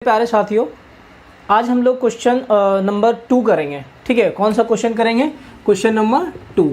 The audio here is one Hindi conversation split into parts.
प्यारे साथियों, आज हम लोग क्वेश्चन नंबर 2 करेंगे। ठीक है, कौन सा क्वेश्चन करेंगे? Question number 2।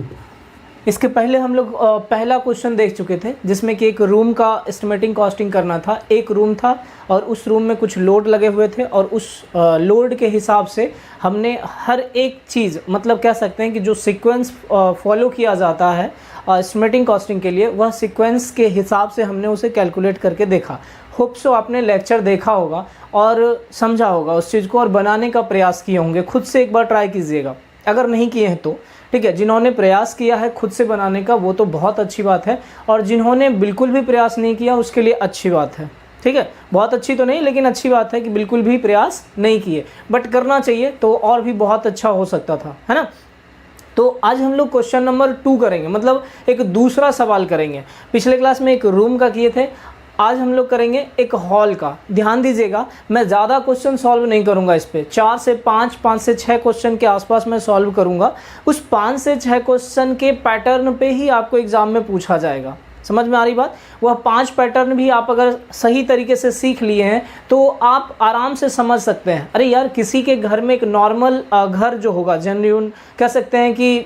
इसके पहले हम लोग पहला क्वेश्चन देख चुके थे जिसमें कि एक रूम का एस्टिमेटिंग कॉस्टिंग करना था। एक रूम था और उस रूम में कुछ लोड लगे हुए थे और उस लोड के हिसाब से हमने हर एक चीज़, मतलब कह सकते हैं कि जो सीक्वेंस फॉलो किया जाता है एस्टिमेटिंग कॉस्टिंग के लिए, वह सीक्वेंस के हिसाब से हमने उसे कैलकुलेट करके देखा। होप सो आपने लेक्चर देखा होगा और समझा होगा उस चीज़ को और बनाने का प्रयास किए होंगे। खुद से एक बार ट्राई कीजिएगा अगर नहीं किए हैं तो। ठीक है, जिन्होंने प्रयास किया है खुद से बनाने का वो तो बहुत अच्छी बात है, और जिन्होंने बिल्कुल भी प्रयास नहीं किया उसके लिए अच्छी बात है। ठीक है, बहुत अच्छी तो नहीं लेकिन अच्छी बात है कि बिल्कुल भी प्रयास नहीं किए, बट करना चाहिए तो और भी बहुत अच्छा हो सकता था, है ना। तो आज हम लोग क्वेश्चन नंबर 2 करेंगे, मतलब एक दूसरा सवाल करेंगे। पिछले क्लास में एक रूम का किए थे, आज हम लोग करेंगे एक हॉल का। ध्यान दीजिएगा, मैं ज़्यादा क्वेश्चन सॉल्व नहीं करूंगा इस पे। 4 से 5 क्वेश्चन के आसपास मैं सॉल्व करूंगा। उस 5 से 6 क्वेश्चन के पैटर्न पे ही आपको एग्जाम में पूछा जाएगा। समझ में आ रही बात? वह 5 पैटर्न भी आप अगर सही तरीके से सीख लिए हैं तो आप आराम से समझ सकते हैं। अरे यार, किसी के घर में एक नॉर्मल घर जो होगा, जेन्युइन कह सकते हैं कि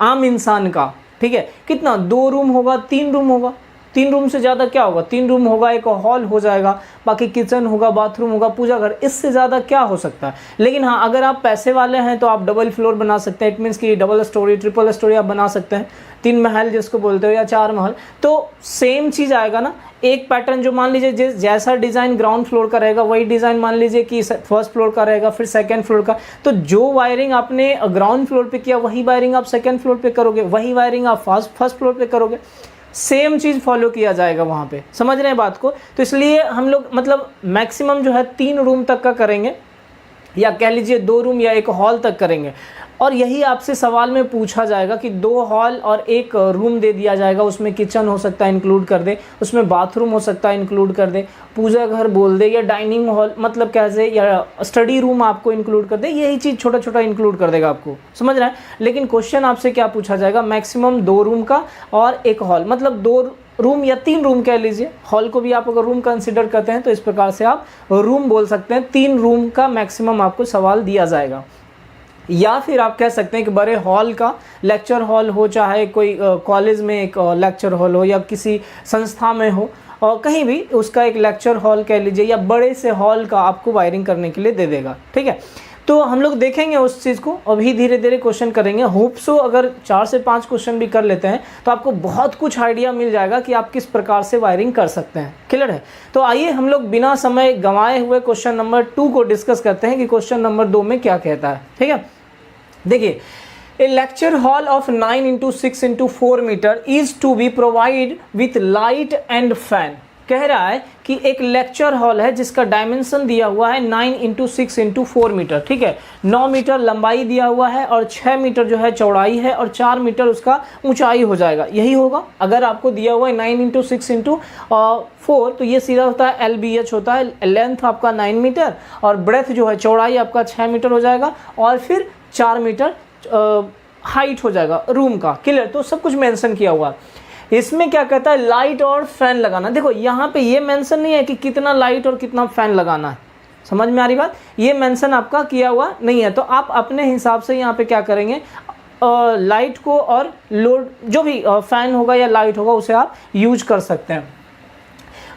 आम इंसान का, ठीक है, कितना 2 रूम होगा, 3 रूम होगा। 3 रूम से ज़्यादा क्या होगा? 3 रूम होगा, एक हॉल हो जाएगा, बाकी किचन होगा, बाथरूम होगा, पूजा घर, इससे ज़्यादा क्या हो सकता है। लेकिन हाँ, अगर आप पैसे वाले हैं तो आप डबल फ्लोर बना सकते हैं। इट मीन्स कि डबल स्टोरी, ट्रिपल स्टोरी आप बना सकते हैं, 3 महल जिसको बोलते हो, या 4 महल। तो सेम चीज़ आएगा ना। एक पैटर्न जो मान लीजिए जैसा डिज़ाइन ग्राउंड फ्लोर का रहेगा वही डिज़ाइन मान लीजिए कि फर्स्ट फ्लोर का रहेगा, फिर सेकंड फ्लोर का। तो जो वायरिंग आपने ग्राउंड फ्लोर पे किया वही वायरिंग आप सेकंड फ्लोर पे करोगे, वही वायरिंग आप फर्स्ट फ्लोर पे करोगे। सेम चीज़ फॉलो किया जाएगा वहाँ पे। समझ रहे हैं बात को? तो इसलिए हम लोग मतलब मैक्सिमम जो है 3 रूम तक का करेंगे, या कह लीजिए 2 रूम या एक हॉल तक करेंगे। और यही आपसे सवाल में पूछा जाएगा कि 2 हॉल और 1 रूम दे दिया जाएगा, उसमें किचन हो सकता है इंक्लूड कर दे, उसमें बाथरूम हो सकता है इंक्लूड कर दे, पूजा घर बोल दे, या डाइनिंग हॉल मतलब कैसे, या स्टडी रूम आपको इंक्लूड कर दे। यही चीज़ छोटा छोटा इंक्लूड कर देगा आपको। समझ रहे हैं? लेकिन क्वेश्चन आपसे क्या पूछा जाएगा? मैक्सिमम 2 रूम का और 1 हॉल, मतलब 2 रूम या 3 रूम कह लीजिए। हॉल को भी आप अगर रूम कंसिडर करते हैं तो इस प्रकार से आप रूम बोल सकते हैं। 3 रूम का मैक्सिमम आपको सवाल दिया जाएगा। या फिर आप कह सकते हैं कि बड़े हॉल का, लेक्चर हॉल हो, चाहे कोई कॉलेज में एक लेक्चर हॉल हो या किसी संस्था में हो, और कहीं भी उसका एक लेक्चर हॉल कह लीजिए, या बड़े से हॉल का आपको वायरिंग करने के लिए दे देगा। ठीक है, तो हम लोग देखेंगे उस चीज़ को, अभी धीरे धीरे क्वेश्चन करेंगे। होप सो अगर 4 से 5 क्वेश्चन भी कर लेते हैं तो आपको बहुत कुछ आइडिया मिल जाएगा कि आप किस प्रकार से वायरिंग कर सकते हैं। क्लियर है? तो आइए हम लोग बिना समय गंवाए हुए क्वेश्चन नंबर 2 को डिस्कस करते हैं कि क्वेश्चन नंबर 2 में क्या कहता है। ठीक है, देखिए, a lecture hall of 9 into 6 into 4 metre is to be provide with light and fan. कह रहा है कि एक लेक्चर हॉल है जिसका डायमेंशन दिया हुआ है 9 into 6 into 4 मीटर। ठीक है, 9 मीटर लंबाई दिया हुआ है और 6 मीटर जो है चौड़ाई है और 4 मीटर उसका ऊंचाई हो जाएगा। यही होगा अगर आपको दिया हुआ है 9 into 6 into 4, तो ये सीधा होता है LBH होता है। लेंथ आपका 9 मीटर और ब्रेथ जो है चौड़ाई आपका 6 मीटर हो जाएगा, और फिर 4 मीटर हाइट हो जाएगा रूम का। क्लियर? तो सब कुछ मेंशन किया हुआ। इसमें क्या कहता है? लाइट और फैन लगाना। देखो यहाँ पे ये मेंशन नहीं है कि कितना लाइट और कितना फैन लगाना है। समझ में आ रही बात? ये मेंशन आपका किया हुआ नहीं है, तो आप अपने हिसाब से यहाँ पे क्या करेंगे, लाइट को और लोड जो भी फैन होगा या लाइट होगा उसे आप यूज कर सकते हैं।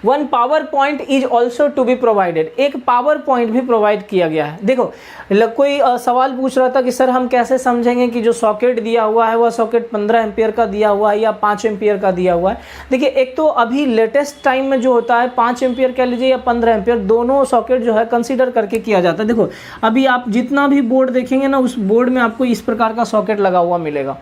1 power point is also to be provided. एक पावर पॉइंट भी प्रोवाइड किया गया है। देखो, कोई सवाल पूछ रहा था कि सर हम कैसे समझेंगे कि जो सॉकेट दिया हुआ है वह सॉकेट 15 एम्पियर का दिया हुआ है या 5 एम्पियर का दिया हुआ है। देखिए, एक तो अभी लेटेस्ट टाइम में जो होता है 5 एम्पियर कह लीजिए या 15 एम्पियर, दोनों सॉकेट जो है कंसीडर करके किया जाता है। देखो, अभी आप जितना भी बोर्ड देखेंगे ना, उस बोर्ड में आपको इस प्रकार का सॉकेट लगा हुआ मिलेगा।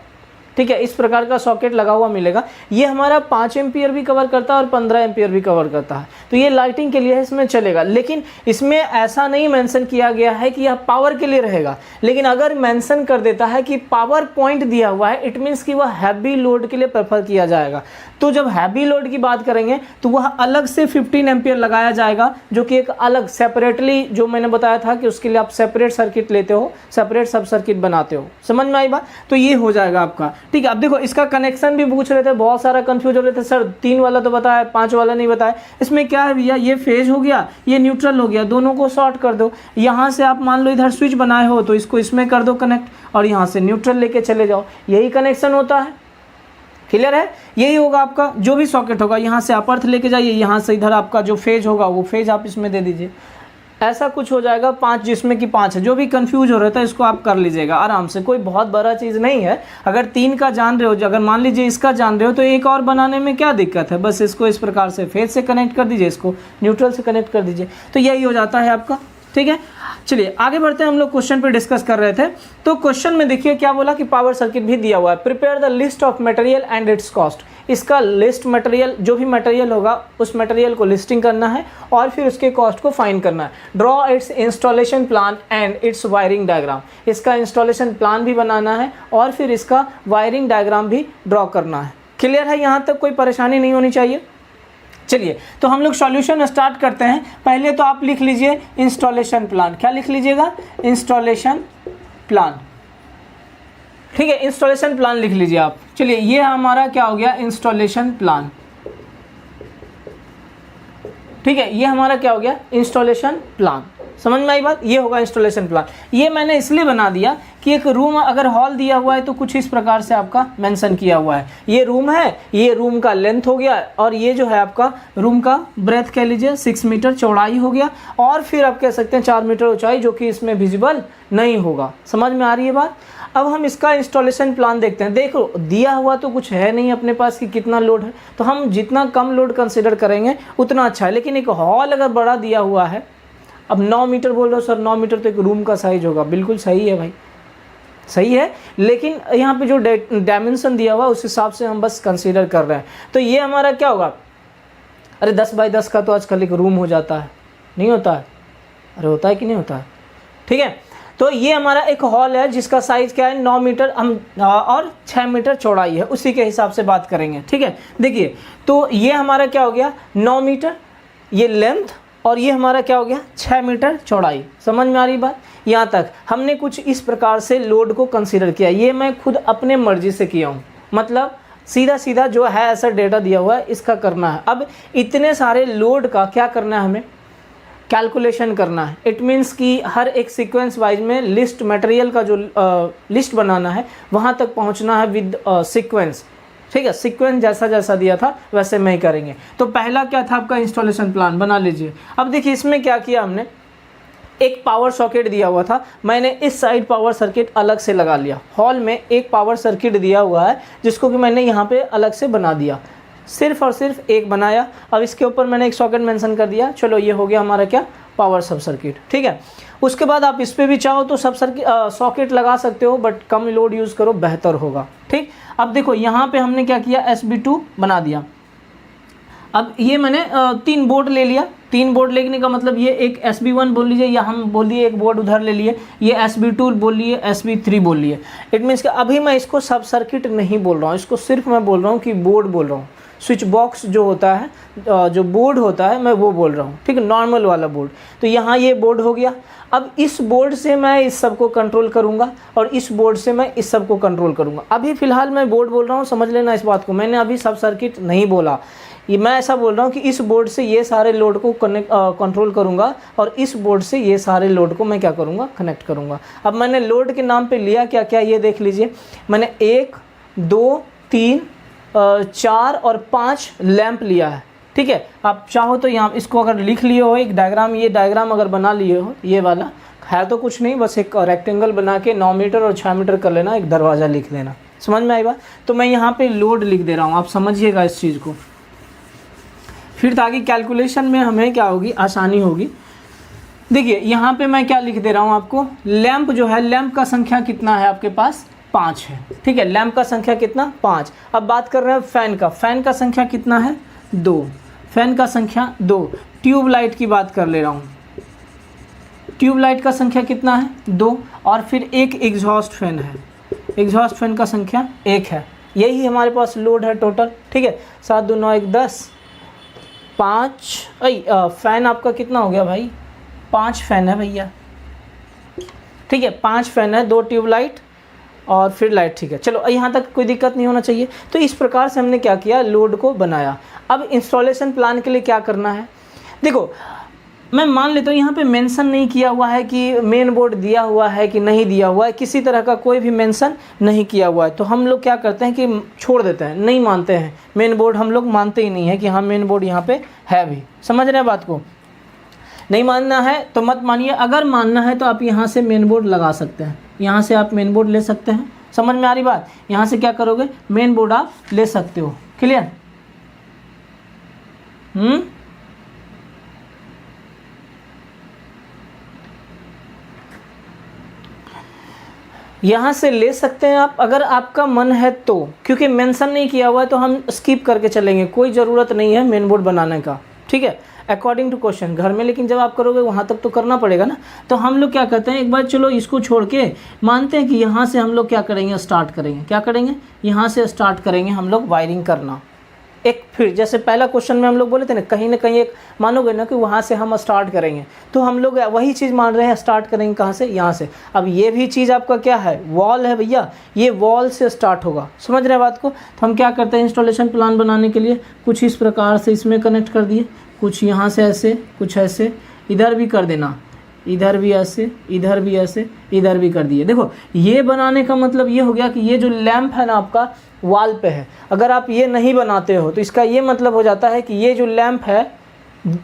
ठीक है, इस प्रकार का सॉकेट लगा हुआ मिलेगा। ये हमारा 5 एम्पियर भी कवर करता है और 15 एम्पियर भी कवर करता है, तो ये लाइटिंग के लिए इसमें चलेगा। लेकिन इसमें ऐसा नहीं मेंशन किया गया है कि यह पावर के लिए रहेगा। लेकिन अगर मेंशन कर देता है कि पावर पॉइंट दिया हुआ है, इट मीन्स कि वह हैवी लोड के लिए प्रेफर किया जाएगा। तो जब हैवी लोड की बात करेंगे तो वह अलग से 15 एम्पियर लगाया जाएगा, जो कि एक अलग सेपरेटली, जो मैंने बताया था कि उसके लिए आप सेपरेट सर्किट लेते हो, सेपरेट सब सर्किट बनाते हो। समझ में आई बात? तो ये हो जाएगा आपका। ठीक है, अब देखो इसका कनेक्शन भी पूछ रहे थे, बहुत सारा कंफ्यूज हो रहे थे, सर 3 वाला तो बताया, 5 वाला नहीं बताया। इसमें क्या क्या है भैया, ये फेज हो गया, ये न्यूट्रल हो गया, दोनों को शॉर्ट कर दो। यहाँ से आप मान लो इधर स्विच बनाए हो तो इसको इसमें कर दो कनेक्ट, और यहाँ से न्यूट्रल लेके चले जाओ, यही कनेक्शन होता है। क्लियर है? यही होगा आपका जो भी सॉकेट होगा, यहाँ से आप अर्थ लेके जाइए, यहाँ से इधर आपका जो फेज होगा वो फेज आप इसमें दे दीजिए। ऐसा कुछ हो जाएगा 5, जिसमें कि 5 है। जो भी कंफ्यूज हो रहा था इसको आप कर लीजिएगा आराम से, कोई बहुत बड़ा चीज़ नहीं है। अगर 3 का जान रहे हो, अगर मान लीजिए इसका जान रहे हो, तो एक और बनाने में क्या दिक्कत है। बस इसको इस प्रकार से फेज से कनेक्ट कर दीजिए, इसको न्यूट्रल से कनेक्ट कर दीजिए, तो यही हो जाता है आपका। ठीक है, चलिए आगे बढ़ते हैं। हम लोग क्वेश्चन पे डिस्कस कर रहे थे, तो क्वेश्चन में देखिए क्या बोला कि पावर सर्किट भी दिया हुआ है। Prepare the list of material and it's cost. इसका लिस्ट मटेरियल, जो भी मटेरियल होगा उस मटेरियल को लिस्टिंग करना है और फिर उसके कॉस्ट को फाइंड करना है। Draw it's installation plan and it's wiring diagram. इसका इंस्टॉलेशन प्लान भी बनाना है और फिर इसका वायरिंग डायग्राम भी ड्रॉ करना है। क्लियर है? यहाँ तक कोई परेशानी नहीं होनी चाहिए। चलिए तो हम लोग सॉल्यूशन स्टार्ट करते हैं। पहले तो आप लिख लीजिए इंस्टॉलेशन प्लान। क्या लिख लीजिएगा? Installation plan. ठीक है, इंस्टॉलेशन प्लान लिख लीजिए आप। चलिए ये हमारा क्या हो गया? Installation plan. ठीक है, ये हमारा क्या हो गया? Installation plan. समझ में आई बात? ये होगा इंस्टॉलेशन प्लान। ये मैंने इसलिए बना दिया कि एक रूम अगर हॉल दिया हुआ है तो कुछ इस प्रकार से आपका मेंशन किया हुआ है। ये रूम है, ये रूम का लेंथ हो गया, और ये जो है आपका रूम का ब्रेथ कह लीजिए 6 मीटर चौड़ाई हो गया, और फिर आप कह सकते हैं 4 मीटर ऊंचाई, जो कि इसमें विजिबल नहीं होगा। समझ में आ रही है बात? अब हम इसका इंस्टॉलेशन प्लान देखते हैं। देखो दिया हुआ तो कुछ है नहीं अपने पास कि कितना लोड है, तो हम जितना कम लोड कंसिडर करेंगे उतना अच्छा है। लेकिन एक हॉल अगर बड़ा दिया हुआ है, अब 9 मीटर बोल रहे हो सर, 9 मीटर तो एक रूम का साइज होगा। बिल्कुल सही है भाई, सही है, लेकिन यहाँ पे जो डायमेंशन दिया हुआ उस हिसाब से हम बस कंसीडर कर रहे हैं। तो ये हमारा क्या होगा? अरे 10 बाई 10 का तो आजकल एक रूम हो जाता है, नहीं होता है? अरे होता है कि नहीं होता है? ठीक है, तो ये हमारा एक हॉल है जिसका साइज क्या है? 9 मीटर हम और 6 मीटर चौड़ाई है, उसी के हिसाब से बात करेंगे। ठीक है, देखिए तो ये हमारा क्या हो गया? 9 मीटर ये लेंथ, और ये हमारा क्या हो गया? 6 मीटर चौड़ाई। समझ में आ रही बात? यहाँ तक हमने कुछ इस प्रकार से लोड को कंसीडर किया। ये मैं खुद अपने मर्जी से किया हूँ, मतलब सीधा सीधा जो है ऐसा डेटा दिया हुआ है इसका करना है। अब इतने सारे लोड का क्या करना है? हमें कैलकुलेशन करना है। इट मीन्स कि हर एक सीक्वेंस वाइज में लिस्ट मटेरियल का जो लिस्ट बनाना है वहाँ तक पहुँचना है विद सीक्वेंस। ठीक है, सीक्वेंस जैसा जैसा दिया था वैसे में ही करेंगे। तो पहला क्या था आपका? इंस्टॉलेशन प्लान बना लीजिए। अब देखिए इसमें क्या किया हमने, एक पावर सॉकेट दिया हुआ था, मैंने इस साइड पावर सर्किट अलग से लगा लिया। हॉल में एक पावर सर्किट दिया हुआ है जिसको कि मैंने यहाँ पे अलग से बना दिया, सिर्फ और सिर्फ एक बनाया। अब इसके ऊपर मैंने एक सॉकेट मेंशन कर दिया। चलो ये हो गया हमारा क्या? पावर सब सर्किट। ठीक है, उसके बाद आप इस पर भी चाहो तो सब सर्किट सॉकेट लगा सकते हो, बट कम लोड यूज़ करो, बेहतर होगा। ठीक, अब देखो यहाँ पे हमने क्या किया? SB2 बना दिया। अब ये मैंने 3 बोर्ड ले लिया। 3 बोर्ड लेने का मतलब ये एक SB1 बोल लीजिए, या हम बोल दिए एक बोर्ड उधर ले लिए, ये SB2 बोल लिए, SB3 बोल लिए। इट मीन्स कि अभी मैं इसको सब सर्किट नहीं बोल रहा हूँ, इसको सिर्फ मैं बोल रहा हूँ कि बोर्ड बोल रहा हूँ। स्विच बॉक्स जो होता है, जो बोर्ड होता है, मैं वो बोल रहा हूँ। ठीक है, नॉर्मल वाला बोर्ड। तो यहाँ ये बोर्ड हो गया। अब इस बोर्ड से मैं इस सब को कंट्रोल करूँगा और इस बोर्ड से मैं इस सब को कंट्रोल करूँगा। अभी फ़िलहाल मैं बोर्ड बोल रहा हूँ, समझ लेना इस बात को। मैंने अभी सब सर्किट नहीं बोला, ये मैं ऐसा बोल रहा हूँ कि इस बोर्ड से ये सारे लोड को कंट्रोल करूँगा और इस बोर्ड से ये सारे लोड को मैं क्या करूँगा? कनेक्ट करूँगा। अब मैंने लोड के नाम पे लिया क्या क्या, ये देख लीजिए। मैंने 1 2 3 4 और 5 लैंप लिया है। ठीक है, आप चाहो तो यहाँ इसको अगर लिख लिए हो एक डायग्राम, ये डायग्राम अगर बना लिए हो, ये वाला है तो कुछ नहीं, बस एक रेक्टेंगल बना के 9 मीटर और 6 मीटर कर लेना, एक दरवाज़ा लिख देना। समझ में आई बात? तो मैं यहाँ पे लोड लिख दे रहा हूँ, आप समझिएगा इस चीज़ को, फिर ताकि कैलकुलेशन में हमें क्या होगी? आसानी होगी। देखिए यहाँ पे मैं क्या लिख दे रहा हूँ आपको? लैंप जो है, लैंप का संख्या कितना है आपके पास? 5 है। ठीक है, लैंप का संख्या कितना? 5। अब बात कर रहे हैं फैन का। फैन का संख्या कितना है? 2। फैन का संख्या 2। ट्यूब लाइट की बात कर ले रहा हूँ, ट्यूब लाइट का संख्या कितना है? 2। और फिर एक एग्जॉस्ट फैन है, एग्जॉस्ट फैन का संख्या 1 है। यही हमारे पास लोड है टोटल। ठीक है, 7 2 9 1 10 5। फैन आपका कितना हो गया भाई? 5 फैन है भैया। ठीक है, 5 फैन है, 2 ट्यूब लाइट और फिर लाइट। ठीक है, चलो यहाँ तक कोई दिक्कत नहीं होना चाहिए। तो इस प्रकार से हमने क्या किया? लोड को बनाया। अब इंस्टॉलेशन प्लान के लिए क्या करना है? देखो मैं मान लेता हूँ यहाँ पे मेंशन नहीं किया हुआ है कि मेन बोर्ड दिया हुआ है कि नहीं दिया हुआ है, किसी तरह का कोई भी मेंशन नहीं किया हुआ है, तो हम लोग क्या करते हैं कि छोड़ देते हैं, नहीं मानते हैं मेन बोर्ड, हम लोग मानते ही नहीं है कि हाँ मेन बोर्ड यहाँ पे है भी। समझ रहे हैं बात को? नहीं मानना है तो मत मानिए, अगर मानना है तो आप यहाँ से मेन बोर्ड लगा सकते हैं, यहाँ से आप मेन बोर्ड ले सकते हैं। समझ में आ रही बात? यहाँ से क्या करोगे, मेन बोर्ड आप ले सकते हो। क्लियर? यहाँ से ले सकते हैं आप अगर आपका मन है तो, क्योंकि मेंशन नहीं किया हुआ है तो हम स्किप करके चलेंगे, कोई ज़रूरत नहीं है मेन बोर्ड बनाने का। ठीक है, अकॉर्डिंग टू क्वेश्चन। घर में लेकिन जब आप करोगे वहाँ तक तो करना पड़ेगा ना, तो हम लोग क्या करते हैं, एक बार चलो इसको छोड़ के मानते हैं कि यहाँ से हम लोग क्या करेंगे, स्टार्ट करेंगे। क्या करेंगे? यहाँ से स्टार्ट करेंगे हम लोग वायरिंग करना। एक फिर जैसे पहला क्वेश्चन में हम लोग बोले थे ना कहीं एक मानोगे ना कि वहाँ से हम स्टार्ट करेंगे, तो हम लोग वही चीज़ मान रहे हैं, स्टार्ट करेंगे कहाँ से, यहाँ से। अब ये भी चीज़ आपका क्या है, वॉल है भैया, ये वॉल से स्टार्ट होगा। समझ रहे हैं बात को? तो हम क्या करते हैं, इंस्टॉलेशन प्लान बनाने के लिए कुछ इस प्रकार से इसमें कनेक्ट कर दिए, कुछ यहाँ से ऐसे, कुछ ऐसे, इधर भी कर देना, इधर भी ऐसे, इधर भी ऐसे, इधर भी कर दिए। देखो ये बनाने का मतलब ये हो गया कि ये जो लैंप है ना आपका वॉल पे है। अगर आप ये नहीं बनाते हो तो इसका ये मतलब हो जाता है कि ये जो लैंप है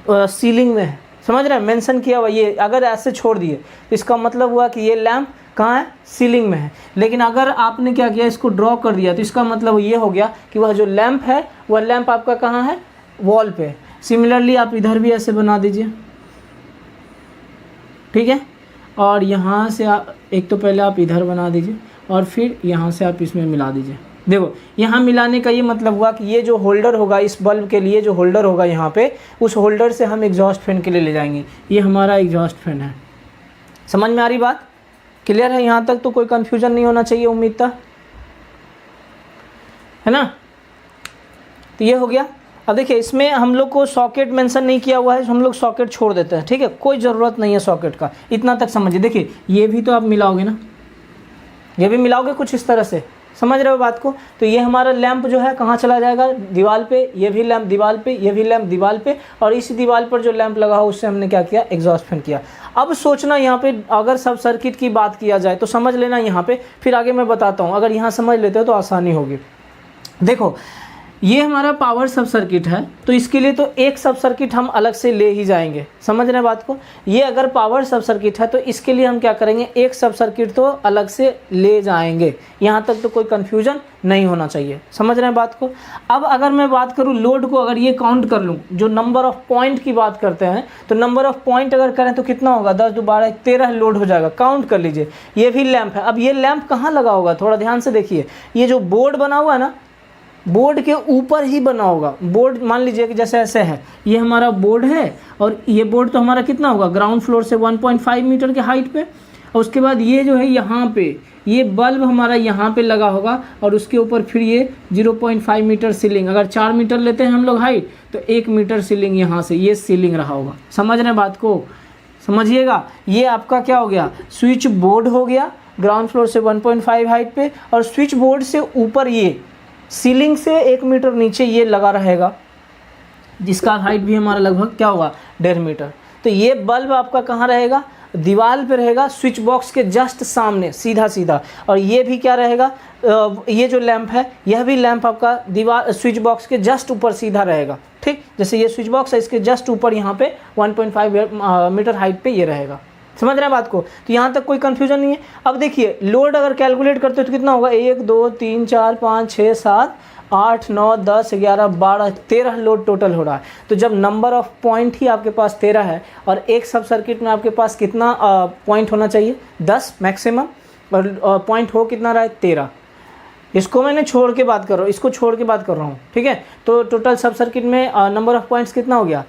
सीलिंग में है। समझ रहे हैं? मेंशन किया हुआ, ये अगर ऐसे छोड़ दिए तो इसका मतलब हुआ कि ये लैंप कहाँ है, सीलिंग में है। लेकिन अगर आपने क्या किया, इसको ड्रॉ कर दिया, तो इसका मतलब ये हो गया कि वह जो लैंप है वह लैंप आपका कहाँ है, वॉल पे। सिमिलरली आप इधर भी ऐसे बना दीजिए। ठीक है, और यहाँ से आप एक तो पहले आप इधर बना दीजिए और फिर यहाँ से आप इसमें मिला दीजिए। देखो यहाँ मिलाने का ये मतलब हुआ कि ये जो होल्डर होगा इस बल्ब के लिए, जो होल्डर होगा यहाँ पे, उस होल्डर से हम एग्जॉस्ट फैन के लिए ले जाएंगे। ये हमारा एग्जॉस्ट फैन है। समझ में आ रही बात? क्लियर है? यहाँ तक तो कोई कन्फ्यूजन नहीं होना चाहिए, उम्मीद था, है ना? तो ये हो गया। अब देखिए इसमें हम लोग को सॉकेट मेंशन नहीं किया हुआ है, हम लोग सॉकेट छोड़ देते हैं। ठीक है, कोई ज़रूरत नहीं है सॉकेट का, इतना तक समझिए। देखिए ये भी तो आप मिलाओगे ना, ये भी मिलाओगे कुछ इस तरह से। समझ रहे हो बात को? तो ये हमारा लैंप जो है कहाँ चला जाएगा, दीवार पे। ये भी लैंप दीवार पे, ये भी लैंप दीवार पे, और इस दीवार पर जो लैंप लगा हो उससे हमने क्या किया, एग्जॉस्ट फैन किया। अब सोचना यहाँ पे अगर सब सर्किट की बात किया जाए तो समझ लेना यहाँ पे, फिर आगे मैं बताता हूँ। अगर यहाँ समझ लेते हो तो आसानी होगी। देखो ये हमारा पावर सब सर्किट है, तो इसके लिए तो एक सब सर्किट हम अलग से ले ही जाएंगे। समझ रहे हैं बात को? ये अगर पावर सब सर्किट है तो इसके लिए हम क्या करेंगे, एक सब सर्किट तो अलग से ले जाएंगे। यहाँ तक तो कोई कन्फ्यूजन नहीं होना चाहिए। समझ रहे हैं बात को? अब अगर मैं बात करूँ लोड को, अगर ये काउंट कर लूँ, जो नंबर ऑफ पॉइंट की बात करते हैं, तो नंबर ऑफ पॉइंट अगर करें तो कितना होगा, 10 2 12 13 लोड हो जाएगा। काउंट कर लीजिए। ये भी लैंप है। अब ये लैंप कहाँ लगा होगा, थोड़ा ध्यान से देखिए। ये जो बोर्ड बना हुआ है ना, बोर्ड के ऊपर ही बना होगा। बोर्ड मान लीजिए कि जैसे ऐसे है, ये हमारा बोर्ड है, और ये बोर्ड तो हमारा कितना होगा, ग्राउंड फ्लोर से 1.5 मीटर के हाइट पे। और उसके बाद ये जो है यहाँ पे, ये बल्ब हमारा यहाँ पे लगा होगा, और उसके ऊपर फिर ये 0.5 मीटर सीलिंग। अगर 4 मीटर लेते हैं हम लोग हाइट, तो 1 मीटर सीलिंग यहाँ से ये सीलिंग रहा होगा। समझ रहे हैं बात को? समझिएगा। ये आपका क्या हो गया, स्विच बोर्ड हो गया, ग्राउंड फ्लोर से 1.5 हाइट पे, और स्विच बोर्ड से ऊपर ये सीलिंग से 1 मीटर नीचे ये लगा रहेगा, जिसका हाइट भी हमारा लगभग क्या होगा, 1.5 मीटर। तो ये बल्ब आपका कहाँ रहेगा, दीवार पे रहेगा, स्विच बॉक्स के जस्ट सामने सीधा सीधा। और ये भी क्या रहेगा, ये जो लैंप है यह भी लैंप आपका दीवार स्विच बॉक्स के जस्ट ऊपर सीधा रहेगा। ठीक, जैसे ये स्विच बॉक्स है, इसके जस्ट ऊपर यहाँ पे 1.5 मीटर हाइट पे ये रहेगा। समझ रहे हैं बात को? तो यहाँ तक कोई कंफ्यूजन नहीं है। अब देखिए लोड अगर कैलकुलेट करते हो तो कितना होगा, 1 2 3 4 5 6 7 8 9 10 11 12 13 लोड टोटल हो रहा है। तो जब नंबर ऑफ पॉइंट ही आपके पास 13 है, और एक सब सर्किट में आपके पास कितना पॉइंट होना चाहिए, 10 मैक्सिमम, और पॉइंट हो कितना रहा है, 13। इसको मैंने छोड़ के बात कर रहा हूँ, इसको छोड़ के बात कर रहा हूँ। ठीक है, तो टोटल सब सर्किट में नंबर ऑफ पॉइंट्स कितना हो गया,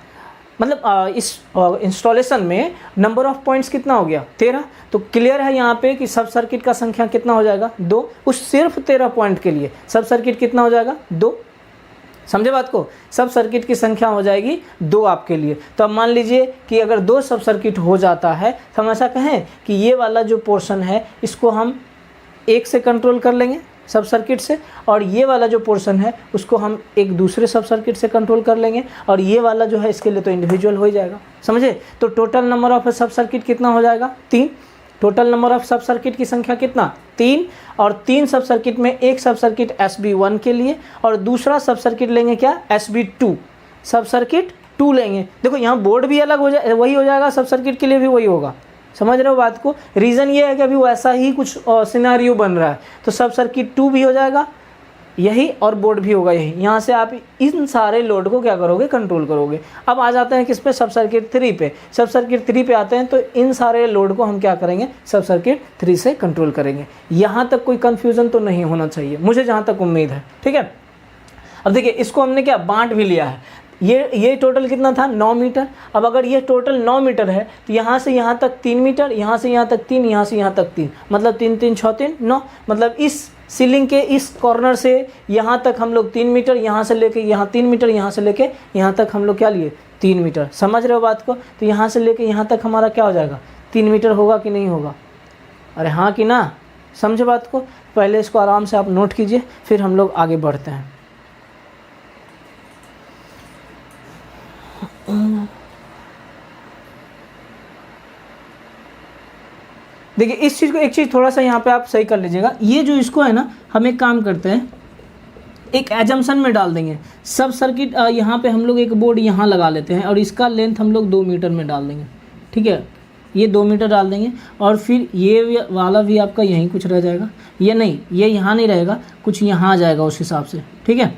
मतलब इस इंस्टॉलेशन में नंबर ऑफ पॉइंट्स कितना हो गया, 13। तो क्लियर है यहाँ पे कि सब सर्किट का संख्या कितना हो जाएगा, 2। उस सिर्फ 13 पॉइंट के लिए सब सर्किट कितना हो जाएगा, 2। समझे बात को? सब सर्किट की संख्या हो जाएगी 2 आपके लिए। तो अब मान लीजिए कि अगर 2 सब सर्किट हो जाता है, तो हम ऐसा कहें कि ये वाला जो पोर्शन है इसको हम 1 से कंट्रोल कर लेंगे। सब सर्किट से, और ये वाला जो पोर्शन है उसको हम एक दूसरे सब सर्किट से कंट्रोल कर लेंगे, और ये वाला जो है इसके लिए तो इंडिविजुअल हो जाएगा, समझे। तो टोटल नंबर ऑफ सब सर्किट कितना हो जाएगा, 3। टोटल नंबर ऑफ सब सर्किट की संख्या कितना, 3, और 3 सब सर्किट में एक सब सर्किट SB1 के लिए और दूसरा सब सर्किट लेंगे क्या, SB2, सब सर्किट 2 लेंगे। देखो यहाँ बोर्ड भी अलग हो जाए, वही हो जाएगा, सब सर्किट के लिए भी वही होगा, समझ रहे हो बात को। रीज़न ये है कि अभी वैसा ही कुछ सिनेरियो बन रहा है, तो सब सर्किट 2 भी हो जाएगा यही, और बोर्ड भी होगा यही। यहाँ से आप इन सारे लोड को क्या करोगे, कंट्रोल करोगे। अब आ जाते हैं किस पे, सब सर्किट 3 पे। सब सर्किट 3 पे आते हैं तो इन सारे लोड को हम क्या करेंगे, सब सर्किट 3 से कंट्रोल करेंगे। यहाँ तक कोई कन्फ्यूज़न तो नहीं होना चाहिए, मुझे जहाँ तक उम्मीद है, ठीक है। अब देखिए इसको हमने क्या बांट भी लिया है, ये टोटल कितना था, 9 मीटर। अब अगर ये टोटल 9 मीटर है तो यहाँ से यहाँ तक 3 मीटर, यहाँ से यहाँ तक 3, यहाँ से यहाँ तक 3, मतलब 3 3 6 3 9, मतलब इस सीलिंग के इस कॉर्नर से यहाँ तक हम लोग 3 मीटर, यहाँ से लेके यहाँ 3 मीटर, यहाँ से लेके यहाँ तक हम लोग क्या लिए, 3 मीटर। समझ रहे हो बात को। तो यहाँ से लेके यहाँ तक हमारा क्या हो जाएगा, 3 मीटर होगा कि नहीं होगा, अरे हाँ कि ना, समझे बात को। पहले इसको आराम से आप नोट कीजिए, फिर हम लोग आगे बढ़ते हैं। देखिए इस चीज़ को, एक चीज़ थोड़ा सा यहाँ पे आप सही कर लीजिएगा। ये जो इसको है ना, हम एक काम करते हैं, एक एजम्पशन में डाल देंगे। सब सर्किट यहाँ पे हम लोग एक बोर्ड यहाँ लगा लेते हैं और इसका लेंथ हम लोग 2 मीटर में डाल देंगे, ठीक है। ये 2 मीटर डाल देंगे और फिर ये वाला भी आपका यहीं कुछ रह जाएगा, ये नहीं, ये यहाँ नहीं रहेगा, कुछ यहाँ आ जाएगा उस हिसाब से, ठीक है।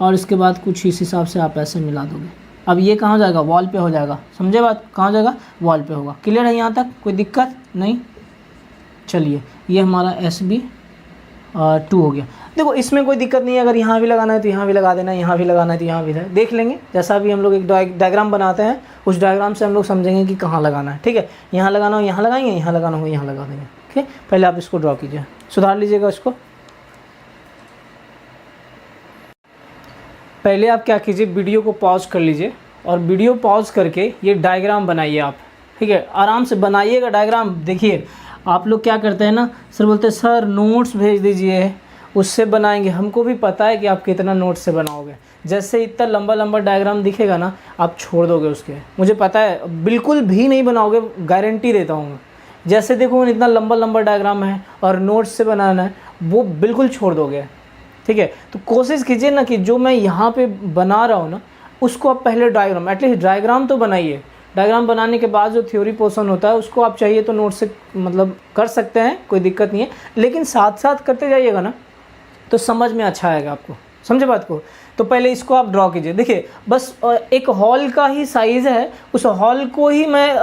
और इसके बाद कुछ इस हिसाब से आप ऐसे मिला दोगे। अब ये कहाँ जाएगा, वॉल पे हो जाएगा, समझे बात, कहाँ जाएगा, वॉल पे होगा। क्लियर है यहाँ तक, कोई दिक्कत नहीं। चलिए ये हमारा SB2 हो गया। देखो इसमें कोई दिक्कत नहीं है, अगर यहाँ भी लगाना है तो यहाँ भी लगा देना, यहाँ भी लगाना है तो यहाँ भी देख लेंगे। जैसा भी हम लोग एक डायग्राम बनाते हैं, उस डायग्राम से हम लोग समझेंगे कि कहाँ लगाना है, ठीक है। यहाँ लगाना हो यहाँ लगाएंगे, यहाँ लगाना हो यहाँ लगा देंगे, ठीक है। पहले आप इसको ड्रॉ कीजिए, सुधार लीजिएगा इसको। पहले आप क्या कीजिए, वीडियो को पॉज कर लीजिए और वीडियो पॉज करके ये डायग्राम बनाइए आप, ठीक है। आराम से बनाइएगा डायग्राम। देखिए आप लोग क्या करते हैं ना, सर बोलते हैं सर नोट्स भेज दीजिए, उससे बनाएंगे। हमको भी पता है कि आप कितना नोट्स से बनाओगे। जैसे इतना लंबा लंबा डायग्राम दिखेगा ना, आप छोड़ दोगे उसके, मुझे पता है, बिल्कुल भी नहीं बनाओगे, गारंटी देता हूँ। जैसे देखो इतना लंबा लंबा डायग्राम है और नोट्स से बनाना है, वो बिल्कुल छोड़ दोगे, ठीक है। तो कोशिश कीजिए ना कि जो मैं यहाँ पे बना रहा हूँ ना, उसको आप पहले डायग्राम, एटलीस्ट डायग्राम तो बनाइए। डायग्राम बनाने के बाद जो थ्योरी पोर्शन होता है उसको आप चाहिए तो नोट से मतलब कर सकते हैं, कोई दिक्कत नहीं है, लेकिन साथ साथ करते जाइएगा ना तो समझ में अच्छा आएगा आपको, समझे बात को। तो पहले इसको आप ड्रॉ कीजिए। देखिए बस एक हॉल का ही साइज़ है, उस हॉल को ही मैं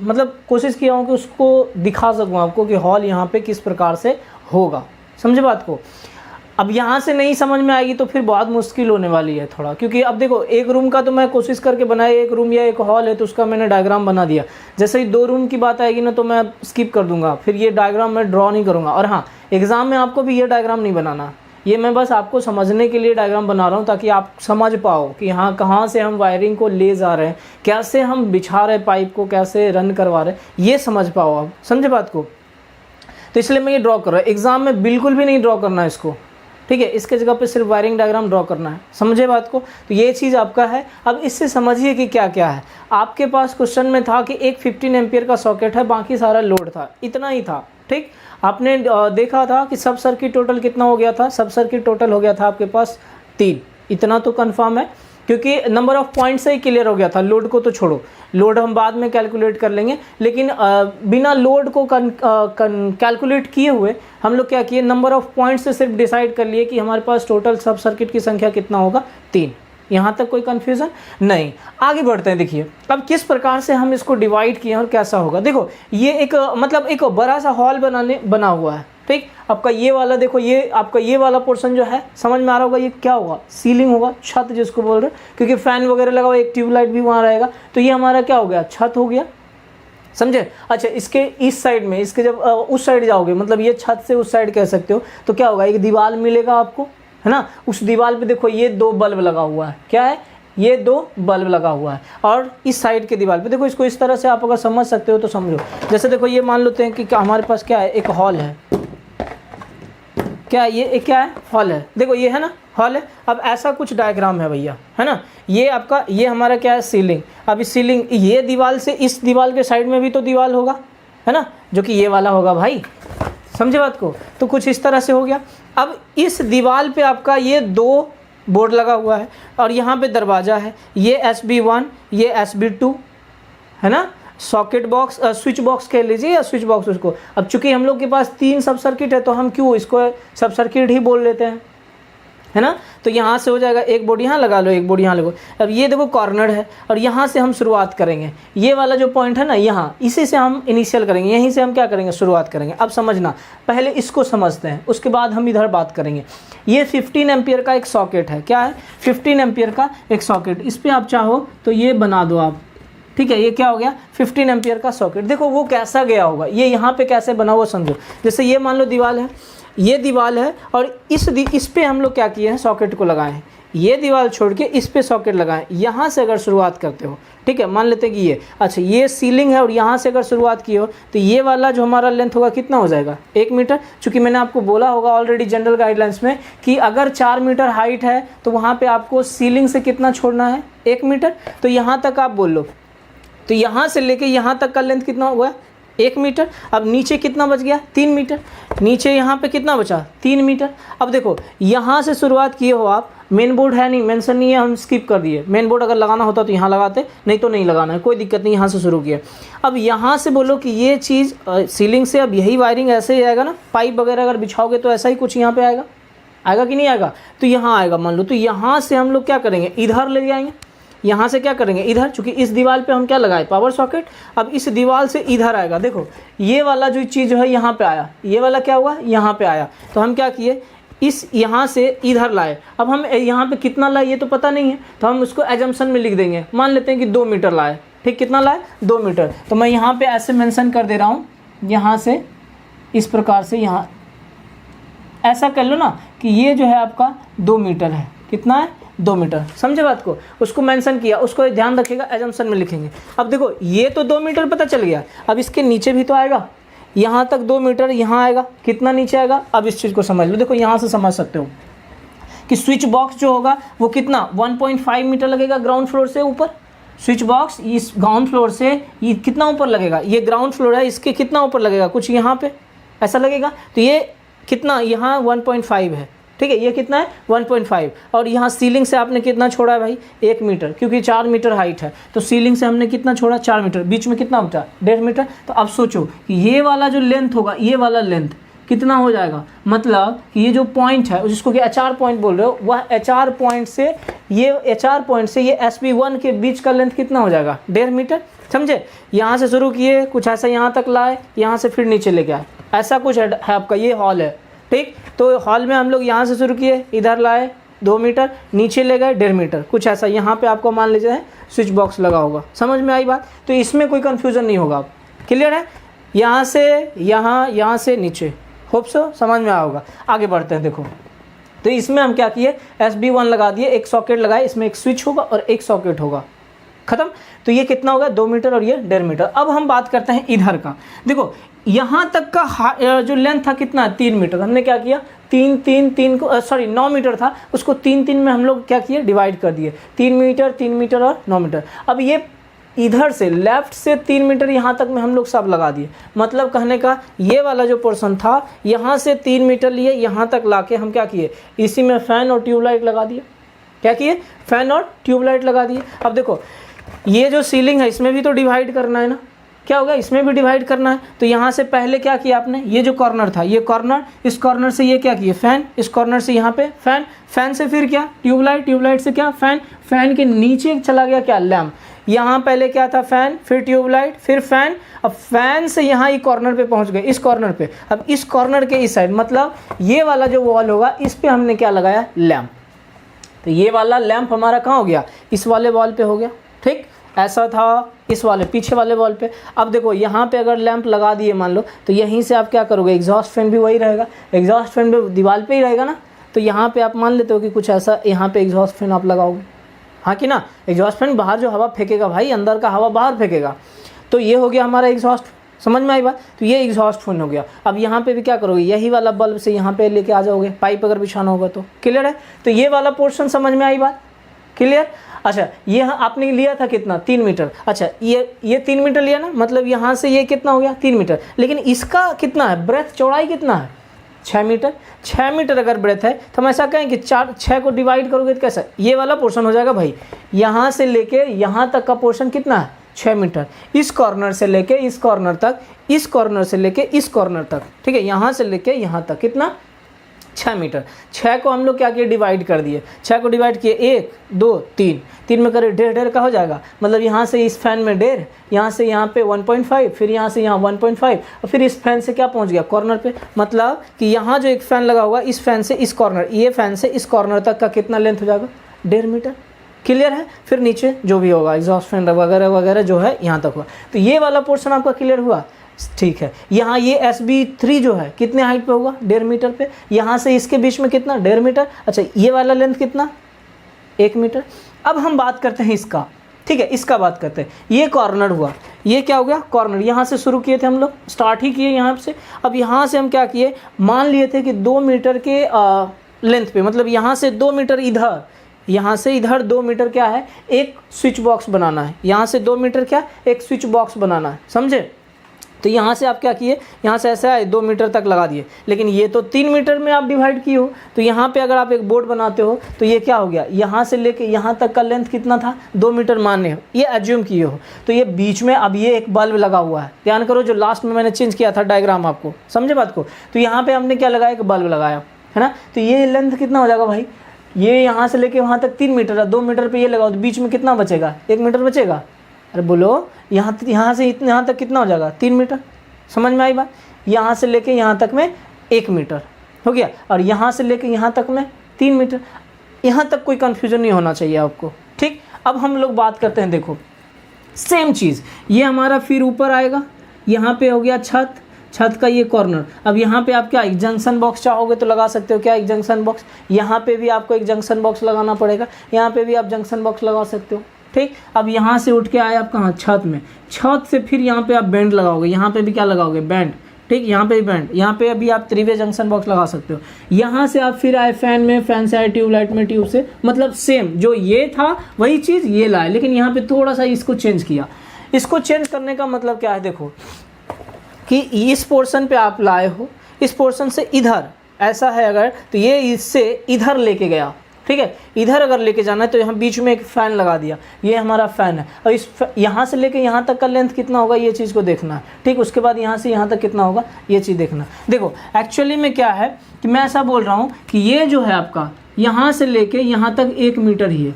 मतलब कोशिश किया हूँ कि उसको दिखा सकूँ आपको कि हॉल यहाँ पे किस प्रकार से होगा, समझे बात को। अब यहाँ से नहीं समझ में आएगी तो फिर बहुत मुश्किल होने वाली है थोड़ा, क्योंकि अब देखो एक रूम का तो मैं कोशिश करके बनाया, एक रूम या एक हॉल है तो उसका मैंने डायग्राम बना दिया। जैसे ही 2 रूम की बात आएगी ना तो मैं स्किप कर दूंगा, फिर ये डायग्राम मैं ड्रॉ नहीं करूँगा। और हाँ, एग्ज़ाम में आपको भी ये डायग्राम नहीं बनाना, ये मैं बस आपको समझने के लिए डायग्राम बना रहा हूँ ताकि आप समझ पाओ कि हाँ कहाँ से हम वायरिंग को ले जा रहे हैं, कैसे हम बिछा रहे पाइप को, कैसे रन करवा रहे हैं, ये समझ पाओ आप, समझे बात को। तो इसलिए मैं ये ड्रॉ कर रहा हूँ। एग्ज़ाम में बिल्कुल भी नहीं ड्रॉ करना है इसको, ठीक है। इसके जगह पे सिर्फ वायरिंग डायग्राम ड्रॉ करना है, समझे बात को। तो ये चीज़ आपका है। अब इससे समझिए कि क्या क्या है। आपके पास क्वेश्चन में था कि एक 15 एम्पियर का सॉकेट है, बाकी सारा लोड था, इतना ही था, ठीक। आपने देखा था कि सब सर्किट टोटल कितना हो गया था, सब सर्किट टोटल हो गया था आपके पास 3, इतना तो कंफर्म है, क्योंकि नंबर ऑफ पॉइंट से ही क्लियर हो गया था। लोड को तो छोड़ो, लोड हम बाद में कैलकुलेट कर लेंगे, लेकिन बिना लोड को कैलकुलेट किए हुए हम लोग क्या किए, नंबर ऑफ पॉइंट से सिर्फ डिसाइड कर लिए कि हमारे पास टोटल सब सर्किट की संख्या कितना होगा, 3। यहाँ तक कोई कन्फ्यूज़न नहीं। आगे बढ़ते हैं। देखिए अब किस प्रकार से हम इसको डिवाइड किए और कैसा होगा। देखो ये एक मतलब एक बड़ा सा हॉल बना हुआ है, ठीक। आपका ये वाला देखो, ये आपका ये वाला पोर्शन जो है समझ में आ रहा होगा, ये क्या होगा, सीलिंग होगा, छत जिसको बोल रहे हैं, क्योंकि फैन वगैरह लगा हुआ, एक ट्यूबलाइट भी वहाँ रहेगा। तो ये हमारा क्या हो गया, छत हो गया, समझे। अच्छा इसके इस साइड में, इसके जब उस साइड जाओगे, मतलब ये छत से उस साइड कह सकते हो, तो क्या होगा, एक दीवार मिलेगा आपको, है ना। उस दीवार पे देखो ये 2 बल्ब लगा हुआ है, क्या है, ये 2 बल्ब लगा हुआ है। और इस साइड के दीवार पे देखो, इसको इस तरह से आप अगर समझ सकते हो तो समझो। जैसे देखो ये मान लेते हैं कि हमारे पास क्या है, एक हॉल है, क्या ये क्या है, हॉल है। देखो ये है ना हॉल है। अब ऐसा कुछ डायग्राम है भैया, है ना, ये आपका, ये हमारा क्या है, सीलिंग। अब इस सीलिंग, ये दीवार से इस दीवार के साइड में भी तो दीवार होगा, है ना, जो कि ये वाला होगा भाई, समझे बात को। तो कुछ इस तरह से हो गया। अब इस दीवार पे आपका ये 2 बोर्ड लगा हुआ है और यहाँ पे दरवाज़ा है, ये SB1, ये SB2, है ना, सॉकेट बॉक्स, स्विच बॉक्स कह लीजिए या स्विच बॉक्स उसको। अब चूंकि हम लोग के पास 3 सब सर्किट है तो हम क्यों इसको सब सर्किट ही बोल लेते हैं, है ना। तो यहाँ से हो जाएगा, एक बोर्ड यहाँ लगा लो, एक बोर्ड यहाँ लगो। अब ये देखो कॉर्नर है और यहाँ से हम शुरुआत करेंगे। ये वाला जो पॉइंट है ना यहाँ, इसी से हम इनिशियल करेंगे, यहीं से हम क्या करेंगे, शुरुआत करेंगे। अब समझना, पहले इसको समझते हैं, उसके बाद हम इधर बात करेंगे। ये 15 एम्पियर का एक सॉकेट है, क्या है, 15 एम्पियर का एक सॉकेट। इस पर आप चाहो तो ये बना दो आप, ठीक है। ये क्या हो गया, 15 एम्पियर का सॉकेट। देखो वो कैसा गया होगा, ये यहाँ पे कैसे बना हुआ समझो। जैसे ये मान लो दीवार है, ये दीवार है और इस पे हम लोग क्या किए हैं, सॉकेट को लगाए हैं। ये दीवार छोड़ के इस पे सॉकेट लगाएं। यहाँ से अगर शुरुआत करते हो, ठीक है, मान लेते हैं कि ये, अच्छा ये सीलिंग है और यहाँ से अगर शुरुआत की हो तो ये वाला जो हमारा लेंथ होगा कितना हो जाएगा, 1 मीटर। चूँकि मैंने आपको बोला होगा ऑलरेडी जनरल गाइडलाइंस में कि अगर 4 मीटर हाइट है तो वहाँ पर आपको सीलिंग से कितना छोड़ना है, 1 मीटर। तो यहाँ तक आप बोल लो, तो यहाँ से लेके यहाँ तक का लेंथ कितना हुआ, 1 मीटर। अब नीचे कितना बच गया, 3 मीटर। नीचे यहाँ पे कितना बचा, 3 मीटर। अब देखो यहाँ से शुरुआत किए हो आप, मेन बोर्ड है नहीं, मेंशन नहीं है, हम स्किप कर दिए। मेन बोर्ड अगर लगाना होता तो यहाँ लगाते, नहीं तो नहीं लगाना है, कोई दिक्कत नहीं, यहाँ से शुरू किया। अब यहाँ से बोलो कि ये चीज़ सीलिंग से, अब यही वायरिंग ऐसे ही आएगा ना, पाइप वगैरह अगर बिछाओगे तो ऐसा ही कुछ यहाँ पर आएगा, आएगा कि नहीं आएगा। तो यहाँ आएगा मान लो, तो यहाँ से हम लोग क्या करेंगे, इधर ले जाएंगे। यहाँ से क्या करेंगे, इधर, चूँकि इस दीवार पे हम क्या लगाए, पावर सॉकेट। अब इस दीवार से इधर आएगा, देखो ये वाला जो चीज़ है यहाँ पे आया, ये वाला क्या हुआ, यहाँ पे आया। तो हम क्या किए, इस यहाँ से इधर लाए। अब हम यहाँ पे कितना लाए ये तो पता नहीं है, तो हम उसको एजम्पशन में लिख देंगे। मान लेते हैं कि 2 मीटर लाए, ठीक, कितना लाए, 2 मीटर। तो मैं यहाँ पर ऐसे मैंसन कर दे रहा हूँ, यहाँ से इस प्रकार से, यहाँ ऐसा कर लो ना कि ये जो है आपका 2 मीटर है, कितना है, 2 मीटर। समझे बात को, उसको मेंशन किया, उसको ध्यान रखिएगा, एजम्पशन में लिखेंगे। अब देखो ये तो 2 मीटर पता चल गया। अब इसके नीचे भी तो आएगा, यहाँ तक 2 मीटर, यहाँ आएगा, कितना नीचे आएगा। अब इस चीज़ को समझ लो, देखो यहाँ से समझ सकते हो कि स्विच बॉक्स जो होगा वो कितना, 1.5 मीटर लगेगा ग्राउंड फ्लोर से ऊपर। स्विच बॉक्स इस ग्राउंड फ्लोर से ये कितना ऊपर लगेगा, ये ग्राउंड फ्लोर है, इसके कितना ऊपर लगेगा, कुछ यहाँ पे ऐसा लगेगा। तो ये कितना, यहाँ 1.5 है, ठीक है, ये कितना है, 1.5। और यहाँ सीलिंग से आपने कितना छोड़ा है भाई, 1 मीटर, क्योंकि 4 मीटर हाइट है। तो सीलिंग से हमने कितना छोड़ा, 4 मीटर। बीच में कितना बचा, 1.5 मीटर। तो अब सोचो कि ये वाला जो लेंथ होगा, ये वाला लेंथ कितना हो जाएगा, मतलब कि ये जो पॉइंट है जिसको कि HR पॉइंट बोल रहे हो, वह HR पॉइंट से ये SB1 के बीच का लेंथ कितना हो जाएगा, 1.5 मीटर। समझे, यहाँ से शुरू किए, कुछ ऐसा यहाँ तक लाए, यहाँ से फिर नीचे लेके आए, ऐसा कुछ है आपका। ये हॉल है, ठीक। तो हॉल में हम लोग यहाँ से शुरू किए, इधर लाए 2 मीटर, नीचे ले गए 1.5 मीटर, कुछ ऐसा। यहाँ पे आपको मान लीजिए स्विच बॉक्स लगा होगा। समझ में आई बात, तो इसमें कोई कन्फ्यूज़न नहीं होगा, क्लियर है। यहाँ से यहाँ, यहाँ से नीचे, होप सो समझ में आया होगा। आगे बढ़ते हैं, देखो तो इसमें हम क्या किए, SB1 लगा दिए, एक सॉकेट लगाए, इसमें एक स्विच होगा और एक सॉकेट होगा, खत्म। तो ये कितना होगा, 2 मीटर और ये 1.5 मीटर। अब हम बात करते हैं इधर का। देखो यहाँ तक का जो लेंथ था कितना, 3 मीटर। हमने क्या किया, 3 को 9 मीटर था, उसको 3 में हम लोग क्या किए, डिवाइड कर दिए। 3 मीटर और 9 मीटर। अब ये इधर से लेफ्ट से 3 मीटर यहाँ तक में हम लोग सब लगा दिए। मतलब कहने का ये वाला जो पोर्शन था, यहाँ से 3 मीटर लिए, यहाँ तक लाके हम क्या किए, इसी में फ़ैन और ट्यूबलाइट लगा दिए। क्या किए, फ़ैन और ट्यूबलाइट लगा दिए। अब देखो ये जो सीलिंग है, इसमें भी तो डिवाइड करना है ना, क्या होगा, इसमें भी डिवाइड करना है। तो यहाँ से पहले क्या किया आपने, ये जो कॉर्नर था, ये कॉर्नर, इस कॉर्नर से ये क्या किए, फ़ैन, इस कॉर्नर से यहाँ पे फ़ैन, फ़ैन से फिर क्या, ट्यूबलाइट, ट्यूबलाइट से क्या, फ़ैन, फ़ैन के नीचे चला गया क्या, लैम्प। यहाँ पहले क्या था, फ़ैन, फिर ट्यूबलाइट, फिर फ़ैन। अब फ़ैन से यहाँ ये कॉर्नर पे पहुँच गए, इस कॉर्नर पे। अब इस कॉर्नर के इस साइड, मतलब ये वाला जो वॉल होगा, इस पर हमने क्या लगाया, लैम्प। तो ये वाला लैम्प हमारा कहाँ हो गया, इस वाले वॉल पे हो गया, ठीक। ऐसा था इस वाले पीछे वाले वॉल पे। अब देखो यहाँ पे अगर लैंप लगा दिए मान लो, तो यहीं से आप क्या करोगे, एग्जॉस्ट फैन भी वही रहेगा, एग्जॉस्ट फैन भी दीवार पे ही रहेगा ना। तो यहाँ पे आप मान लेते हो कि कुछ ऐसा यहाँ पे एग्जॉस्ट फैन आप लगाओगे, हाँ कि ना। एग्जॉस्ट फैन बाहर जो हवा फेंकेगा भाई, अंदर का हवा बाहर फेंकेगा। तो ये हो गया हमारा एग्जॉस्ट, समझ में आई बात। तो ये एग्जॉस्ट फैन हो गया। अब यहाँ पे भी क्या करोगे, यही वाला बल्ब से यहाँ पे लेके आ जाओगे, पाइप अगर बिछाना होगा तो। क्लियर है। तो ये वाला पोर्शन समझ में आई बात, क्लियर। अच्छा ये आपने लिया था कितना, 3 मीटर। अच्छा ये 3 मीटर लिया ना, मतलब यहाँ से ये कितना हो गया, 3 मीटर। लेकिन इसका कितना है, ब्रेथ चौड़ाई कितना है, 6 मीटर। 6 मीटर अगर ब्रेथ है तो हम ऐसा कहें कि 6 को डिवाइड करोगे तो कैसा, ये वाला पोर्शन हो जाएगा भाई। यहाँ से लेके यहाँ तक का पोर्शन कितना है, 6 मीटर। इस कॉर्नर से लेके इस कॉर्नर तक, इस कॉर्नर से लेके इस कॉर्नर तक, ठीक है, यहाँ से लेके यहाँ तक कितना, 6 मीटर। 6 को हम लोग क्या किए, डिवाइड कर दिए। 6 को डिवाइड किए, 1 2 3, 3 में करें 1.5 का हो जाएगा। मतलब यहाँ से इस फैन में 1.5, यहाँ से यहाँ पे 1.5, फिर यहाँ से यहाँ 1.5, और फिर इस फैन से क्या पहुँच गया, कॉर्नर पे। मतलब कि यहाँ जो एक फ़ैन लगा हुआ, इस फैन से इस कॉर्नर, ये फैन से इस कॉर्नर तक का कितना लेंथ हो जाएगा, 1.5 मीटर। क्लियर है। फिर नीचे जो भी होगा एग्जॉस्ट फैन वगैरह वगैरह जो है यहाँ तक हुआ। तो ये वाला पोर्शन आपका क्लियर हुआ, ठीक है। यहाँ ये SB3 जो है कितने हाइट पे होगा, 1.5 मीटर पे। यहाँ से इसके बीच में कितना, 1.5 मीटर। अच्छा ये वाला लेंथ कितना, 1 मीटर। अब हम बात करते हैं इसका, ठीक है, इसका बात करते हैं। ये कॉर्नर हुआ, ये क्या हो गया, कॉर्नर। यहाँ से शुरू किए थे हम लोग, स्टार्ट ही किए यहाँ से। अब यहाँ से हम क्या किए, मान लिए थे कि 2 मीटर के लेंथ पे, मतलब यहाँ से 2 मीटर इधर, यहाँ से इधर 2 मीटर क्या है, एक स्विच बॉक्स बनाना है। यहाँ से 2 मीटर क्या, एक स्विच बॉक्स बनाना है, समझे। तो यहाँ से आप क्या किए, यहाँ से ऐसे आए 2 मीटर तक लगा दिए। लेकिन ये तो 3 मीटर में आप डिवाइड किए हो। तो यहाँ पे अगर आप एक बोर्ड बनाते हो तो ये क्या हो गया, यहाँ से लेके यहाँ तक का लेंथ कितना था, 2 मीटर मानने हो, ये एज्यूम किए हो। तो ये बीच में अब ये एक बल्ब लगा हुआ है, ध्यान करो, जो लास्ट में मैंने चेंज किया था डायग्राम आपको, समझे बात को। तो यहाँ पर हमने क्या लगाया, एक बल्ब लगाया है ना। तो ये लेंथ कितना हो जाएगा भाई, ये यहाँ से लेके वहाँ तक 3 मीटर है, 2 मीटर पे ये लगाओ तो बीच में कितना बचेगा, 1 मीटर बचेगा। अरे बोलो, यहाँ से यहाँ तक कितना हो जाएगा, 3 मीटर। समझ में आई बात। यहाँ से लेके यहाँ तक में 1 मीटर हो गया, और यहाँ से लेके यहाँ तक में 3 मीटर। यहाँ तक कोई कन्फ्यूजन नहीं होना चाहिए आपको, ठीक। अब हम लोग बात करते हैं, देखो सेम चीज़, ये हमारा फिर ऊपर आएगा, यहाँ पे हो गया छत, छत का ये कॉर्नर। अब यहाँ पे आप क्या एक जंक्शन बॉक्स चाहोगे तो लगा सकते हो, क्या एक जंक्शन बॉक्स। यहाँ पे भी आपको एक जंक्शन बॉक्स लगाना पड़ेगा, यहाँ पे भी आप जंक्शन बॉक्स लगा सकते हो, ठीक। अब यहाँ से उठ के आए आप कहाँ, छत में। छत से फिर यहाँ पे आप बैंड लगाओगे, यहाँ पे भी क्या लगाओगे, बैंड, ठीक। यहाँ पे भी बैंड, यहाँ पे अभी आप 3 वे जंक्शन बॉक्स लगा सकते हो। यहाँ से आप फिर आए फैन में, फैन से आए ट्यूबलाइट में, ट्यूब से, मतलब सेम जो ये था वही चीज़ ये लाए, लेकिन यहाँ पे थोड़ा सा इसको चेंज किया। इसको चेंज करने का मतलब क्या है, देखो कि इस पोर्शन पे आप लाए हो, इस पोर्शन से इधर ऐसा है अगर, तो ये इससे इधर लेके गया, ठीक है। इधर अगर लेके जाना है तो यहाँ बीच में एक फ़ैन लगा दिया, ये हमारा फ़ैन है। और इस यहाँ से लेके यहाँ तक का लेंथ कितना होगा, ये चीज़ को देखना है, ठीक। उसके बाद यहाँ से यहाँ तक कितना होगा, ये चीज़ देखना। देखो एक्चुअली में क्या है कि मैं ऐसा बोल रहा हूँ कि ये जो है आपका यहाँ से लेके यहाँ तक 1 मीटर ही है।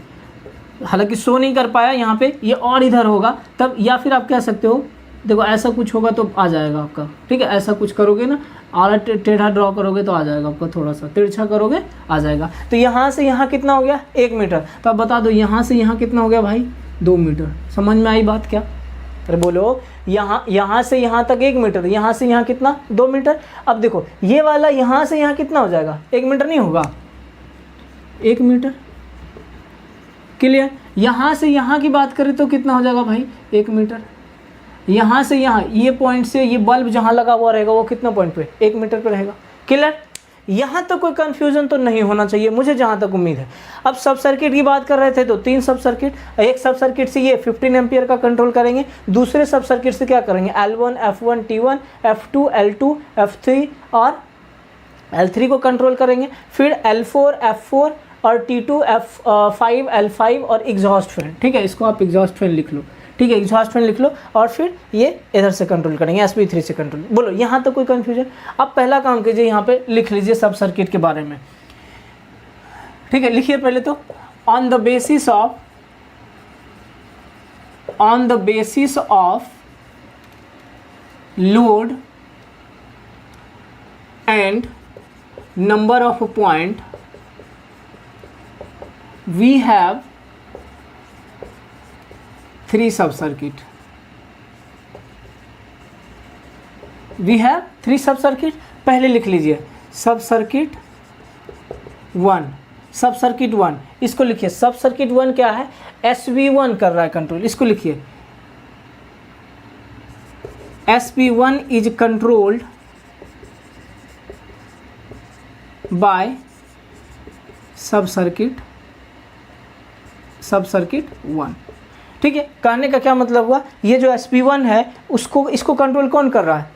हालांकि शो नहीं कर पाया यहाँ पे, ये और इधर होगा तब, या फिर आप कह सकते हो, देखो ऐसा कुछ होगा तो आ जाएगा आपका, ठीक है। ऐसा कुछ करोगे ना, आला टेढ़ा ड्रॉ करोगे तो आ जाएगा आपका, थोड़ा सा तिरछा करोगे आ जाएगा। तो यहाँ से यहाँ कितना हो गया, 1 मीटर। तो अब बता दो यहाँ से यहाँ कितना हो गया भाई, 2 मीटर। समझ में आई बात क्या। अरे बोलो, यहाँ से यहाँ तक 1 मीटर, यहाँ से यहाँ कितना, 2 मीटर। अब देखो ये वाला यहाँ से यहाँ कितना हो जाएगा, 1 मीटर नहीं होगा, 1 मीटर। क्लियर। यहाँ से यहाँ की बात करें तो कितना हो जाएगा भाई, 1 मीटर। यहाँ से यहाँ ये पॉइंट से ये बल्ब जहाँ लगा हुआ रहेगा वो कितना पॉइंट पे, 1 मीटर पे रहेगा। क्लियर। यहाँ तक कोई कन्फ्यूजन तो नहीं होना चाहिए मुझे जहाँ तक उम्मीद है। अब सब सर्किट की बात कर रहे थे तो 3 सब सर्किट, एक सब सर्किट से ये 15 एम्पियर का कंट्रोल करेंगे, दूसरे सब सर्किट से क्या करेंगे, L1 F1 T1 F2 L2 F3 और L3 को कंट्रोल करेंगे। फिर L4 F4 और T2 F5 L5 और एग्जॉस्ट फैन, ठीक है। इसको आप एग्जॉस्ट फैन लिख लो, ठीक है, एग्जॉस्ट फैन लिख लो। और फिर ये इधर से कंट्रोल करेंगे, SB3 से कंट्रोल। बोलो यहाँ तो कोई कन्फ्यूजन। अब पहला काम कीजिए, यहाँ पे लिख लीजिए सब सर्किट के बारे में, ठीक है। लिखिए पहले तो, on the basis of load and number of point we have 3 सब सर्किट। वी हैव 3 सब सर्किट। पहले लिख लीजिए सब सर्किट 1, सब सर्किट 1, इसको लिखिए। सब सर्किट 1 क्या है, SB1 कर रहा है कंट्रोल, इसको लिखिए SP1 is controlled by सब सर्किट 1। ठीक है, कहने का क्या मतलब हुआ, ये जो SP1 है इसको कंट्रोल कौन कर रहा है,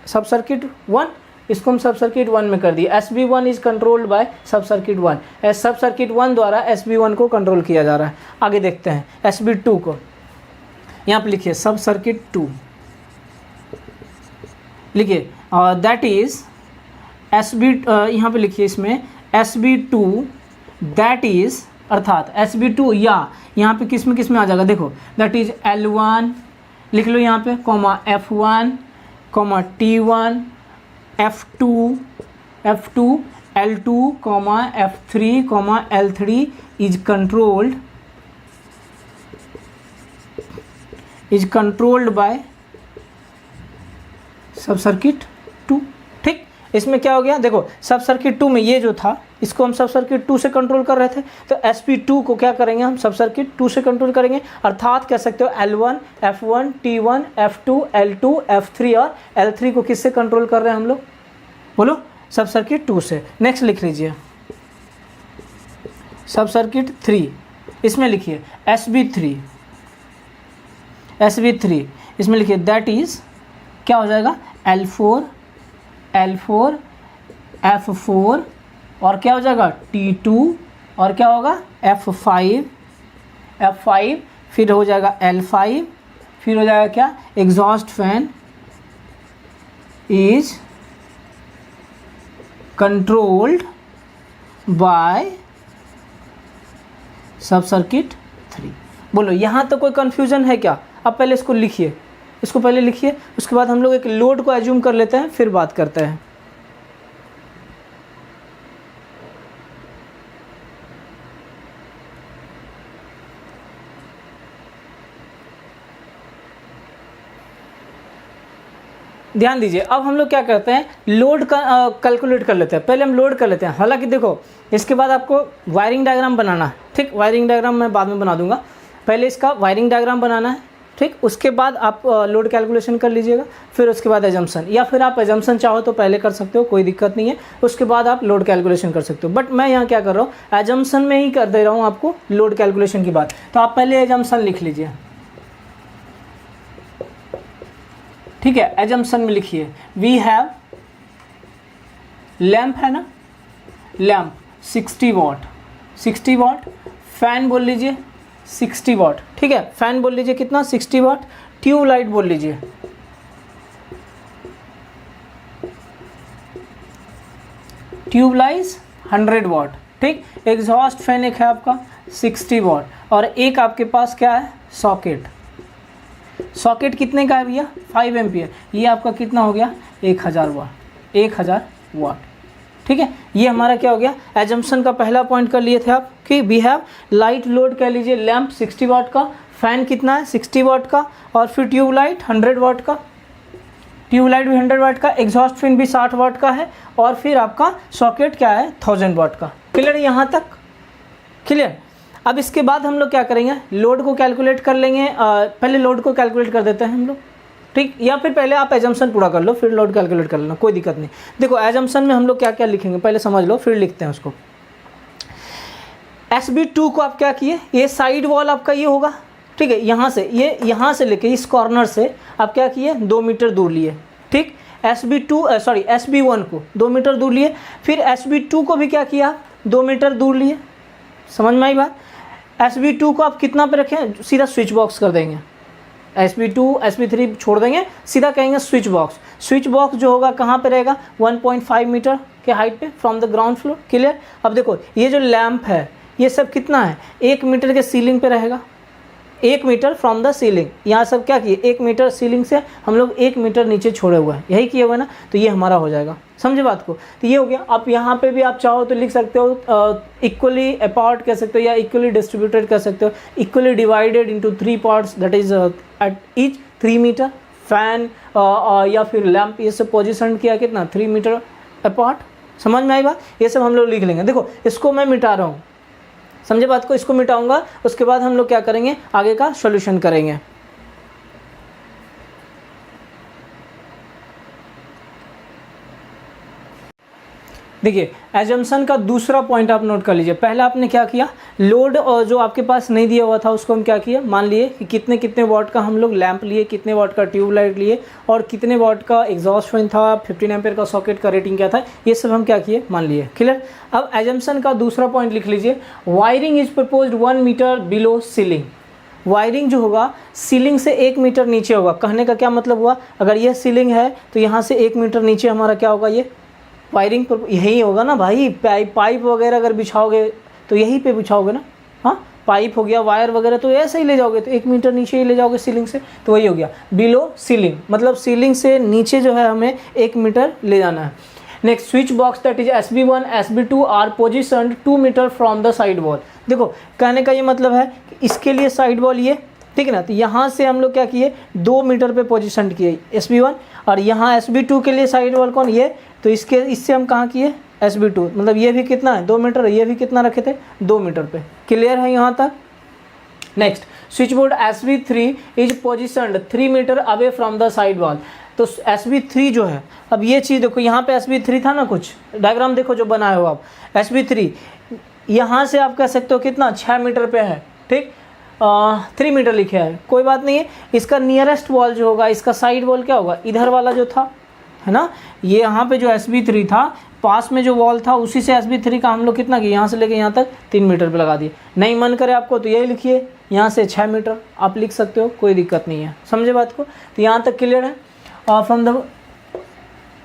सब सर्किट 1, इसको हम सब सर्किट 1 में कर दिए। SB1 इज कंट्रोल्ड बाय सब सर्किट 1, सब सर्किट 1 द्वारा SB1 को कंट्रोल किया जा रहा है। आगे देखते हैं SB2 को, यहाँ पे लिखिए सब सर्किट 2, लिखिए दैट इज SB, यहाँ पे लिखिए इसमें SB2 दैट इज, अर्थात SB2 या यहाँ पे किस में आ जाएगा, देखो दैट इज L1 लिख लो यहाँ पे, comma F1 comma T1 F2 L2 comma F3 comma L3 is controlled by सब सर्किट 2। ठीक, इसमें क्या हो गया, देखो सब सर्किट 2 में ये जो था इसको हम सब सर्किट 2 से कंट्रोल कर रहे थे, तो SP2 को क्या करेंगे हम सब सर्किट 2 से कंट्रोल करेंगे, अर्थात कह सकते हो L1 F1 T1 F2 L2 F3 और L3 को किससे कंट्रोल कर रहे हैं हम लोग, बोलो सब सर्किट 2 से। नेक्स्ट लिख लीजिए सब सर्किट 3, इसमें लिखिए SB3 इसमें लिखिए दैट इज क्या हो जाएगा L4 F4 और क्या हो जाएगा T2 और क्या होगा F5 फिर हो जाएगा L5, फिर हो जाएगा क्या, exhaust fan is controlled by सब सर्किट 3। बोलो यहाँ तो कोई कंफ्यूजन है क्या, अब पहले इसको लिखिए, इसको पहले लिखिए, उसके बाद हम लोग एक लोड को एज्यूम कर लेते हैं, फिर बात करते हैं। ध्यान दीजिए, अब हम लोग क्या करते हैं, लोड का कैलकुलेट कर लेते हैं। पहले हम लोड कर लेते हैं, हालांकि देखो इसके बाद आपको वायरिंग डायग्राम बनाना है। ठीक, वायरिंग डायग्राम मैं बाद में बना दूंगा, पहले इसका वायरिंग डायग्राम बनाना है। ठीक, उसके बाद आप लोड कैलकुलेशन कर लीजिएगा, फिर उसके बाद एजम्पशन, या फिर आप एजम्पशन चाहो तो पहले कर सकते हो, कोई दिक्कत नहीं है, उसके बाद आप लोड कैलकुलेशन कर सकते हो। बट मैं यहाँ क्या कर रहा हूँ, एजम्पशन में ही कर दे रहा हूँ आपको लोड कैलकुलेशन की बात। तो आप पहले एजम्पशन लिख लीजिए। ठीक है, एजम्पशन में लिखिए वी हैव लैंप है ना, लैंप 60 वाट, फैन बोल लीजिए 60 वाट। ठीक है, फैन बोल लीजिए कितना 60 वाट, ट्यूबलाइट बोल लीजिए ट्यूबलाइट 100 वाट। ठीक, एग्जॉस्ट फैन एक है आपका 60 वाट, और एक आपके पास क्या है सॉकेट कितने का है भैया 5 एम्पियर, ये आपका कितना हो गया 1000 वाट। ठीक है, ये हमारा क्या हो गया, एजम्पशन का पहला पॉइंट कर लिए थे आप कि वी हैव लाइट लोड कह लीजिए लैंप 60 वाट का, फैन कितना है 60 वाट का, और फिर ट्यूबलाइट 100 वाट का, ट्यूबलाइट भी 100 वाट का, एग्जॉस्ट फैन भी 60 वाट का है, और फिर आपका सॉकेट क्या है 1000 वाट का। क्लियर, यहाँ तक क्लियर। अब इसके बाद हम लोग क्या करेंगे, लोड को कैलकुलेट कर लेंगे। पहले लोड को कैलकुलेट कर देते हैं हम लोग। ठीक, या फिर पहले आप एजम्पशन पूरा कर लो फिर लोड कैलकुलेट कर लेना, कोई दिक्कत नहीं। देखो एजम्पशन में हम लोग क्या क्या लिखेंगे पहले समझ लो, फिर लिखते हैं उसको। SB2 को आप क्या किए, ये साइड वॉल आपका ये होगा। ठीक है, यहाँ से ये यहाँ से लेके इस कॉर्नर से आप क्या किए 2 मीटर दूर लिए। ठीक, SB1 को 2 मीटर दूर लिए, फिर SB2 को भी क्या किया 2 मीटर दूर लिए। समझ में आई बात। SB2 को आप कितना पे रखें, सीधा स्विच बॉक्स कर देंगे। SB2 SB3 छोड़ देंगे, सीधा कहेंगे स्विच बॉक्स। स्विच बॉक्स जो होगा कहाँ पे रहेगा 1.5 मीटर के हाइट पे from the ground floor. Clear. अब देखो ये जो लैंप है ये सब कितना है 1 मीटर के सीलिंग पे रहेगा, 1 मीटर फ्रॉम द सीलिंग। यहाँ सब क्या किए 1 मीटर सीलिंग से हम लोग 1 मीटर नीचे छोड़े हुए हैं, यही किए हुए ना, तो ये हमारा हो जाएगा। समझे बात को। तो ये हो गया। आप यहाँ पे भी आप चाहो तो लिख सकते हो इक्वली अपार्ट कह सकते हो या इक्वली डिस्ट्रीब्यूटेड कह सकते हो, equally divided into 3 parts that is at each 3 metre. Fan या फिर लैंप ये सब पोजिशन किया कितना 3 मीटर अपार्ट। समझ में आई बात। ये सब हम लोग लिख लेंगे। देखो इसको मैं मिटा रहा हूँ, समझे बात को, इसको मिटाऊंगा, उसके बाद हम लोग क्या करेंगे आगे का सॉल्यूशन करेंगे। देखिए एजम्पशन का दूसरा पॉइंट आप नोट कर लीजिए। पहला आपने क्या किया, लोड जो आपके पास नहीं दिया हुआ था उसको हम क्या किया, मान लिए कि कितने कितने वाट का हम लोग लैंप लिए, कितने वाट का ट्यूबलाइट लिए और कितने वाट का एग्जॉस्ट फैन था, 15 एम्पीयर का सॉकेट का रेटिंग क्या था, ये सब हम क्या किए, मान लिए। क्लियर। अब एजम्पशन का दूसरा पॉइंट लिख लीजिए, wiring is proposed 1 metre below ceiling. Wiring जो होगा सीलिंग से 1 मीटर नीचे होगा। कहने का क्या मतलब हुआ, अगर ये सीलिंग है तो यहाँ से 1 मीटर नीचे हमारा क्या होगा, ये वायरिंग पर यही होगा ना भाई। पाइप वगैरह अगर बिछाओगे तो यहीं पे बिछाओगे ना, हाँ पाइप हो गया, वायर वगैरह तो ऐसे ही ले जाओगे, तो 1 मीटर नीचे ही ले जाओगे सीलिंग से, तो वही हो गया बिलो सीलिंग, मतलब सीलिंग से नीचे जो है हमें 1 मीटर ले जाना है। Next, switch box that is SB1 SB2 are positioned 2 metre from the side wall. देखो कहने का ये मतलब है कि इसके लिए साइड वॉल ये, ठीक है ना, तो यहाँ से हम लोग क्या किए, 2 मीटर पे पोजीशन किए SB1, और यहाँ SB2 के लिए साइड वॉल कौन, ये, तो इससे हम कहाँ किए SB2, मतलब ये भी कितना है 2 मीटर, ये भी कितना रखे थे 2 मीटर पे। क्लियर है यहाँ तक। Next, switch board SB3 is positioned 3 metre away from the side wall. तो SB3 जो है, अब ये चीज़ देखो, यहाँ पे SB3 था ना, कुछ डायग्राम देखो जो बनाए हो आप, SB3 यहाँ से आप कह सकते हो कितना 6 मीटर पे है, ठीक, 3 मीटर लिखे है, कोई बात नहीं है। इसका नियरेस्ट वॉल जो होगा, इसका साइड वॉल क्या होगा, इधर वाला जो था, है ना, ये यहाँ पे जो SB3 था पास में जो वॉल था उसी से SB3 का हम लोग कितना किया, यहाँ से लेके यहाँ तक 3 मीटर पे लगा दिए। नहीं मन करे आपको तो यही लिखिए, यहाँ से 6 मीटर आप लिख सकते हो, कोई दिक्कत नहीं है, समझे बात को। तो यहाँ तक क्लियर है। From the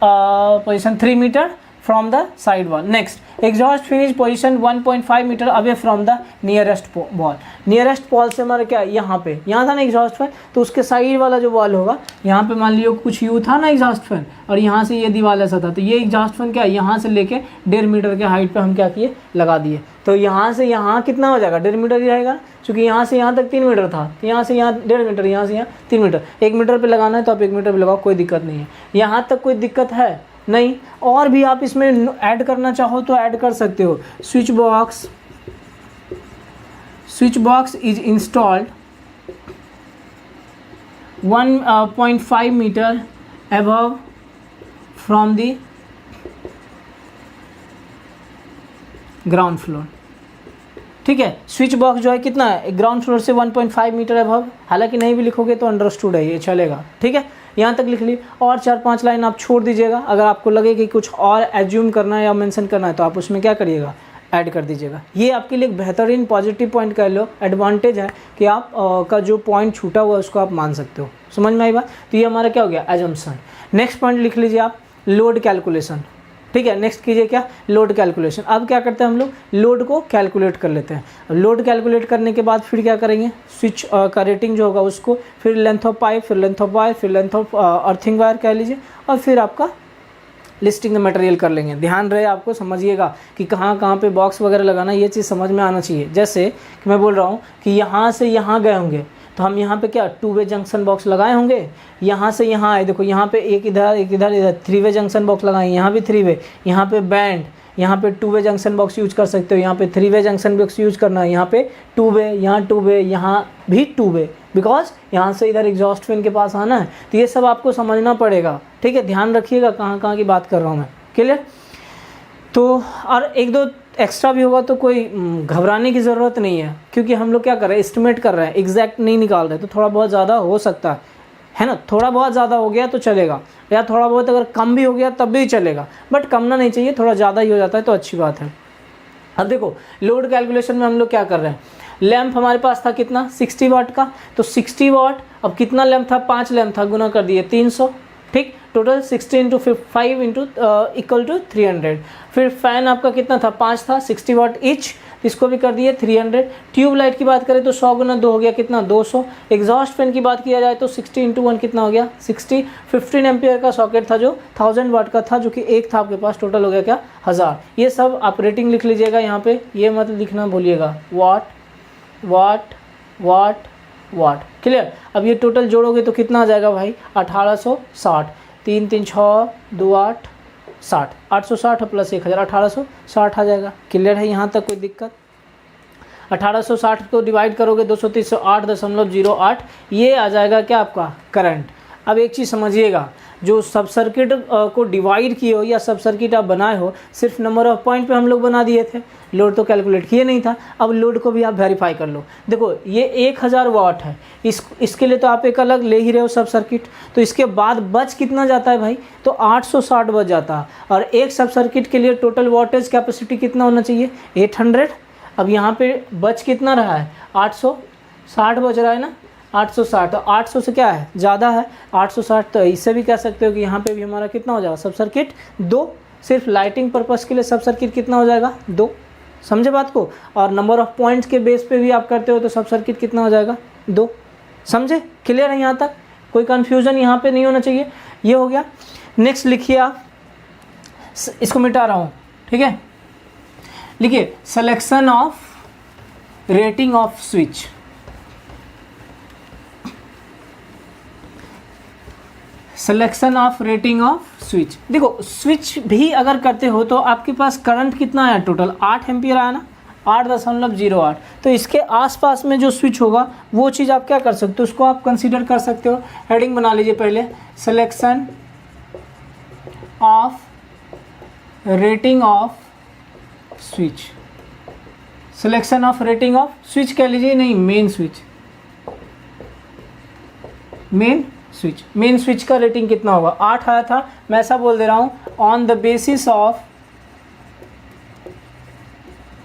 position 3 metre from the side wall. Next, exhaust finish position 1.5 metre away from the nearest wall. Nearest wall से हमारा क्या, यहाँ पे, यहाँ था ना एग्जॉस्ट फैन, तो उसके साइड वाला जो वॉल होगा, यहाँ पे मान लियो कुछ यू था ना एग्जॉस्ट फैन, और यहाँ से ये दीवार ऐसा था, तो ये एग्जॉस्ट फैन क्या, यहाँ से लेके 1.5 मीटर के हाइट पे हम क्या किए, लगा दिए। तो यहाँ से यहाँ कितना हो जाएगा, 1.5 मीटर ही रहेगा, क्योंकि यहाँ से यहाँ तक 3 मीटर था, तो यहाँ से यहाँ 1.5 मीटर, यहाँ से यहाँ 3 मीटर। 1 मीटर पे लगाना है तो आप 1 मीटर पे लगाओ, कोई दिक्कत नहीं है। यहाँ तक कोई दिक्कत है नहीं। और भी आप इसमें ऐड करना चाहो तो ऐड कर सकते हो। Switch box is installed 1.5 metre above from the ground floor. ठीक है, स्विच बॉक्स जो है कितना है, ग्राउंड फ्लोर से 1.5 मीटर अबव, हालांकि नहीं भी लिखोगे तो अंडरस्टूड है, ये चलेगा। ठीक है, यहाँ तक लिख ली, और 4-5 लाइन आप छोड़ दीजिएगा। अगर आपको लगे कि कुछ और एज्यूम करना है या मेंशन करना है तो आप उसमें क्या करिएगा, ऐड कर दीजिएगा। ये आपके लिए एक बेहतरीन पॉजिटिव पॉइंट कह लो, एडवांटेज है कि आप का जो पॉइंट छूटा हुआ है उसको आप मान सकते हो। समझ में आई बात। तो ये हमारा क्या हो गया, एजम्पशन। नेक्स्ट पॉइंट लिख लीजिए आप, लोड कैलकुलेशन। ठीक है, नेक्स्ट कीजिए क्या, लोड कैलकुलेशन। अब क्या करते हैं हम लोग, लोड को कैलकुलेट कर लेते हैं। लोड कैलकुलेट करने के बाद फिर क्या करेंगे, स्विच का रेटिंग जो होगा उसको, फिर लेंथ ऑफ पाइप, फिर लेंथ ऑफ वायर, फिर लेंथ ऑफ अर्थिंग वायर कह लीजिए, और फिर आपका लिस्टिंग द मटेरियल कर लेंगे। ध्यान रहे आपको, समझिएगा कि कहाँ कहाँ पे बॉक्स वगैरह लगाना, ये चीज़ समझ में आना चाहिए। जैसे कि मैं बोल रहा हूँ कि यहाँ से यहाँ गए होंगे तो हम यहाँ पे क्या 2 वे जंक्शन बॉक्स लगाए होंगे। यहाँ से यहाँ आए, देखो यहाँ पे एक इधर एक इधर, 3 वे जंक्शन बॉक्स लगाए, यहाँ भी 3 वे, यहाँ पे बैंड, यहाँ पे 2 वे जंक्शन बॉक्स यूज कर सकते हो, यहाँ पे 3 वे जंक्शन बॉक्स यूज करना है, यहाँ पे 2 वे, यहाँ 2 वे, यहाँ भी 2 वे, बिकॉज यहाँ से इधर एग्जॉस्ट फैन के पास आना है। तो ये सब आपको समझना पड़ेगा। ठीक है, ध्यान रखिएगा कहाँ कहाँ की बात कर रहा हूँ मैं। क्लियर। तो और 1-2 एक्स्ट्रा भी होगा तो कोई घबराने की ज़रूरत नहीं है, क्योंकि हम लोग क्या कर रहे हैं, एस्टिमेट कर रहे हैं, एग्जैक्ट नहीं निकाल रहे। तो थोड़ा बहुत ज़्यादा हो सकता है ना, थोड़ा बहुत ज़्यादा हो गया तो चलेगा, या थोड़ा बहुत अगर कम भी हो गया तब भी चलेगा, बट कमना नहीं चाहिए, थोड़ा ज़्यादा ही हो जाता है तो अच्छी बात है। अब देखो लोड कैलकुलेशन में हम लोग क्या कर रहे हैं, लैंप हमारे पास था कितना 60 वाट का, तो 60 वाट, अब कितना लैंप था, 5 लैंप था, गुना कर दिए 300। ठीक, टोटल 60 × 5 इक्वल टू 300। फिर फैन आपका कितना था, 5 था, 60 वाट ईच, इसको भी कर दिए 300। ट्यूब लाइट की बात करें तो 100 × 2 हो गया कितना, 200। एग्जॉस्ट फैन की बात किया जाए तो 60 × 1 कितना हो गया, 60। 15 एम्पियर का सॉकेट था जो 1000 वाट का था, जो कि एक था आपके पास, टोटल हो गया क्या 1000। ये सब आप रेटिंग लिख लीजिएगा यहाँ पे, ये मत लिखना भूलिएगा, वाट वाट वाट वाट। क्लियर। अब ये टोटल जोड़ोगे तो कितना आ जाएगा भाई, 1860, 3 3 6 2 8 60, 860 प्लस 1000, 1860 आ जाएगा। क्लियर है यहाँ तक कोई दिक्कत। 1860 को डिवाइड करोगे 230 8.08, ये आ जाएगा क्या आपका करंट। अब एक चीज़ समझिएगा, जो सब सर्किट को डिवाइड किए हो या सब सर्किट आप बनाए हो, सिर्फ नंबर ऑफ पॉइंट पे हम लोग बना दिए थे, लोड तो कैलकुलेट किए नहीं था। अब लोड को भी आप वेरीफाई कर लो। देखो ये 1000 वाट है, इसके लिए तो आप एक अलग ले ही रहे हो सब सर्किट, तो इसके बाद बच कितना जाता है भाई, तो 860 बच जाता है। और एक सब सर्किट के लिए टोटल वाटेज कैपेसिटी कितना होना चाहिए, 800। अब यहाँ पे बच कितना रहा है, 860 बच रहा है ना, 860। तो 800 से क्या है, ज़्यादा है 860। तो इससे भी कह सकते हो कि यहाँ पे भी हमारा कितना हो जाएगा, सब सर्किट 2। सिर्फ लाइटिंग पर्पज़ के लिए सब सर्किट कितना हो जाएगा, 2। समझे बात को। और नंबर ऑफ पॉइंट्स के बेस पे भी आप करते हो तो सब सर्किट कितना हो जाएगा, 2। समझे, क्लियर है यहाँ तक, कोई कन्फ्यूज़न यहाँ पे नहीं होना चाहिए। ये हो गया। नेक्स्ट लिखिए आप, इसको मिटा रहा हूँ, ठीक है। लिखिए selection of rating off switch. Selection of rating off switch. देखो स्विच भी अगर करते हो तो आपके पास करंट कितना आया, टोटल 8 एम्पियर आया ना, 8.08। तो इसके आसपास में जो स्विच होगा वो चीज़ आप क्या कर सकते हो, उसको आप कंसीडर कर सकते हो। हेडिंग बना लीजिए पहले, selection of rating off switch. Selection of rating off switch कह लीजिए, नहीं मेन स्विच, मेन स्विच का रेटिंग कितना होगा, 8 आया था। मैं ऐसा बोल दे रहा हूँ, on the basis of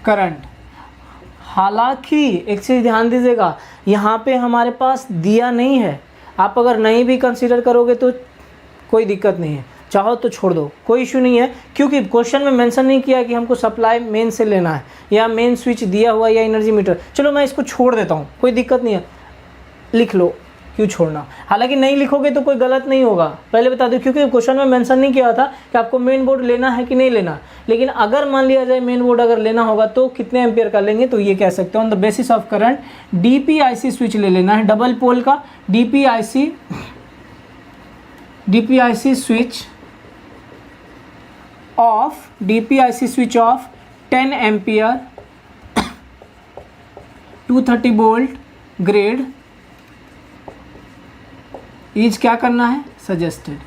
current. हालांकि एक चीज़ ध्यान दीजिएगा, यहाँ पे हमारे पास दिया नहीं है, आप अगर नहीं भी कंसीडर करोगे तो कोई दिक्कत नहीं है, चाहो तो छोड़ दो, कोई इशू नहीं है, क्योंकि क्वेश्चन में मेंशन नहीं किया कि हमको सप्लाई मेन से लेना है या मेन स्विच दिया हुआ या एनर्जी मीटर। चलो मैं इसको छोड़ देता हूँ, कोई दिक्कत नहीं है, लिख लो, क्यों छोड़ना। हालांकि नहीं लिखोगे तो कोई गलत नहीं होगा, पहले बता दो, क्योंकि क्वेश्चन में मेंशन नहीं किया था कि आपको मेन बोर्ड लेना है कि नहीं लेना। लेकिन अगर मान लिया जाए मेन बोर्ड अगर लेना होगा तो कितने एम्पियर का लेंगे, तो ये कह सकते हो on the basis of current DPIC switch ले लेना है, डबल पोल का DPIC switch off 10 ampere 230 volt grade is क्या करना है, सजेस्टेड।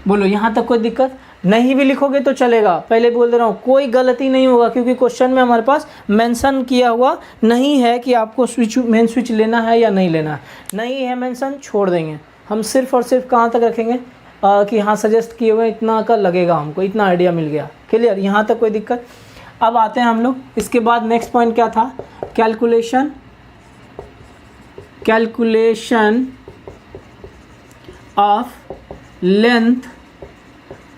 बोलो यहाँ तक कोई दिक्कत नहीं, भी लिखोगे तो चलेगा, पहले बोल दे रहा हूँ कोई गलती नहीं होगा, क्योंकि क्वेश्चन में हमारे पास मेंशन किया हुआ नहीं है कि आपको स्विच मेन स्विच लेना है या नहीं लेना है। नहीं है मेंशन, छोड़ देंगे हम, सिर्फ और सिर्फ कहाँ तक रखेंगे कि हाँ सजेस्ट किए हुए इतना का लगेगा हमको, इतना आइडिया मिल गया, क्लियर, यहाँ तक कोई दिक्कत। अब आते हैं हम लोग, इसके बाद नेक्स्ट पॉइंट क्या था, calculation of length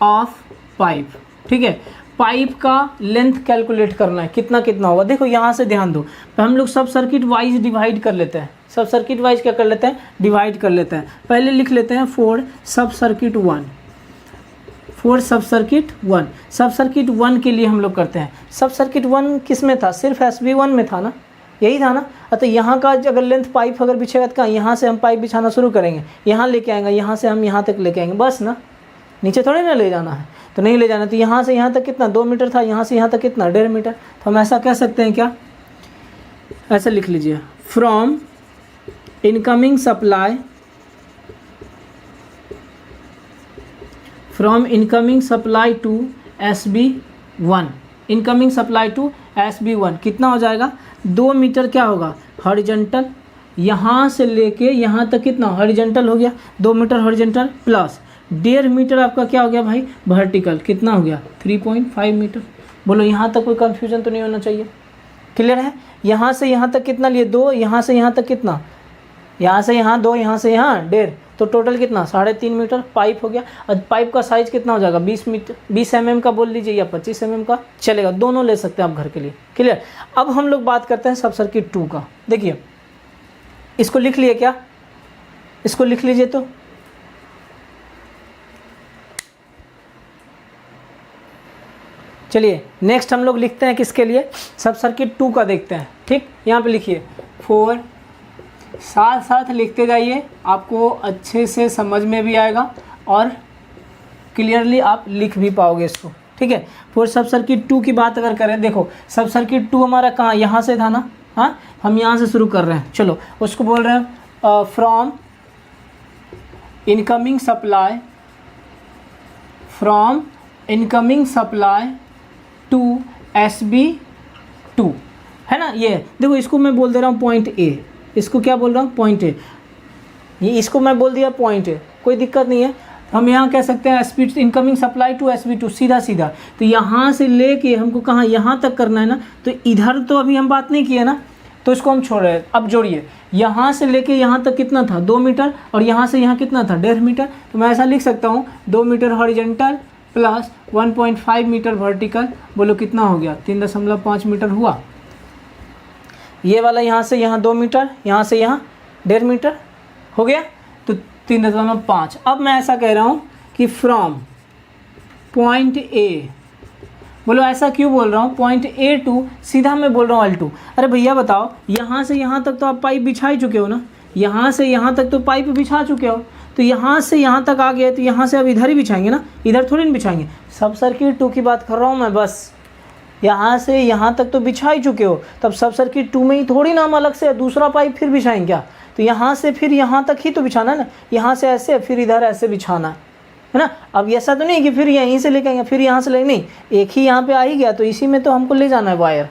of pipe. ठीक है, पाइप का लेंथ कैलकुलेट करना है, कितना कितना होगा। देखो यहाँ से ध्यान दो, हम लोग सब सर्किट वाइज डिवाइड कर लेते हैं, सब सर्किट वाइज क्या कर लेते हैं, डिवाइड कर लेते हैं। पहले लिख लेते हैं फॉर सब सर्किट 1, फॉर सब सर्किट 1। सब सर्किट 1 के लिए हम लोग करते हैं, सब सर्किट 1 किस में था, सिर्फ SB1 में था ना, यही था ना। अतः यहाँ का अगर लेंथ पाइप अगर बिछेगा तो कहाँ, यहाँ से हम पाइप बिछाना शुरू करेंगे, यहाँ लेके आएंगे, यहाँ से हम यहाँ तक लेके आएंगे, बस ना, नीचे थोड़ी ना ले जाना है, तो नहीं ले जाना। तो यहाँ से यहाँ तक कितना, 2 मीटर था, यहाँ से यहाँ तक कितना, 1.5 मीटर। तो हम ऐसा कह सकते हैं क्या, ऐसा लिख लीजिए, from incoming supply to SB1, incoming supply to SB1 कितना हो जाएगा, 2 मीटर क्या होगा, हॉरिजॉन्टल, यहाँ से लेके यहाँ तक कितना हॉरिजॉन्टल हो गया, 2 मीटर हॉरिजॉन्टल प्लस 1.5 मीटर आपका क्या हो गया भाई, वर्टिकल, कितना हो गया, 3.5 मीटर। बोलो यहाँ तक कोई कंफ्यूजन तो नहीं होना चाहिए, क्लियर है। यहाँ से यहाँ तक कितना लिए, 2, यहाँ से यहाँ तक कितना, यहाँ से यहाँ 2, यहाँ से यहाँ 1.5, तो टोटल कितना, 3.5 मीटर पाइप हो गया। और पाइप का साइज़ कितना हो जाएगा, 20 मीटर, 20 mm का बोल लीजिए या 25 mm का, चलेगा, दोनों ले सकते हैं आप घर के लिए, क्लियर। अब हम लोग बात करते हैं सब सर्किट 2 का। देखिए इसको लिख लिए क्या, इसको लिख लीजिए। तो चलिए नेक्स्ट हम लोग लिखते हैं किसके लिए, सब सर्किट 2 का देखते हैं। ठीक, यहाँ पे लिखिए 4, साथ साथ लिखते जाइए, आपको अच्छे से समझ में भी आएगा और क्लियरली आप लिख भी पाओगे इसको। ठीक है, फिर सब सर्किट 2 की बात अगर करें, देखो सब सर्किट 2 हमारा कहाँ, यहाँ से था ना, हाँ हम यहाँ से शुरू कर रहे हैं। चलो उसको बोल रहे हैं from incoming supply from incoming supply to SB2, है ना। ये देखो, इसको मैं बोल दे रहा हूँ पॉइंट ए, इसको क्या बोल रहा हूँ, पॉइंट ए। ये इसको मैं बोल दिया पॉइंट ए, कोई दिक्कत नहीं है। हम यहाँ कह सकते हैं SB incoming supply to SB2, सीधा सीधा। तो यहाँ से लेके हमको कहाँ, यहाँ तक करना है ना। तो इधर तो अभी हम बात नहीं किए ना, तो इसको हम छोड़ रहे हैं। अब जोड़िए, यहाँ से लेके यहाँ तक कितना था, 2 मीटर, और यहाँ से यहाँ कितना था, 1.5 मीटर। तो मैं ऐसा लिख सकता हूँ 2 metre horizontal plus 1.5 metre vertical. बोलो कितना हो गया, 3.5 मीटर हुआ। ये वाला यहाँ से यहाँ 2 मीटर, यहाँ से यहाँ 1.5 मीटर हो गया, तो 3.5। अब मैं ऐसा कह रहा हूँ कि फ्रॉम पॉइंट ए, बोलो ऐसा क्यों बोल रहा हूँ, पॉइंट ए टू, सीधा मैं बोल रहा हूँ L2। अरे भैया बताओ, यहाँ से यहाँ तक तो आप पाइप बिछा ही चुके हो ना, यहाँ से यहाँ तक तो पाइप बिछा चुके हो। तो यहाँ से यहाँ तक आ गया, तो यहाँ से अब इधर ही बिछाएंगे ना, इधर थोड़ी ना बिछाएंगे। सब सर्किट 2 की बात कर रहा हूँ मैं, बस यहाँ से यहाँ तक तो बिछा ही चुके हो, तब सब सर्किट 2 में ही थोड़ी ना हम अलग से दूसरा पाइप फिर बिछाएंगे क्या। तो यहाँ से फिर यहाँ तक ही तो बिछाना है ना, यहाँ से ऐसे फिर इधर ऐसे बिछाना है ना। अब ऐसा तो नहीं कि फिर यहीं से लेके आएंगे फिर यहाँ से ले, नहीं, एक ही यहाँ पे आ ही गया, तो इसी में तो हमको ले जाना है वायर।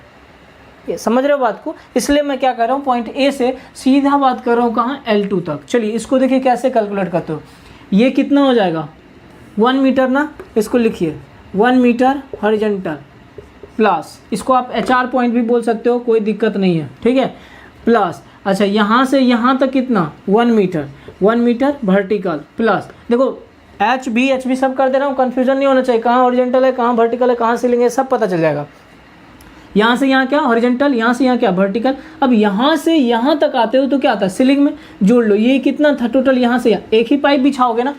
ये समझ रहे हो बात को। इसलिए मैं क्या कर रहा हूँ, पॉइंट ए से सीधा बात कर रहा हूँ कहाँ, L2 तक। चलिए इसको देखिए कैसे कैलकुलेट करते हो। ये कितना हो जाएगा, 1 मीटर ना, इसको लिखिए 1 मीटर हॉरिजॉन्टल प्लस, इसको आप HR पॉइंट भी बोल सकते हो, कोई दिक्कत नहीं है, ठीक है, प्लस। अच्छा यहाँ से यहाँ तक कितना, 1 मीटर वर्टिकल प्लस, देखो HB सब कर दे रहा हूँ, कन्फ्यूजन नहीं होना चाहिए, कहाँ हॉरिजॉन्टल है, कहाँ वर्टिकल है, कहाँ सीलिंग है, सब पता चल जाएगा। यहाँ से यहाँ क्या हॉरिजॉन्टल, यहाँ से यहाँ क्या वर्टिकल। अब यहाँ से यहाँ तक आते हो तो क्या आता है, सीलिंग में जोड़ लो। ये कितना था टोटल, यहाँ से यहाँ एक ही पाइप बिछाओगे ना,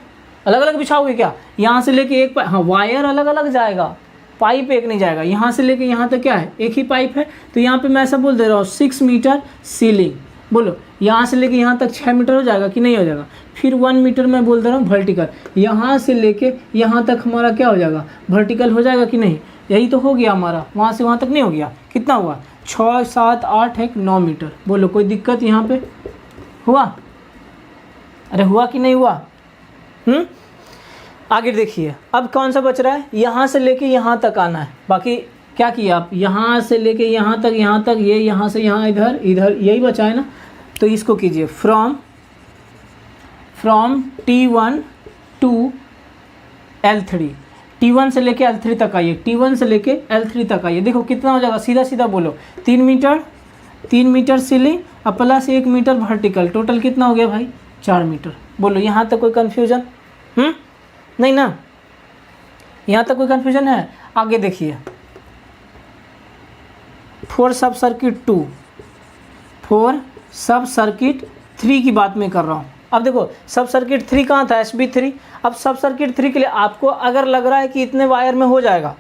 अलग अलग बिछाओगे क्या, यहाँ से लेके एक पाइप, हाँ वायर अलग अलग जाएगा, पाइप एक नहीं जाएगा। यहाँ से लेके यहाँ तक क्या है, एक ही पाइप है। तो यहाँ पे मैं ऐसा बोल दे रहा हूँ 6 मीटर सीलिंग। बोलो यहाँ से लेके यहाँ तक 6 मीटर हो जाएगा कि नहीं हो जाएगा। फिर 1 मीटर मैं बोल दे रहा हूँ वर्टिकल, यहाँ से लेके यहाँ तक हमारा क्या हो जाएगा, वर्टिकल हो जाएगा कि नहीं। यही तो हो गया हमारा, वहाँ से वहाँ तक नहीं हो गया। कितना हुआ, 6 7 8 1 9 मीटर। बोलो कोई दिक्कत यहाँ पे हुआ, अरे हुआ कि नहीं हुआ। आगे देखिए, अब कौन सा बच रहा है, यहाँ से लेके यहाँ तक आना है। बाकी क्या किया आप, यहाँ से लेके यहाँ तक, ये यहाँ से यहाँ इधर इधर, यही बचा है ना। तो इसको कीजिए from T1 to L3, T1 से लेके L3 तक आइए, T1 से लेके L3 तक आइए। देखो कितना हो जाएगा, सीधा सीधा बोलो 3 मीटर सीलिंग और प्लस 1 मीटर वर्टिकल, टोटल कितना हो गया भाई, 4 मीटर। बोलो यहाँ तक कोई कन्फ्यूजन नहीं ना, यहाँ तक कोई कन्फ्यूजन है। आगे देखिए, फोर सब सर्किट 3 की बात मैं कर रहा हूँ। अब देखो सब सर्किट 3 कहाँ था, SB3। अब सब सर्किट 3 के लिए आपको अगर लग रहा है कि इतने वायर में हो जाएगा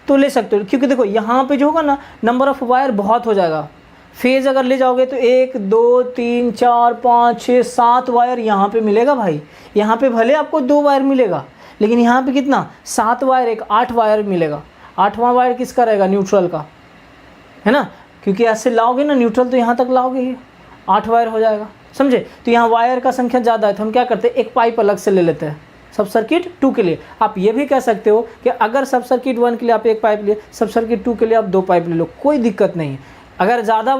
तो ले सकते हो, क्योंकि देखो यहाँ पे जो होगा ना नंबर ऑफ़ वायर बहुत हो जाएगा। फेज अगर ले जाओगे तो 1 2 3 4 5 6 7 वायर यहाँ पे मिलेगा भाई। यहाँ पे भले आपको 2 वायर मिलेगा, लेकिन यहाँ पे कितना, 7 वायर, एक 8 वायर मिलेगा। 8वां वायर किसका रहेगा, न्यूट्रल का, है ना, क्योंकि ऐसे लाओगे ना न्यूट्रल तो यहाँ तक लाओगे ही, 8 वायर हो जाएगा, समझे। तो यहाँ वायर का संख्या ज़्यादा है तो हम क्या करते हैं, एक पाइप अलग से ले लेते हैं सब सर्किट 2 के लिए। आप ये भी कह सकते हो कि अगर सब सर्किट 1 के लिए आप एक पाइप लिए, सब सर्किट 2 के लिए आप 2 पाइप ले लो, कोई दिक्कत नहीं है। अगर ज़्यादा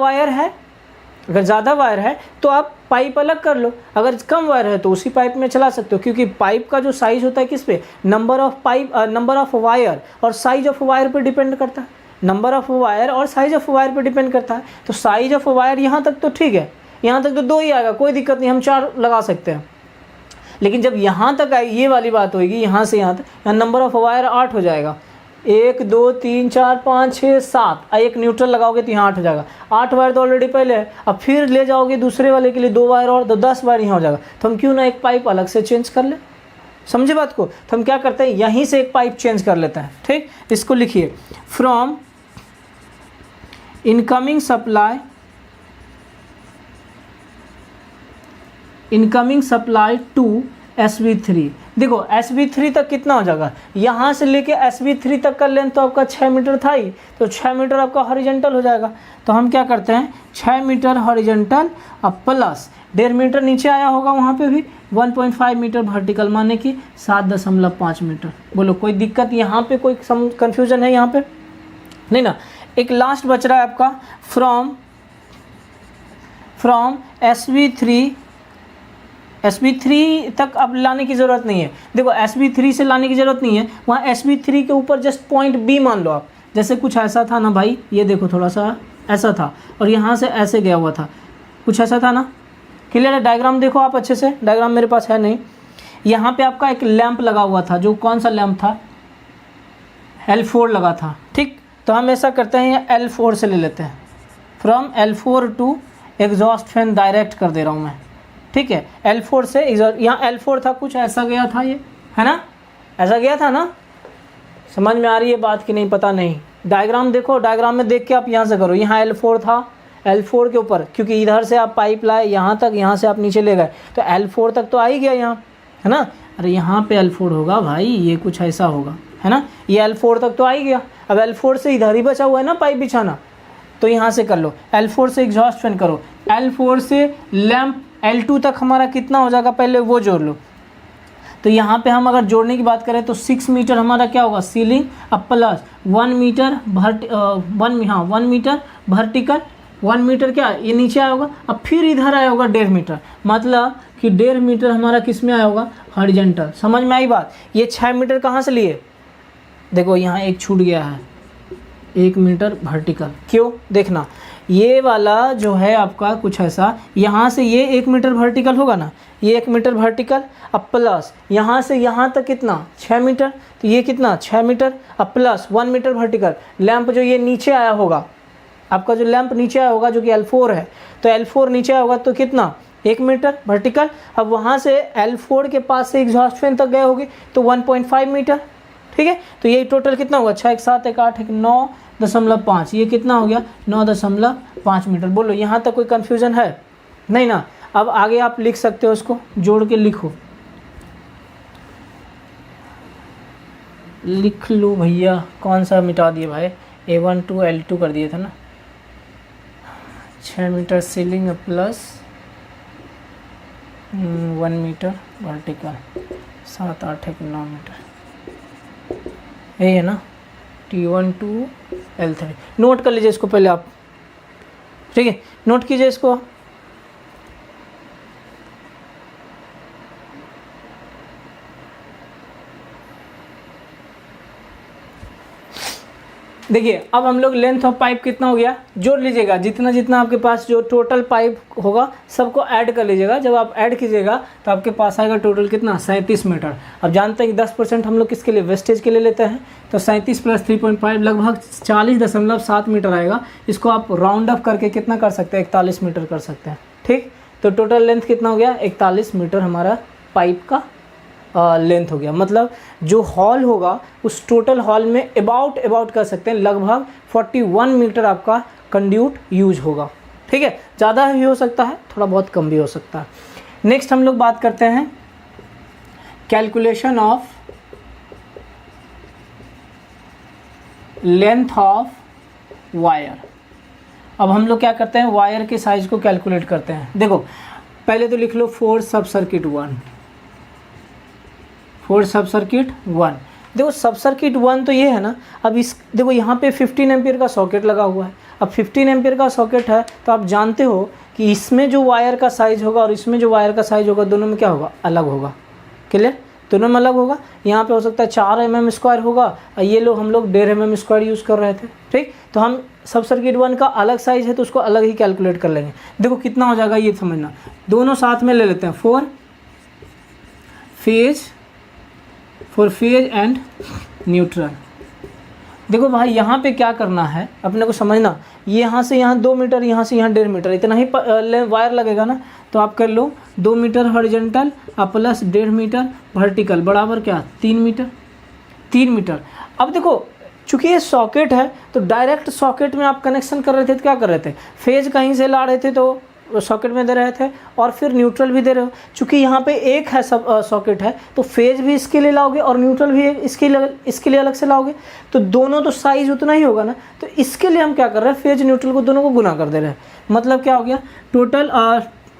वायर है तो आप पाइप अलग कर लो, अगर कम वायर है तो उसी पाइप में चला सकते हो, क्योंकि पाइप का जो साइज़ होता है किस पे, नंबर ऑफ वायर और साइज ऑफ वायर पे डिपेंड करता है। नंबर ऑफ वायर और साइज ऑफ वायर पे डिपेंड करता है। तो साइज ऑफ वायर यहाँ तक तो ठीक है, यहाँ तक तो 2 ही आएगा, कोई दिक्कत नहीं, हम 4 लगा सकते हैं। लेकिन जब यहाँ तक आएगी ये वाली बात होगी, यहाँ से यहाँ तक, यहाँ नंबर ऑफ वायर 8 हो जाएगा। 1 2 3 4 5 6 7, एक न्यूट्रल लगाओगे तो यहाँ 8 हो जाएगा। 8 वायर तो ऑलरेडी पहले है, अब फिर ले जाओगे दूसरे वाले के लिए 2 वायर और, तो 10 वायर यहाँ हो जाएगा। तो हम क्यों ना एक पाइप अलग से चेंज कर ले, समझे बात को। तो हम क्या करते हैं, यहीं से एक पाइप चेंज कर लेते हैं, ठीक। इसको लिखिए from incoming supply to SB3। देखो SB3 तक कितना हो जाएगा, यहाँ से लेके SB3 तक का लेंथ तो आपका 6 मीटर था ही, तो 6 मीटर आपका हॉरिजॉन्टल हो जाएगा। तो हम क्या करते हैं, 6 मीटर हॉरिजॉन्टल अब प्लस 1.5 मीटर नीचे आया होगा, वहाँ पे भी 1.5 मीटर वर्टिकल माने कि 7.5 मीटर। बोलो कोई दिक्कत यहाँ पे, कोई कन्फ्यूजन है यहाँ पे? नहीं ना। एक लास्ट बच रहा है आपका फ्रॉम SB3 तक अब लाने की ज़रूरत नहीं है। देखो SB3 से लाने की ज़रूरत नहीं है, वहाँ SB3 के ऊपर जस्ट पॉइंट B मान लो आप। जैसे कुछ ऐसा था ना भाई, ये देखो थोड़ा सा ऐसा था और यहाँ से ऐसे गया हुआ था, कुछ ऐसा था ना। क्लियर है? डायग्राम देखो आप अच्छे से, डायग्राम मेरे पास है नहीं। यहाँ पे आपका एक लैंप लगा हुआ था, जो कौन सा लैंप था? L4 लगा था। ठीक, तो हम ऐसा करते हैं, L4 से ले लेते हैं। From L4 to exhaust fan direct कर दे रहा हूँ मैं। ठीक है, L4 से एग्जॉस्ट, यहाँ L4 था, कुछ ऐसा गया था, ये है ना, ऐसा गया था ना। समझ में आ रही है बात कि नहीं? पता नहीं। डायग्राम देखो, डायग्राम में देख के आप यहाँ से करो। यहाँ L4 था, L4 के ऊपर, क्योंकि इधर से आप पाइप लाए यहाँ तक, यहाँ से आप नीचे ले गए, तो L4 तक तो आ ही गया यहाँ, है ना। अरे यहाँ पे L4 होगा भाई, ये कुछ ऐसा होगा, है ना। ये L4 तक तो आ ही गया। अब L4 से इधर ही बचा हुआ है ना पाइप बिछाना, तो यहाँ से कर लो। L4 से एग्जॉस्ट फैन करो, L4 से लैंप L2 तक हमारा कितना हो जाएगा, पहले वो जोड़ लो। तो यहाँ पे हम अगर जोड़ने की बात करें तो 6 मीटर हमारा क्या होगा, सीलिंग, अब plus 1 metre 1 metre vertical, 1 metre क्या ये नीचे आया होगा, अब फिर इधर आया होगा 1.5 मीटर, मतलब कि 1.5 मीटर हमारा किस में आया होगा, हॉरिजॉन्टल। समझ में आई बात? ये 6 मीटर कहाँ से लिए? देखो यहाँ एक छूट गया है, 1 मीटर वर्टिकल। क्यों? देखना, ये वाला जो है आपका कुछ ऐसा, यहाँ से ये 1 मीटर वर्टिकल होगा ना, ये 1 मीटर वर्टिकल, अब प्लस यहाँ से यहाँ तक कितना, 6 मीटर, तो ये कितना 6 मीटर, अब प्लस 1 मीटर वर्टिकल। लैंप जो ये नीचे आया होगा, आपका जो लैंप नीचे आया होगा जो कि L4 है, तो L4 नीचे आया होगा तो कितना, 1 मीटर वर्टिकल। अब वहाँ से L4 के पास से एग्जॉस्ट फैन तक गए होगे तो 1.5 मीटर। ठीक है, तो ये टोटल कितना होगा, 6 1 7 1 8 1 9.5, ये कितना हो गया, 9.5 मीटर। बोलो यहाँ तक कोई कन्फ्यूज़न है? नहीं ना। अब आगे आप लिख सकते हो, उसको जोड़ के लिखो, लिख लो भैया। कौन सा मिटा दिए भाई, A1 to L2 कर दिए थे ना। 6 metre ceiling plus 1 metre vertical, 7 8 1 9 metre, यही है ना। T1 to L3 नोट कर लीजिए इसको पहले आप। ठीक है, नोट कीजिए इसको। देखिए अब हम लोग लेंथ ऑफ पाइप कितना हो गया, जोड़ लीजिएगा। जितना जितना आपके पास जो टोटल पाइप होगा सबको ऐड कर लीजिएगा। जब आप ऐड कीजिएगा तो आपके पास आएगा टोटल कितना, 37 मीटर। अब जानते हैं कि 10% हम लोग किसके लिए, वेस्टेज के लिए लेते हैं, तो 37 प्लस 3.5 लगभग 40.7 मीटर आएगा। इसको आप राउंड अप करके कितना कर सकते हैं, 41 मीटर कर सकते हैं। ठीक, तो टोटल लेंथ कितना हो गया, 41 मीटर हमारा पाइप का लेंथ हो गया। मतलब जो हॉल होगा उस टोटल हॉल में अबाउट कर सकते हैं लगभग 41 मीटर आपका कंड्यूट यूज होगा। ठीक है, ज़्यादा भी हो सकता है, थोड़ा बहुत कम भी हो सकता है। नेक्स्ट हम लोग बात करते हैं calculation of length of wire. अब हम लोग क्या करते हैं, वायर के साइज को कैलकुलेट करते हैं। देखो पहले तो लिख लो 4 सब सर्किट 1, 4 सब सर्किट 1। देखो सब सर्किट 1 तो ये है ना। अब इस देखो यहाँ पे 15 एम्पियर का सॉकेट लगा हुआ है। अब 15 एम्पियर का सॉकेट है तो आप जानते हो कि इसमें जो वायर का साइज़ होगा और इसमें जो वायर का साइज़ होगा दोनों में क्या होगा, अलग होगा। क्लियर, दोनों में अलग होगा। यहाँ पे हो सकता है 4 mm² होगा और ये लोग हम लोग 1.5 mm² यूज़ कर रहे थे। ठीक, तो हम सब सर्किट 1 का अलग साइज़ है तो उसको अलग ही कैलकुलेट कर लेंगे। देखो कितना हो जाएगा ये समझना, दोनों साथ में ले लेते हैं। 4 फेज एंड न्यूट्रल। देखो भाई यहाँ पे क्या करना है अपने को समझना, ये यहाँ से यहाँ 2 मीटर, यहाँ से यहाँ 1.5 मीटर, इतना ही वायर लगेगा ना। तो आप कर लो 2 मीटर हॉरिजॉन्टल और प्लस 1.5 मीटर वर्टिकल बराबर क्या, 3 मीटर। अब देखो चूँकि ये सॉकेट है तो डायरेक्ट सॉकेट में आप कनेक्शन कर रहे थे तो क्या कर रहे थे, फेज कहीं से ला रहे थे तो सॉकेट में दे रहे थे और फिर न्यूट्रल भी दे रहे हो। चूँकि यहाँ पे एक है सब सॉकेट है तो फेज भी इसके लिए लाओगे और न्यूट्रल भी इसके लिए अलग से लाओगे, तो दोनों तो साइज़ उतना ही होगा ना। तो इसके लिए हम क्या कर रहे हैं, फेज न्यूट्रल को दोनों को गुना कर दे रहे हैं। मतलब क्या हो गया, टोटल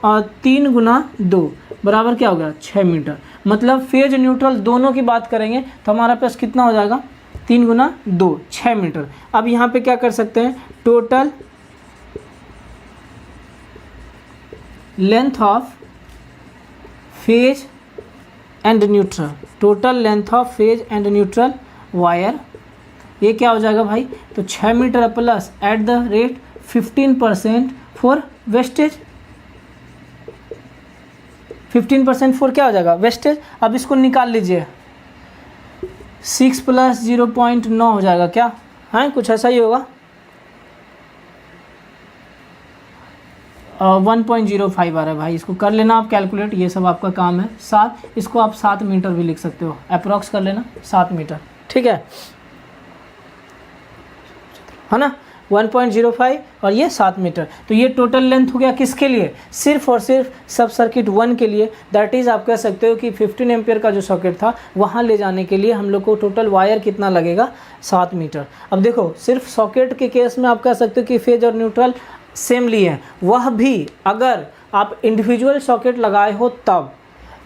3 गुना 2 बराबर क्या हो गया 6 मीटर। मतलब फेज न्यूट्रल दोनों की बात करेंगे तो हमारा पास कितना हो जाएगा 3 गुना 2 6 मीटर। अब यहाँ पे क्या कर सकते हैं, total length of phase and neutral, total length of phase and neutral wire, ये क्या हो जाएगा भाई, तो 6 metre plus at the rate 15% for wastage, 15% for क्या हो जाएगा वेस्टेज। अब इसको निकाल लीजिए, 6 + 0.9 हो जाएगा क्या, हाँ कुछ ऐसा ही होगा, 1.05 आ रहा है भाई, इसको कर लेना आप कैलकुलेट, ये सब आपका काम है। 7, इसको आप 7 मीटर भी लिख सकते हो, अप्रॉक्स कर लेना 7 मीटर, ठीक है ना, 1.05 और ये 7 मीटर। तो ये टोटल लेंथ हो गया किसके लिए, सिर्फ और सिर्फ सब सर्किट 1 के लिए। दैट इज़ आप कह सकते हो कि 15 एम्पियर का जो सॉकेट था वहाँ ले जाने के लिए हम लोग को टोटल वायर कितना लगेगा 7 मीटर। अब देखो सिर्फ सॉकेट के केस में आप कह सकते हो कि फेज और न्यूट्रल सेम लिए हैं, वह भी अगर आप इंडिविजुअल सॉकेट लगाए हो तब।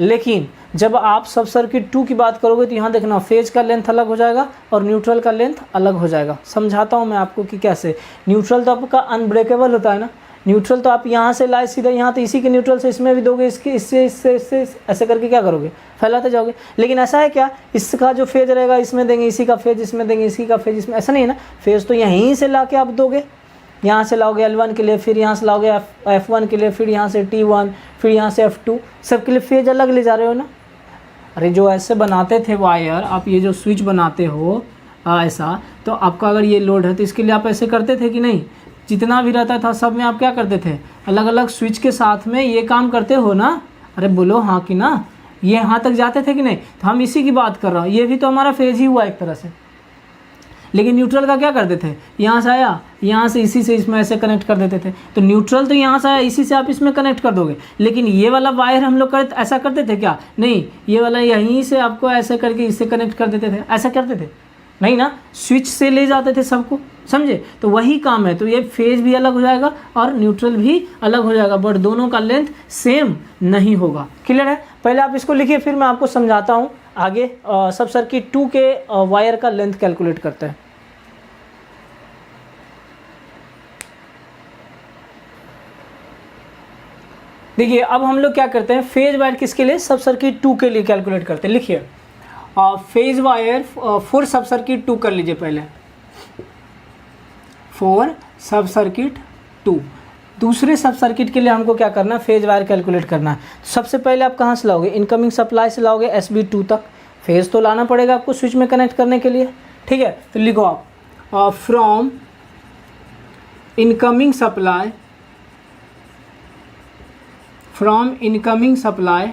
लेकिन जब आप सब सर्किट 2 की बात करोगे तो यहाँ देखना फेज का लेंथ अलग हो जाएगा और न्यूट्रल का लेंथ अलग हो जाएगा। समझाता हूँ मैं आपको कि कैसे। न्यूट्रल तो आपका अनब्रेकेबल होता है ना, न्यूट्रल तो आप यहाँ से लाए सीधा यहाँ, तो इसी के न्यूट्रल से इसमें भी दोगे, इसके इससे ऐसे करके क्या करोगे, फैलाते जाओगे। लेकिन ऐसा है क्या, इसका जो फेज रहेगा इसमें देंगे, इसी का फेज इसमें देंगे, इसी का फेज इसमें, ऐसा नहीं है ना। फेज तो यहीं से ला के आप दोगे, यहाँ से लाओगे L1 के लिए, फिर यहाँ से लाओगे F1 के लिए, फिर यहाँ से T1, फिर यहाँ से F2, सब के लिए फेज अलग ले जा रहे हो ना। अरे जो ऐसे बनाते थे वायर, आप ये जो स्विच बनाते हो ऐसा, तो आपका अगर ये लोड है तो इसके लिए आप ऐसे करते थे कि नहीं, जितना भी रहता था सब में आप क्या करते थे, अलग अलग स्विच के साथ में ये काम करते हो ना। अरे बोलो हाँ कि ना, ये यहाँ तक जाते थे कि नहीं। तो हम इसी की बात कर रहा हूँ, ये भी तो हमारा फेज ही हुआ एक तरह से। लेकिन न्यूट्रल का क्या करते थे, यहाँ से आया, यहाँ से इसी से इसमें ऐसे कनेक्ट कर देते थे। तो न्यूट्रल तो यहाँ से आया, इसी से आप इसमें कनेक्ट कर दोगे। लेकिन ये वाला वायर हम लोग ऐसा करते थे क्या, नहीं, ये वाला यहीं से आपको ऐसे करके इससे कनेक्ट कर देते थे, ऐसा करते थे नहीं ना, स्विच से ले जाते थे सबको, समझे। तो वही काम है। तो ये फेज भी अलग हो जाएगा और न्यूट्रल भी अलग हो जाएगा, बट दोनों का लेंथ सेम नहीं होगा। क्लियर है। पहले आप इसको लिखिए, फिर मैं आपको समझाता हूँ आगे। सब सर्किट 2 के वायर का लेंथ कैलकुलेट करते हैं। देखिए अब हम लोग क्या करते हैं, फेज वायर किसके लिए, सब सर्किट 2 के लिए कैलकुलेट करते हैं। लिखिए फेज वायर फॉर सब सर्किट 2 कर लीजिए पहले, फॉर सब सर्किट 2। दूसरे सब सर्किट के लिए हमको क्या करना है, फेज वायर कैलकुलेट करना है। सबसे पहले आप कहाँ से लाओगे, इनकमिंग सप्लाई से लाओगे SB2 तक। फेज तो लाना पड़ेगा आपको स्विच में कनेक्ट करने के लिए, ठीक है। तो लिखो आप from incoming supply, from incoming supply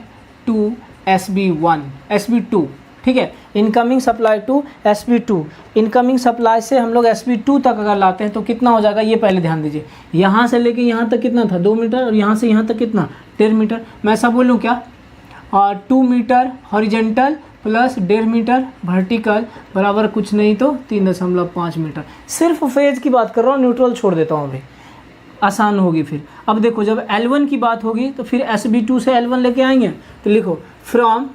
to SB2, ठीक है। Incoming supply to SB2, incoming supply से हम लोग SB2 तक अगर लाते हैं तो कितना हो जाएगा, ये पहले ध्यान दीजिए। यहाँ से लेके यहाँ तक कितना था, 2 मीटर, और यहाँ से यहाँ तक कितना, 1.5 मीटर। मैं ऐसा बोलूँ क्या, 2 metre horizontal plus 1.5 metre vertical बराबर कुछ नहीं तो 3.5 मीटर। सिर्फ फेज की बात कर रहा हूँ, न्यूट्रल छोड़ देता हूँ अभी, आसान होगी फिर। अब देखो जब L1 की बात होगी तो फिर SB2 से L1 लेके आएंगे। तो लिखो फ्रॉम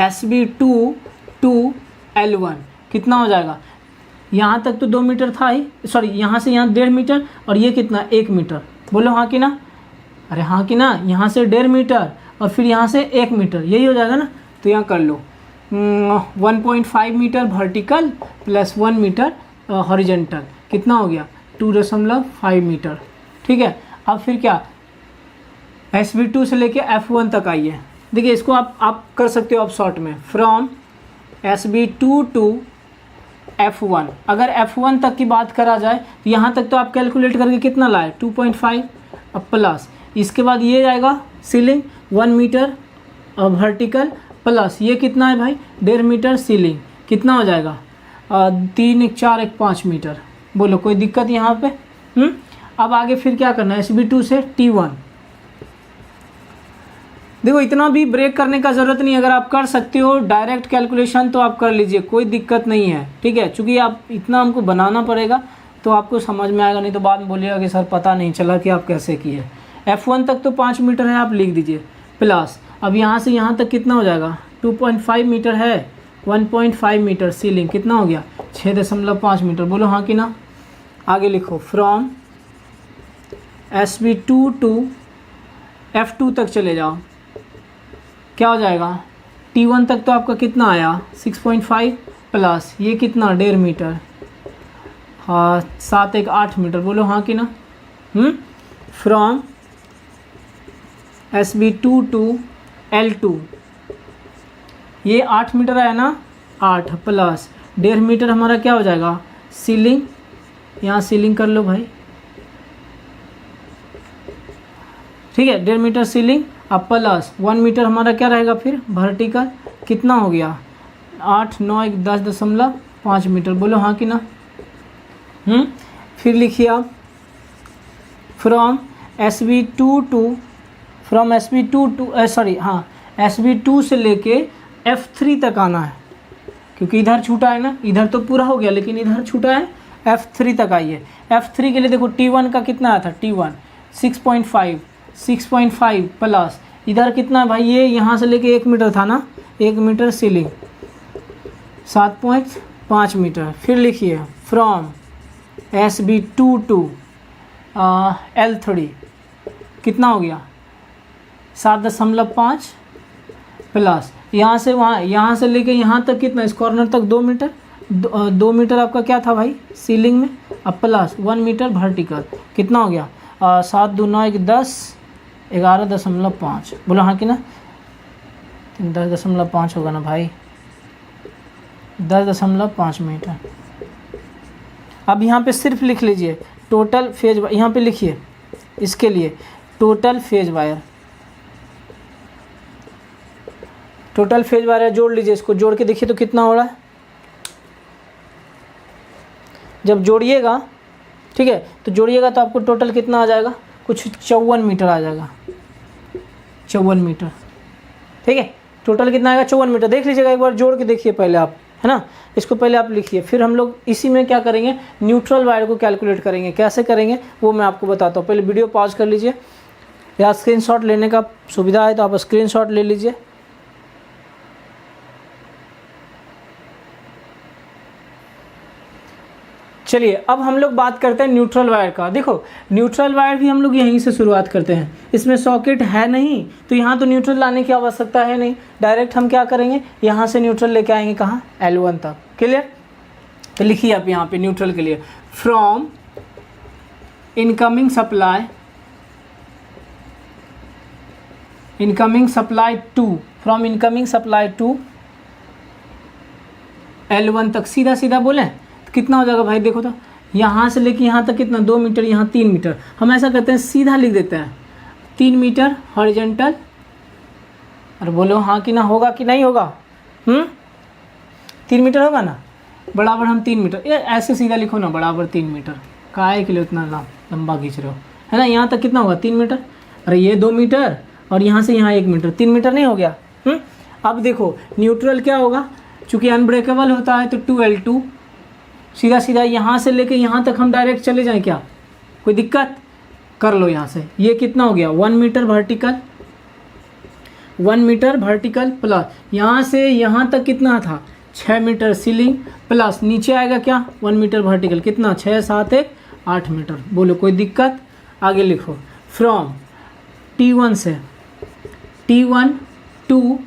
SB2 टू L1 कितना हो जाएगा, यहाँ तक तो 2 मीटर था ही, सॉरी यहाँ से यहाँ 1.5 मीटर, और ये कितना 1 मीटर। बोलो हाँ कि ना, अरे हाँ कि ना, यहाँ से 1.5 मीटर और फिर यहाँ से 1 मीटर, यही हो जाएगा ना। तो यहाँ कर लो 1.5 metre vertical plus 1 metre horizontal, कितना हो गया 2.5 मीटर, ठीक है। अब फिर क्या, SB2 से लेके F1 तक आइए। देखिए इसको आप कर सकते हो आप शॉर्ट में, फ्रॉम SB2 टू F1। अगर F1 तक की बात करा जाए तो यहाँ तक तो आप कैलकुलेट करके कितना लाए, 2.5, अब प्लस इसके बाद ये आएगा सीलिंग 1 मीटर वर्टिकल, प्लस ये कितना है भाई 1.5 मीटर सीलिंग, कितना हो जाएगा 3 1 4 1 5 मीटर। बोलो कोई दिक्कत यहाँ पे। अब आगे फिर क्या करना है, SB2 से T1। देखो इतना भी ब्रेक करने का ज़रूरत नहीं, अगर आप कर सकते हो डायरेक्ट कैलकुलेशन तो आप कर लीजिए, कोई दिक्कत नहीं है, ठीक है। चूँकि आप इतना हमको बनाना पड़ेगा तो आपको समझ में आएगा, नहीं तो बाद में बोलिएगा कि सर पता नहीं चला कि आप कैसे किए। F1 तक तो 5 मीटर है, आप लिख दीजिए प्लस, अब यहाँ से यहाँ तक कितना हो जाएगा 2.5 मीटर है, 1.5 मीटर सीलिंग कितना हो गया 6.5 मीटर। बोलो हाँ कि ना। आगे लिखो फ्रॉम SB2 टू F2 तक चले जाओ, क्या हो जाएगा T1 तक तो आपका कितना आया 6.5 प्लस ये कितना 1.5 मीटर, हाँ 7 1 8 मीटर। बोलो हाँ कि ना। फ्रॉम SB2 टू L2 ये 8 मीटर आया ना, 8 प्लस 1.5 मीटर हमारा क्या हो जाएगा सीलिंग, यहाँ सीलिंग कर लो भाई, ठीक है 1.5 मीटर सीलिंग। अब प्लस 1 मीटर हमारा क्या रहेगा फिर वर्टिकल, कितना हो गया 8 9 1 10.5 मीटर। बोलो हाँ कि ना। फिर लिखिए आप फ्रॉम SB2 टू SB2 से लेके F3 तक आना है, क्योंकि इधर छूटा है ना, इधर तो पूरा हो गया लेकिन इधर छूटा है, F3 तक आइए। F3 के लिए देखो T1 का कितना आया था, T1 6.5 प्लस इधर कितना है भाई, ये यहाँ से लेके 1 मीटर था ना, 1 मीटर सीलिंग 7.5 मीटर। फिर लिखिए फ्रॉम SB2 टू L3 कितना हो गया 7.5 प्लस यहाँ से वहाँ, यहाँ से लेके यहाँ तक कितना, इस कॉर्नर तक 2 मीटर, 2 मीटर आपका क्या था भाई सीलिंग में, अब प्लस 1 मीटर वर्टिकल कितना हो गया 7 2 9 1 10 11.5। बोला हाँ कि ना, 10.5 होगा ना भाई, 10.5 मीटर। अब यहाँ पे सिर्फ लिख लीजिए टोटल फेज, यहाँ पे लिखिए इसके लिए total phase wire, total phase wire जोड़ लीजिए, इसको जोड़ के देखिए तो कितना हो रहा है। जब जोड़िएगा ठीक है, तो जोड़िएगा तो आपको टोटल कितना आ जाएगा, कुछ 54 मीटर आ जाएगा, 54 मीटर, ठीक है। टोटल कितना आएगा 54 मीटर, देख लीजिएगा एक बार जोड़ के देखिए पहले आप, है ना। इसको पहले आप लिखिए, फिर हम लोग इसी में क्या करेंगे न्यूट्रल वायर को कैलकुलेट करेंगे, कैसे करेंगे वो मैं आपको बताता हूँ। पहले वीडियो पॉज कर लीजिए, या स्क्रीनशॉट लेने का सुविधा है तो आप स्क्रीनशॉट ले लीजिए। चलिए अब हम लोग बात करते हैं न्यूट्रल वायर का। देखो न्यूट्रल वायर भी हम लोग यहीं से शुरुआत करते हैं, इसमें सॉकेट है नहीं तो यहाँ तो न्यूट्रल लाने की आवश्यकता है नहीं, डायरेक्ट हम क्या करेंगे यहाँ से न्यूट्रल लेके आएंगे कहाँ L1 तक। क्लियर, तो लिखिए आप यहाँ पे न्यूट्रल के लिए from incoming supply to L1 तक, सीधा सीधा बोलें कितना हो जाएगा भाई, देखो तो यहाँ से लेके यहाँ तक कितना 2 मीटर, यहाँ 3 मीटर। हम ऐसा करते हैं सीधा लिख देते हैं 3 मीटर हॉरिजॉन्टल, और बोलो हाँ कि ना, होगा कि नहीं होगा 3 मीटर होगा ना, बराबर हम 3 मीटर, ये ऐसे सीधा लिखो ना बराबर 3 मीटर, काहे के लिए उतना लंबा खींच रहे हो, है ना। यहाँ तक कितना होगा 3 मीटर, अरे ये 2 मीटर और यहाँ से यहाँ 1 मीटर, 3 मीटर नहीं हो गया। अब देखो न्यूट्रल क्या होगा, चूँकि अनब्रेकेबल होता है तो 2L2, सीधा सीधा यहाँ से लेके यहाँ तक हम डायरेक्ट चले जाएं, क्या कोई दिक्कत, कर लो यहाँ से। ये कितना हो गया 1 मीटर वर्टिकल प्लस यहाँ से यहाँ तक कितना था 6 मीटर सीलिंग, प्लस नीचे आएगा क्या 1 मीटर वर्टिकल, कितना 6 7 1 8 मीटर। बोलो कोई दिक्कत। आगे लिखो फ्रॉम T1 से T1 टू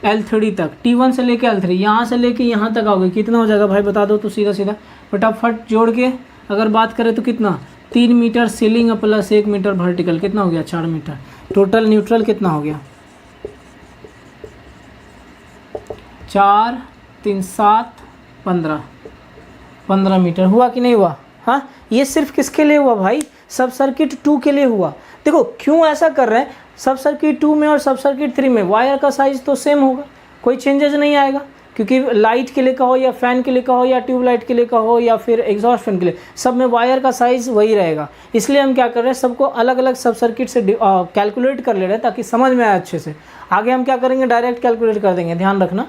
L3 तक, T1 से लेके L3, यहाँ से लेके यहाँ तक आओगे कितना हो जाएगा भाई बता दो तो सीधा सीधा फटाफट जोड़ के अगर बात करें तो कितना 3 metre ceiling plus 1 metre vertical कितना हो गया 4 मीटर। टोटल न्यूट्रल कितना हो गया 4 3 7 15 मीटर हुआ कि नहीं हुआ। हाँ, ये सिर्फ किसके लिए हुआ भाई, सब सर्किट 2 के लिए हुआ। देखो क्यों ऐसा कर रहे हैं, सब सर्किट 2 में और सब सर्किट 3 में वायर का साइज़ तो सेम होगा, कोई चेंजेस नहीं आएगा, क्योंकि लाइट के लिए कहो या फ़ैन के लिए कहो या ट्यूबलाइट के लिए कहो या फिर एग्जॉस्ट फैन के लिए, सब में वायर का साइज़ वही रहेगा। इसलिए हम क्या कर रहे हैं, सबको अलग अलग सब सर्किट से कैलकुलेट कर ले रहे हैं ताकि समझ में आए अच्छे से। आगे हम क्या करेंगे, डायरेक्ट कैलकुलेट कर देंगे। ध्यान रखना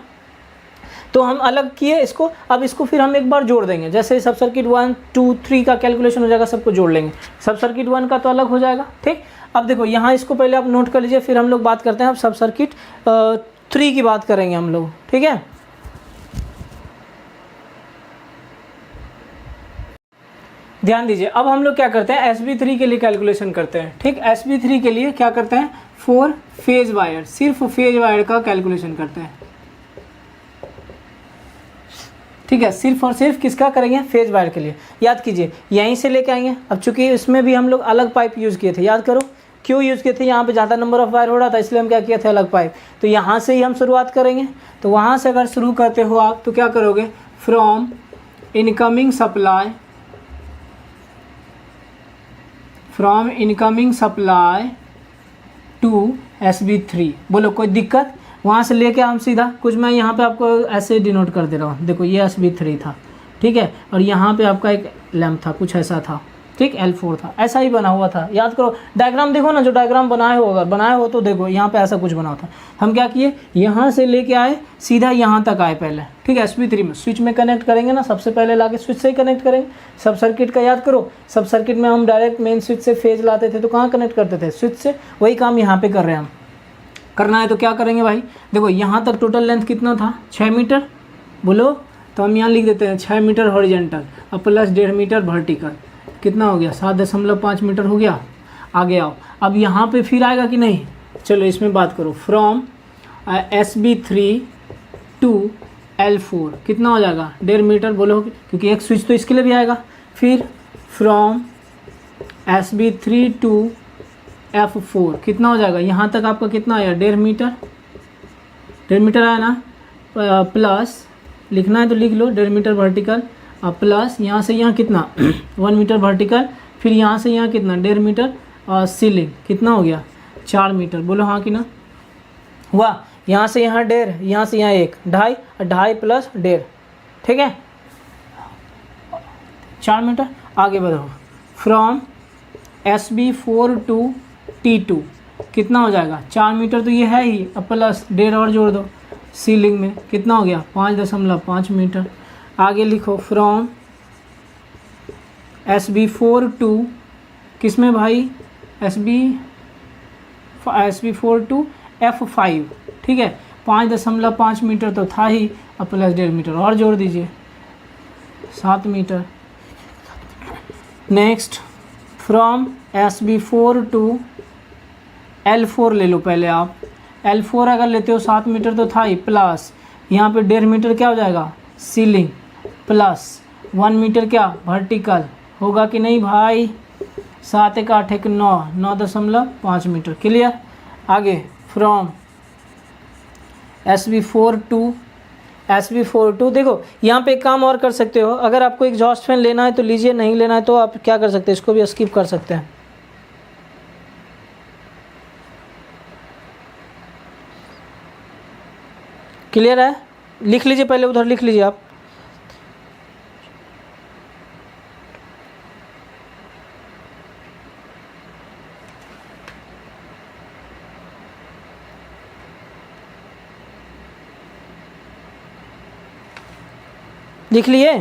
तो हम अलग किए इसको, अब इसको फिर हम एक बार जोड़ देंगे। जैसे सब सर्किट 1 2 3 का कैलकुलेशन हो जाएगा, सबको जोड़ लेंगे। सब सर्किट 1 का तो अलग हो जाएगा, ठीक। अब देखो यहाँ इसको पहले आप नोट कर लीजिए, फिर हम लोग बात करते हैं अब सब सर्किट 3 की बात करेंगे हम लोग, ठीक है। ध्यान दीजिए, अब हम लोग क्या करते हैं SB3 के लिए कैलकुलेशन करते हैं, ठीक। SB3 के लिए क्या करते हैं, 4 फेज वायर, सिर्फ फेज वायर का कैलकुलेशन करते हैं, ठीक है। सिर्फ और सिर्फ किसका करेंगे, फेज वायर के लिए। याद कीजिए यहीं से लेके आएंगे। अब चूंकि इसमें भी हम लोग अलग पाइप यूज़ किए थे, याद करो क्यों यूज़ किए थे, यहाँ पे ज़्यादा नंबर ऑफ वायर हो रहा था इसलिए हम क्या किए थे, अलग पाइप। तो यहाँ से ही हम शुरुआत करेंगे। तो वहाँ से अगर शुरू करते हो आप तो क्या करोगे, from incoming supply to SB3। बोलो कोई दिक्कत, वहाँ से लेके हम सीधा कुछ, मैं यहाँ पे आपको ऐसे डिनोट कर दे रहा हूँ। देखो ये SB3 था, ठीक है, और यहाँ पे आपका एक लैंप था, कुछ ऐसा था, ठीक। L4 था, ऐसा ही बना हुआ था। याद करो डायग्राम, देखो ना जो डायग्राम बनाए हो, अगर बनाए हो तो देखो यहाँ पे ऐसा कुछ बना था। हम क्या किए, यहाँ से लेके आए सीधा यहाँ तक आए पहले, ठीक है। SB3 में स्विच में कनेक्ट करेंगे ना, सबसे पहले लाके स्विच से ही कनेक्ट करेंगे। सब सर्किट का याद करो, सब सर्किट में हम डायरेक्ट मेन स्विच से फेज लाते थे, तो कहाँ कनेक्ट करते थे, स्विच से। वही काम यहाँ पे कर रहे हैं हम। करना है तो क्या करेंगे भाई, देखो यहाँ तक टोटल लेंथ कितना था, 6 मीटर। बोलो तो हम यहाँ लिख देते हैं 6 मीटर हॉरिजेंटल और प्लस 1.5 मीटर वर्टिकल। कितना हो गया, 7.5 मीटर हो गया। आगे आओ, अब यहाँ पे फिर आएगा कि नहीं, चलो इसमें बात करो। फ्रॉम SB3 टू L4 कितना हो जाएगा, 1.5 मीटर। बोलो क्योंकि एक स्विच तो इसके लिए भी आएगा। फिर फ्रॉम SB3 टू F4 कितना हो जाएगा, यहाँ तक आपका कितना आया, 1.5 मीटर। 1.5 मीटर आया ना, प्लस लिखना है तो लिख लो 1.5 मीटर वर्टिकल, और प्लस यहाँ से यहाँ कितना 1 मीटर वर्टिकल, फिर यहाँ से यहाँ कितना 1.5 मीटर, और सीलिंग कितना हो गया 4 मीटर। बोलो हाँ कि ना हुआ। यहाँ से यहाँ 1.5, यहाँ से यहाँ 1, 2.5, 2.5 प्लस 1.5, ठीक है, 4 मीटर। आगे बढ़ो, फ्रॉम SB4 टू T2 कितना हो जाएगा, 4 मीटर तो ये है ही, अब प्लस 1.5 और जोड़ दो। सीलिंग में कितना हो गया, 5.5 मीटर। आगे लिखो फ्रॉम SB4 टू किस में भाई, SB4 टू F5, ठीक है, 5.5 मीटर तो था ही, अब प्लस 1.5 मीटर और जोड़ दीजिए, 7 metre. Next from SB4 to L4 ले लो पहले आप। L4 अगर लेते हो 7 मीटर तो था ही, प्लस यहाँ पे 1.5 मीटर क्या हो जाएगा, सीलिंग, प्लस 1 मीटर क्या वर्टिकल। होगा कि नहीं भाई, 7 1 8 1 9, 9.5 मीटर। क्लियर। आगे फ्रॉम SB4 टू देखो यहाँ पे एक काम और कर सकते हो, अगर आपको एग्जॉस्ट फैन लेना है तो लीजिए, नहीं लेना है तो आप क्या कर सकते हैं, इसको भी स्किप कर सकते हैं। क्लियर है, लिख लीजिए पहले, उधर लिख लीजिए आप। लिख लिए,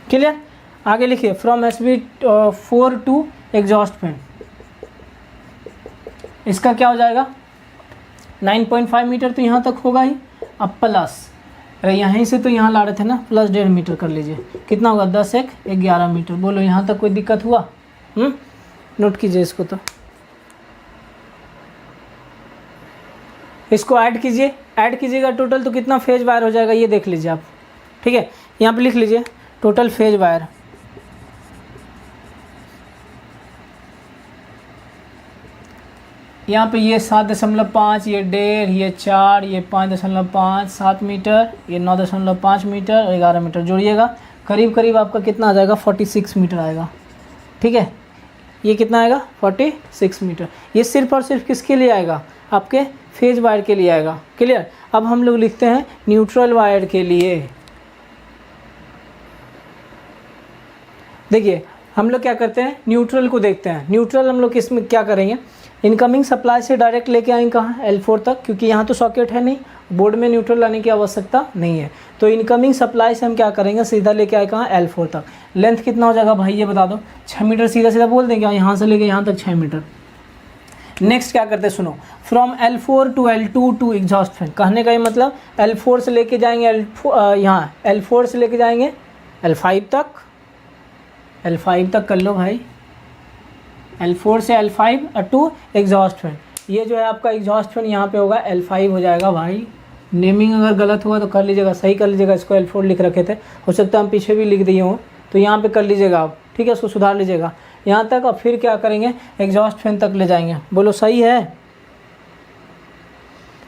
क्लियर। आगे लिखिए from SB4 to exhaust fan, इसका क्या हो जाएगा 9.5 मीटर तो यहाँ तक होगा ही, अब प्लस यहीं से तो यहाँ ला रहे थे ना, प्लस 1.5 मीटर कर लीजिए, कितना होगा 10 1 11 मीटर। बोलो यहाँ तक कोई दिक्कत हुआ, नोट कीजिए इसको। तो इसको ऐड कीजिए, ऐड कीजिएगा टोटल तो कितना फेज वायर हो जाएगा ये देख लीजिए आप, ठीक है। यहाँ पे लिख लीजिए टोटल फेज वायर, यहाँ पे ये 7.5, ये 1.5, ये 4, ये 5.5, 7 मीटर, ये 9.5 मीटर और 11 मीटर जोड़िएगा, करीब करीब आपका कितना आ जाएगा 46 मीटर आएगा, ठीक है। ये कितना आएगा 46 मीटर। ये सिर्फ और सिर्फ किसके लिए आएगा, आपके फेज वायर के लिए आएगा। क्लियर। अब हम लोग लिखते हैं न्यूट्रल वायर के लिए। देखिए हम लोग क्या करते हैं, न्यूट्रल को देखते हैं। न्यूट्रल हम लोग इसमें क्या करेंगे, इनकमिंग सप्लाई से डायरेक्ट लेके आएंगे कहाँ, L4 तक, क्योंकि यहाँ तो सॉकेट है नहीं, बोर्ड में न्यूट्रल लाने की आवश्यकता नहीं है। तो इनकमिंग सप्लाई से हम क्या करेंगे, सीधा लेके आए कहाँ, L4 तक। लेंथ कितना हो जाएगा भाई ये बता दो, 6 मीटर सीधा सीधा बोल देंगे, यहाँ से लेके यहाँ तक 6 मीटर। नेक्स्ट क्या करते हैं सुनो, from L4 to L2 to exhaust fan. कहने का ये मतलब L4 से लेके जाएंगे यहाँ L4 से लेके जाएंगे L5 तक, L5 तक कर लो भाई, L4 से L5 टू एग्जॉस्ट फैन। ये जो है आपका एग्जॉस्ट फैन यहाँ पे होगा L5 हो जाएगा भाई। नेमिंग अगर गलत हुआ तो कर लीजिएगा, सही कर लीजिएगा। इसको L4 लिख रखे थे, हो सकता है हम पीछे भी लिख दिए हों, तो यहाँ पे कर लीजिएगा आप, ठीक है, इसको सुधार लीजिएगा यहाँ तक। और फिर क्या करेंगे, एग्जॉस्ट फैन तक ले जाएंगे। बोलो सही है,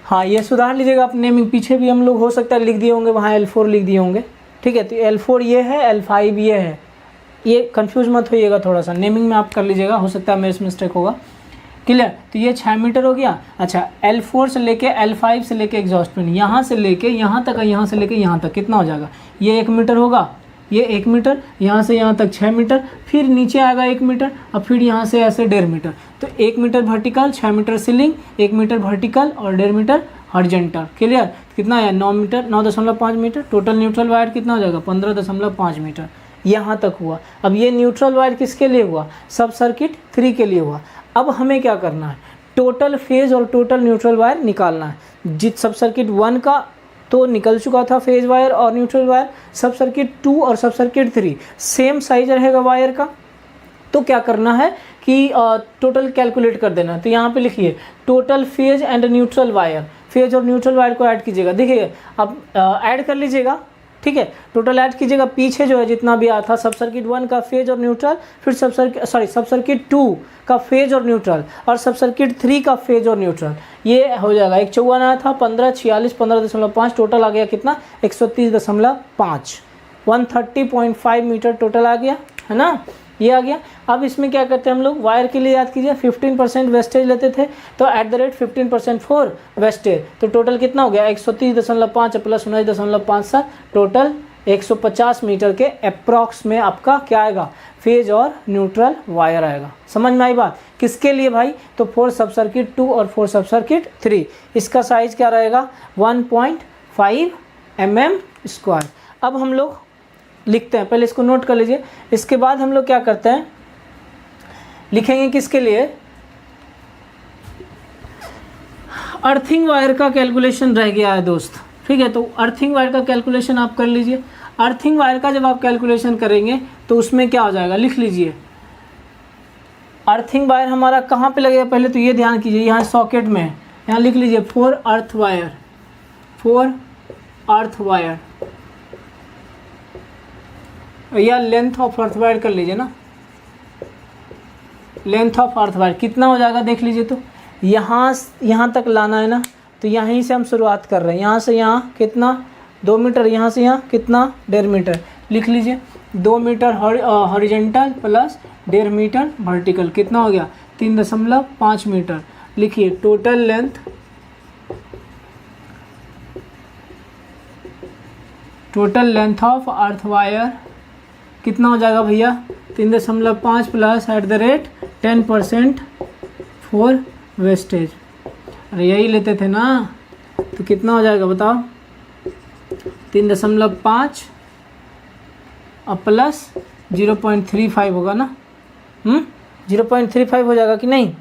हाँ ये सुधार लीजिएगा आप। नेमिंग पीछे भी हम लोग हो सकता है लिख दिए होंगे, वहाँ L4 लिख दिए होंगे, ठीक है। तो L4 ये है, L5 ये है, ये कंफ्यूज मत होइएगा थोड़ा सा, नेमिंग में आप कर लीजिएगा, हो सकता है मेरे से मिस्टेक होगा। क्लियर। तो ये 6 मीटर हो गया। अच्छा L4 से लेके L5 से लेके एग्जॉस्ट फैन यहाँ से लेके यहाँ तक, यहाँ से लेके यहाँ तक कितना हो जाएगा, ये 1 मीटर होगा, ये 1 मीटर, यहाँ से यहाँ तक 6 मीटर, फिर नीचे आएगा 1 मीटर, और फिर यहाँ से ऐसे 1.5 मीटर। तो 1 metre vertical, 6 metre ceiling, 1 metre vertical और 1.5 मीटर हॉरिजॉन्टल। क्लियर। कितना है, 9 metre, 9.5 metre. Total neutral wire कितना हो जाएगा, 15.5 मीटर। यहाँ तक हुआ। अब ये न्यूट्रल वायर किसके लिए हुआ, सब सर्किट 3 के लिए हुआ। अब हमें क्या करना है, टोटल फेज और टोटल न्यूट्रल वायर निकालना है। जित सब सर्किट 1 का तो निकल चुका था फेज वायर और न्यूट्रल वायर, सब सर्किट 2 और सब सर्किट 3 सेम साइज रहेगा वायर का। तो क्या करना है कि टोटल कैलकुलेट कर देना। तो यहाँ पे लिखिए total phase and neutral wire, phase और न्यूट्रल वायर को ऐड कीजिएगा। देखिए अब ऐड कर लीजिएगा, ठीक है, टोटल ऐड कीजिएगा। पीछे जो है जितना भी आया था सब सर्किट 1 का फेज और न्यूट्रल, फिर सब सर्किट 2 का फेज और न्यूट्रल, और सब सर्किट 3 का फेज और न्यूट्रल, ये हो जाएगा। 154 आया था, 15, 46, 15.5, टोटल आ गया कितना, 130.5, 130.5 मीटर टोटल आ गया, है ना, ये आ गया। अब इसमें क्या करते हैं हम लोग, वायर के लिए याद कीजिए 15% वेस्टेज लेते थे, तो eight the rate 15% for wastage, तो टोटल कितना हो गया, 130.5 प्लस 19.57, टोटल 150 मीटर के अप्रॉक्स में आपका क्या आएगा, फेज और न्यूट्रल वायर आएगा। समझ में आई बात, किसके लिए भाई, तो 4 सब सर्किट 2 और 4 सब सर्किट 3। इसका साइज क्या रहेगा, 1.5 mm स्क्वायर। अब हम लोग लिखते हैं, पहले इसको नोट कर लीजिए। इसके बाद हम लोग क्या करते हैं, लिखेंगे किसके लिए, अर्थिंग वायर का कैलकुलेशन रह गया है दोस्त, ठीक है। तो अर्थिंग वायर का कैलकुलेशन आप कर लीजिए। अर्थिंग वायर का जब आप कैलकुलेशन करेंगे तो उसमें क्या हो जाएगा, लिख लीजिए। अर्थिंग वायर हमारा कहाँ पे लगेगा, पहले तो ये ध्यान कीजिए, यहाँ सॉकेट में, यहाँ लिख लीजिए 4 अर्थ वायर, 4 अर्थ वायर, या लेंथ ऑफ अर्थ वायर कर लीजिए ना, लेंथ ऑफ अर्थ वायर कितना हो जाएगा देख लीजिए। तो यहाँ तक लाना है ना, तो यहीं से हम शुरुआत कर रहे हैं, यहाँ से यहाँ कितना, 2 मीटर, यहाँ से यहाँ कितना, 1.5 मीटर। लिख लीजिए 2 metre horizontal plus 1.5 metre vertical, कितना हो गया, 3.5 मीटर। लिखिए total length, total length of earth wire कितना हो जाएगा भैया, 3.5 plus at the rate 10% for wastage. अरे यही लेते थे ना, तो कितना हो जाएगा बताओ, 3.5 और प्लस 0.35 होगा ना, 0.35 हो जाएगा कि नहीं।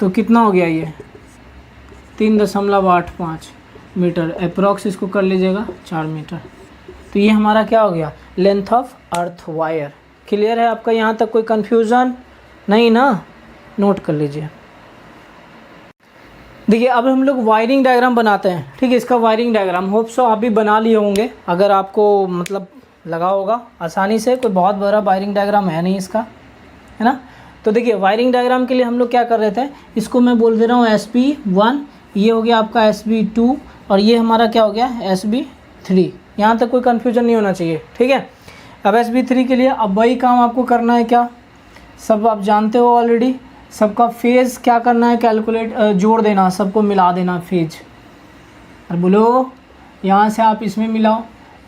तो कितना हो गया ये, 3.85 मीटर अप्रॉक्स, इसको कर लीजिएगा 4 मीटर। तो ये हमारा क्या हो गया, length of earth wire. Clear है आपका, यहाँ तक कोई कन्फ्यूज़न नहीं ना, नोट कर लीजिए। देखिए अब हम लोग वायरिंग डायग्राम बनाते हैं, ठीक है। इसका वायरिंग डायग्राम होप सो आप भी बना लिए होंगे, अगर आपको मतलब लगा होगा आसानी से, कोई बहुत बड़ा वायरिंग डायग्राम है नहीं इसका, है ना। तो देखिए वायरिंग डायग्राम के लिए हम लोग क्या कर रहे थे, इसको मैं बोल दे रहा हूँ SB1, ये हो गया आपका SB2, और ये हमारा क्या हो गया SB3। यहाँ तक कोई कन्फ्यूजन नहीं होना चाहिए, ठीक है। अब SB3 के लिए अब वही काम आपको करना है, क्या, सब आप जानते हो ऑलरेडी। सबका फेज क्या करना है, कैलकुलेट जोड़ देना, सबको मिला देना फेज। और बोलो यहाँ से आप इसमें मिलाओ,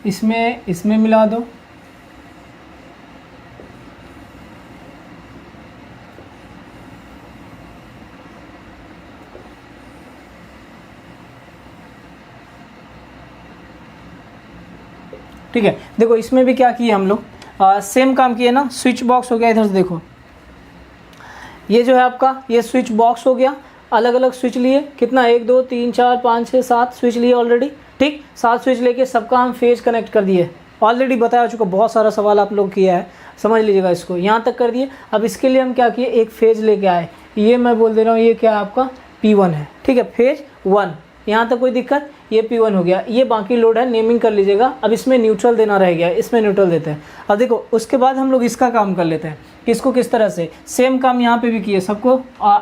इसमें मिला दो। ठीक है, देखो इसमें भी क्या किया हम लोग, सेम काम किए ना। स्विच बॉक्स हो गया, इधर से देखो ये जो है आपका ये स्विच बॉक्स हो गया। अलग अलग स्विच लिए, कितना 1 2 3 4 5 6 7 स्विच लिए ऑलरेडी। ठीक, 7 स्विच लेके सबका हम फेज कनेक्ट कर दिए। ऑलरेडी बताया चुका, बहुत सारा सवाल आप लोग किया है, समझ लीजिएगा इसको। यहाँ तक कर दिए। अब इसके लिए हम क्या किए, एक फेज लेके आए। ये मैं बोल दे रहा हूँ, ये क्या है आपका P1 है। ठीक है, फेज 1, यहाँ तक कोई दिक्कत, ये P1 हो गया। ये बाकी लोड है, नेमिंग कर लीजिएगा। अब इसमें न्यूट्रल देना रह गया, इसमें न्यूट्रल देते हैं। अब देखो उसके बाद हम लोग इसका काम कर लेते हैं। किसको किस तरह से, सेम काम यहाँ पे भी किए, सबको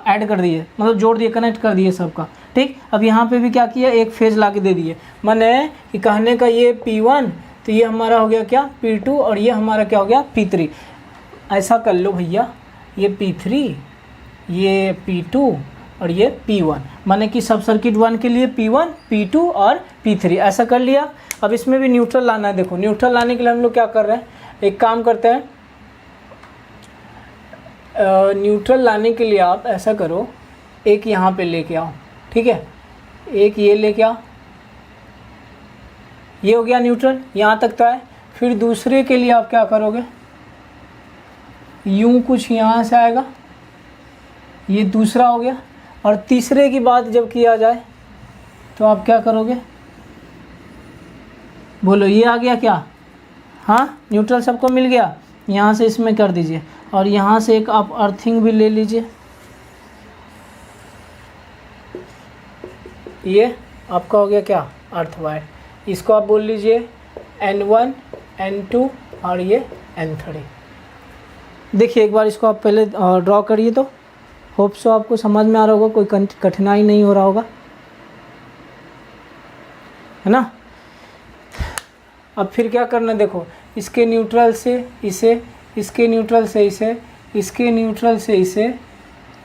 ऐड कर दिए, मतलब जोड़ दिए, कनेक्ट कर दिए सबका। ठीक, अब यहाँ पे भी क्या किया, एक फेज ला के दे दिए। मैंने कि कहने का ये P1, तो ये हमारा हो गया क्या P2, और ये हमारा क्या हो गया P3। ऐसा कर लो भैया, ये P3, ये P2 और ये P1, माने कि सब सर्किट 1 के लिए P1, P2 और P3 ऐसा कर लिया। अब इसमें भी न्यूट्रल लाना है। देखो न्यूट्रल लाने के लिए हम लोग क्या कर रहे हैं, एक काम करते हैं। न्यूट्रल लाने के लिए आप ऐसा करो, एक यहाँ पे लेके आओ। ठीक है, एक ये लेके आओ, ये हो गया न्यूट्रल, यहाँ तक तो है। फिर दूसरे के लिए आप क्या करोगे, यूँ कुछ यहाँ से आएगा, ये दूसरा हो गया। और तीसरे की बात जब किया जाए तो आप क्या करोगे, बोलो ये आ गया क्या, हाँ न्यूट्रल सबको मिल गया। यहाँ से इसमें कर दीजिए, और यहाँ से एक आप अर्थिंग भी ले लीजिए। ये आपका हो गया क्या, अर्थ वायर। इसको आप बोल लीजिए N1 N2 और ये N3। देखिए एक बार इसको आप पहले ड्रॉ करिए, तो होप सो आपको समझ में आ रहा होगा, कोई कठिनाई नहीं हो रहा होगा, है ना। अब फिर क्या करना, देखो इसके न्यूट्रल से इसे, इसके न्यूट्रल से इसे, इसके न्यूट्रल से इसे,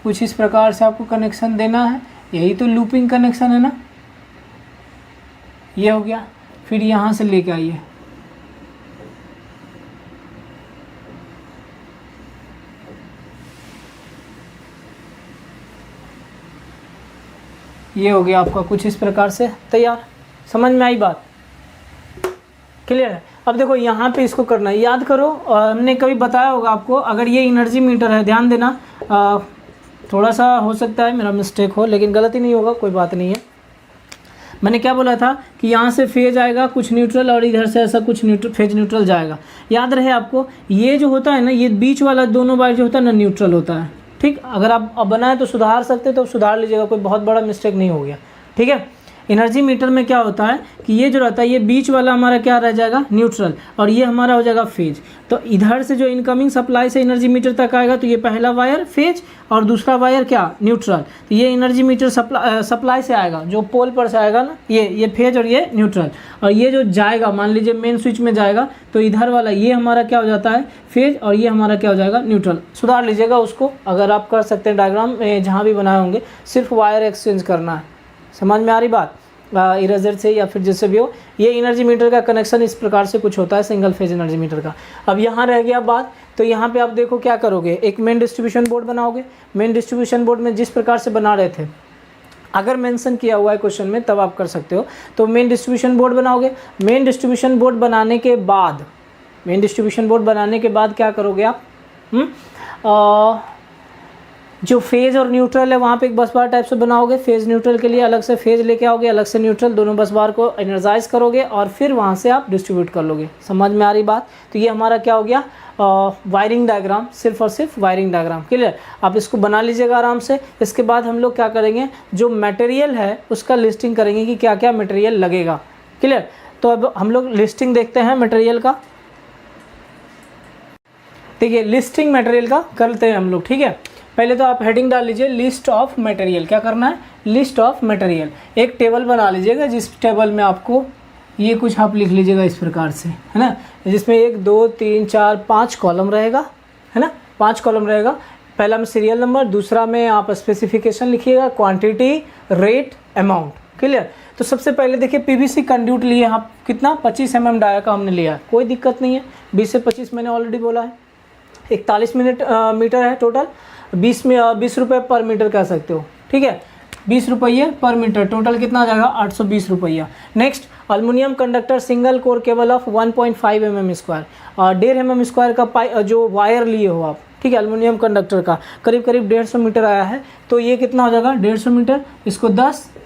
कुछ इस प्रकार से आपको कनेक्शन देना है। यही तो लूपिंग कनेक्शन है ना, ये हो गया। फिर यहाँ से लेके आइए, ये हो गया आपका कुछ इस प्रकार से तैयार। समझ में आई बात, क्लियर है। अब देखो यहाँ पे इसको करना है, याद करो हमने कभी बताया होगा आपको। अगर ये एनर्जी मीटर है, ध्यान देना, थोड़ा सा हो सकता है मेरा मिस्टेक हो, लेकिन गलती नहीं होगा, कोई बात नहीं है। मैंने क्या बोला था कि यहाँ से फेज आएगा कुछ न्यूट्रल, और इधर से ऐसा कुछ फेज न्यूट्रल जाएगा। याद रहे आपको, ये जो होता है ना, ये बीच वाला दोनों वायर जो होता है ना, न्यूट्रल होता है। ठीक, अगर आप अब बनाए तो सुधार सकते तो सुधार लीजिएगा, कोई बहुत बड़ा मिस्टेक नहीं हो गया। ठीक है, एनर्जी मीटर में क्या होता है कि ये जो रहता है, ये बीच वाला हमारा क्या रह जाएगा, न्यूट्रल, और ये हमारा हो जाएगा फेज। तो इधर से जो इनकमिंग सप्लाई से एनर्जी मीटर तक आएगा, तो ये पहला वायर फेज और दूसरा वायर क्या, न्यूट्रल। तो ये एनर्जी मीटर सप्लाई से आएगा, जो पोल पर से आएगा ना, ये फेज और ये न्यूट्रल। और ये जो जाएगा, मान लीजिए मेन स्विच में जाएगा, तो इधर वाला ये हमारा क्या हो जाता है, फेज, और ये हमारा क्या हो जाएगा, न्यूट्रल। सुधार लीजिएगा उसको, अगर आप कर सकते हैं डायग्राम में जहाँ भी बनाए होंगे, सिर्फ वायर एक्सचेंज करना है। समझ में आ रही बात, इरेजर से या फिर जिससे भी हो। ये एनर्जी मीटर का कनेक्शन इस प्रकार से कुछ होता है, सिंगल फेज एनर्जी मीटर का। अब यहाँ रह गया बात, तो यहाँ पे आप देखो क्या करोगे, एक मेन डिस्ट्रीब्यूशन बोर्ड बनाओगे। मेन डिस्ट्रीब्यूशन बोर्ड में जिस प्रकार से बना रहे थे, अगर मेंशन किया हुआ है क्वेश्चन में, तब आप कर सकते हो। तो मेन डिस्ट्रीब्यूशन बोर्ड बनाओगे। मेन डिस्ट्रीब्यूशन बोर्ड बनाने के बाद, मेन डिस्ट्रीब्यूशन बोर्ड बनाने के बाद क्या करोगे आप, जो फेज और न्यूट्रल है वहाँ पे एक बस बार टाइप से बनाओगे। फेज न्यूट्रल के लिए अलग से फेज लेके आओगे, अलग से न्यूट्रल, दोनों बस बार को एनर्जाइज करोगे, और फिर वहाँ से आप डिस्ट्रीब्यूट कर लोगे। समझ में आ रही बात। तो ये हमारा क्या हो गया, वायरिंग डायग्राम, सिर्फ और सिर्फ वायरिंग डायग्राम। क्लियर, आप इसको बना लीजिएगा आराम से। इसके बाद हम लोग क्या करेंगे, जो मटेरियल है उसका लिस्टिंग करेंगे कि क्या क्या मटेरियल लगेगा। क्लियर, तो अब हम लोग लिस्टिंग देखते हैं मटेरियल का। देखिए लिस्टिंग मटेरियल का करते हैं हम लोग। ठीक है, पहले तो आप हेडिंग डाल लीजिए, लिस्ट ऑफ मटेरियल। क्या करना है, लिस्ट ऑफ मटेरियल। एक टेबल बना लीजिएगा, जिस टेबल में आपको ये कुछ आप लिख लीजिएगा इस प्रकार से, है ना, जिसमें 1 2 3 4 5 कॉलम रहेगा, है ना, 5 कॉलम रहेगा। पहला में सीरियल नंबर, दूसरा में आप स्पेसिफिकेशन लिखिएगा, क्वांटिटी, रेट, अमाउंट। क्लियर। तो सबसे पहले देखिए पीवीसी कंड्यूट लिए आप कितना 25 mm डाया का हमने लिया है, कोई दिक्कत नहीं है। 20 से 25 मैंने ऑलरेडी बोला है। 41 मीटर है टोटल, 20 रुपये पर मीटर कह सकते हो, ठीक है। 20 रुपये पर मीटर, टोटल कितना आ जाएगा 820 रुपया। Next aluminium conductor single core cable of 1.5 mm square, 1.5 mm square का जो वायर लिए हो आप, ठीक है, एल्युमिनियम कंडक्टर का करीब करीब 150 मीटर आया है। तो ये कितना हो जाएगा 150 मीटर, इसको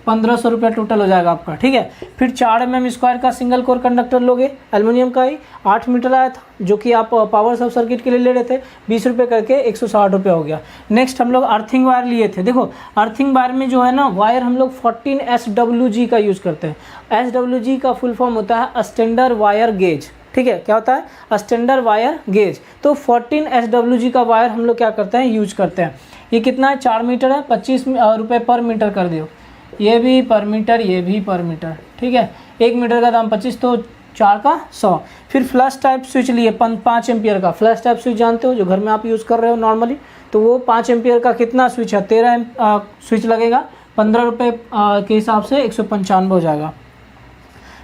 1500 रुपया टोटल हो जाएगा आपका, ठीक है। फिर 4 mm स्क्वायर का सिंगल कोर कंडक्टर लोगे, एल्युमिनियम का ही 8 मीटर आया था, जो कि आप पावर सब सर्किट के लिए ले रहे थे, 20 रुपये करके 160 रुपया हो गया। नेक्स्ट हम लोग अर्थिंग वायर लिए थे। देखो अर्थिंग वायर में जो है ना वायर हम लोग 14 SWG का यूज़ करते हैं। SWG का फुल फॉर्म होता है स्टैंडर्ड वायर गेज, ठीक है। क्या होता है स्टैंडर्ड वायर गेज। तो 14 SWG का वायर हम लोग क्या करते हैं यूज करते हैं। ये कितना है 4 मीटर है, 25 रुपये पर मीटर कर दो, ये भी पर मीटर, ये भी पर मीटर, ठीक है। 1 मीटर का दाम 25, तो 4 का 100। फिर फ्लैश टाइप स्विच लिए 5 एम्पियर का। फ्लैश टाइप स्विच जानते हो जो घर में आप यूज़ कर रहे हो नॉर्मली, तो वो 5 एम्पियर का कितना स्विच है 13 स्विच लगेगा, 15 रुपये के हिसाब से 195 हो जाएगा।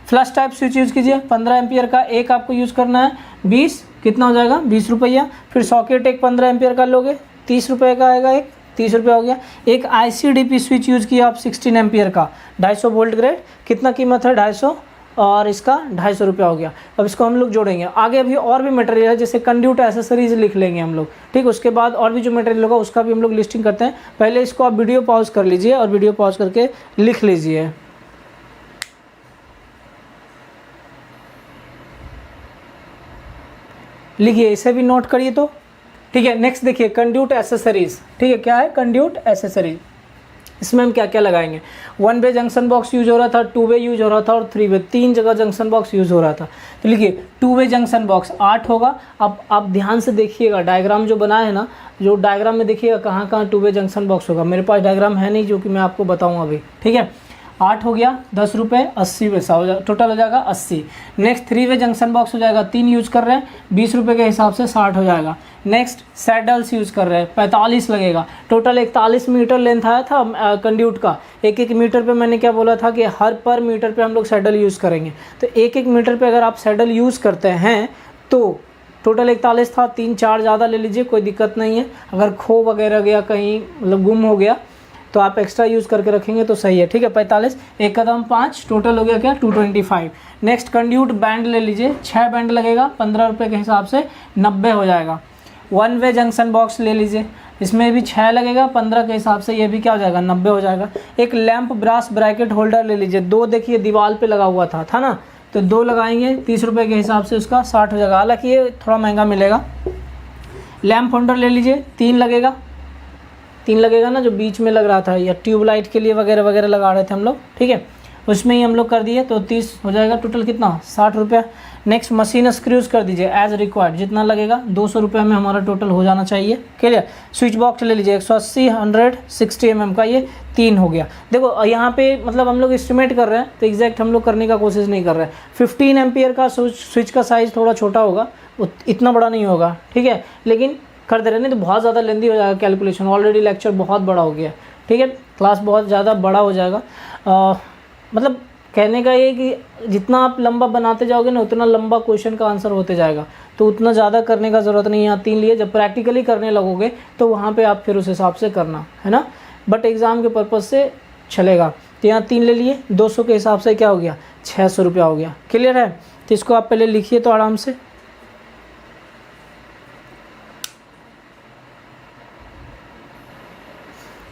फ्लैश टाइप स्विच यूज़ कीजिए, 15 एम्पियर का एक आपको यूज़ करना है, 20 कितना हो जाएगा 20 रुपया। फिर सॉकेट एक 15 एम्पियर का लोगे, 30 रुपये का आएगा, एक 30 रुपया हो गया। एक ICDP स्विच यूज़ किया आप 16 एम्पियर का, 250 वोल्ट ग्रेड, कितना कीमत है 250, और इसका 250 रुपया हो गया। अब इसको हम लोग जोड़ेंगे। आगे अभी और भी मटेरियल है, जैसे कंड्यूट एसेसरीज लिख लेंगे हम लोग, ठीक। उसके बाद और भी जो मटेरियल होगा उसका भी हम लोग लिस्टिंग करते हैं। पहले इसको आप वीडियो पॉज कर लीजिए और वीडियो पॉज करके लिख लीजिए। लिखिए, इसे भी नोट करिए तो, ठीक है। नेक्स्ट देखिए कंड्यूट एसेसरीज, ठीक है। क्या है कंड्यूट एसेसरीज, इसमें हम क्या क्या लगाएंगे। 1 वे जंक्शन बॉक्स यूज हो रहा था, 2 वे यूज हो रहा था, और 3 वे, 3 जगह जंक्शन बॉक्स यूज हो रहा था। तो लिखिए 2 वे जंक्शन बॉक्स 8 होगा। अब आप ध्यान से देखिएगा डायग्राम जो बना है ना, जो डायग्राम में देखिएगा कहाँ कहाँ 2 वे जंक्शन बॉक्स होगा। मेरे पास डायग्राम है नहीं जो कि मैं आपको बताऊँ अभी, ठीक है। 8 हो गया, 10 रुपये, 80 पैसा हो जाएगा, टोटल हो जाएगा 80। नेक्स्ट 3 वे जंक्शन बॉक्स हो जाएगा, 3 यूज़ कर रहे हैं, 20 रुपये के हिसाब से 60 हो जाएगा। नेक्स्ट सैडल्स यूज़ कर रहे हैं, 45 लगेगा। टोटल 41 मीटर लेंथ आया था कंड्यूट का। एक मीटर पे मैंने क्या बोला था कि हर पर मीटर पे हम लोग सैडल यूज़ करेंगे। तो एक मीटर पे अगर आप सैडल यूज़ करते हैं तो टोटल 41 था, 3-4 ज़्यादा ले लीजिए, कोई दिक्कत नहीं है। अगर खो वगैरह गया कहीं, मतलब गुम हो गया, तो आप एक्स्ट्रा यूज़ करके रखेंगे तो सही है, ठीक है। 45, एक कदम 5, टोटल हो गया क्या 225। नेक्स्ट कंड्यूट बैंड ले लीजिए, 6 बैंड लगेगा, 15 रुपये के हिसाब से 90 हो जाएगा। 1 वे जंक्शन बॉक्स ले लीजिए, इसमें भी 6 लगेगा, 15 के हिसाब से ये भी क्या हो जाएगा 90 हो जाएगा। एक लैंप ब्रास ब्रैकेट होल्डर ले लीजिए, 2 देखिए दीवार पे लगा हुआ था ना, तो 2 लगाएंगे, 30 रुपये के हिसाब से उसका 60 हो जाएगा। हालांकि ये थोड़ा महंगा मिलेगा। लैंप होल्डर ले लीजिए, 3 लगेगा, 3 लगेगा ना, जो बीच में लग रहा था, या ट्यूबलाइट के लिए वगैरह वगैरह लगा रहे थे हम लोग, ठीक है। उसमें ही हम लोग कर दिए तो 30 हो जाएगा, टोटल कितना 60 रुपया। नेक्स्ट मशीन स्क्रूज कर दीजिए एज रिक्वायर्ड, जितना लगेगा 200 रुपये में हमारा टोटल हो जाना चाहिए, क्लियर। स्विच बॉक्स ले लीजिए 180, 100, 60 mm का, ये 3 हो गया। देखो यहाँ पे मतलब हम लोग एस्टिमेट कर रहे हैं, तो एग्जैक्ट हम लोग करने का कोशिश नहीं कर रहे हैं। 15 एम्पियर का स्विच का साइज़ थोड़ा छोटा होगा, इतना बड़ा नहीं होगा, ठीक है, लेकिन कर दे रहे, नहीं तो बहुत ज़्यादा लेंदी हो जाएगा कैलकुलेशन। ऑलरेडी लेक्चर बहुत बड़ा हो गया, ठीक है, क्लास बहुत ज़्यादा बड़ा हो जाएगा। मतलब कहने का ये कि जितना आप लंबा बनाते जाओगे ना, उतना लंबा क्वेश्चन का आंसर होते जाएगा, तो उतना ज़्यादा करने का ज़रूरत नहीं है। यहाँ 3 लिए, जब प्रैक्टिकली करने लगोगे तो वहाँ पे आप फिर उस हिसाब से करना है ना, बट एग्ज़ाम के पर्पज़ से चलेगा। तो यहाँ 3 ले लिए, 200 के हिसाब से क्या हो गया 600 रुपया हो गया, क्लियर है। तो इसको आप पहले लिखिए तो आराम से।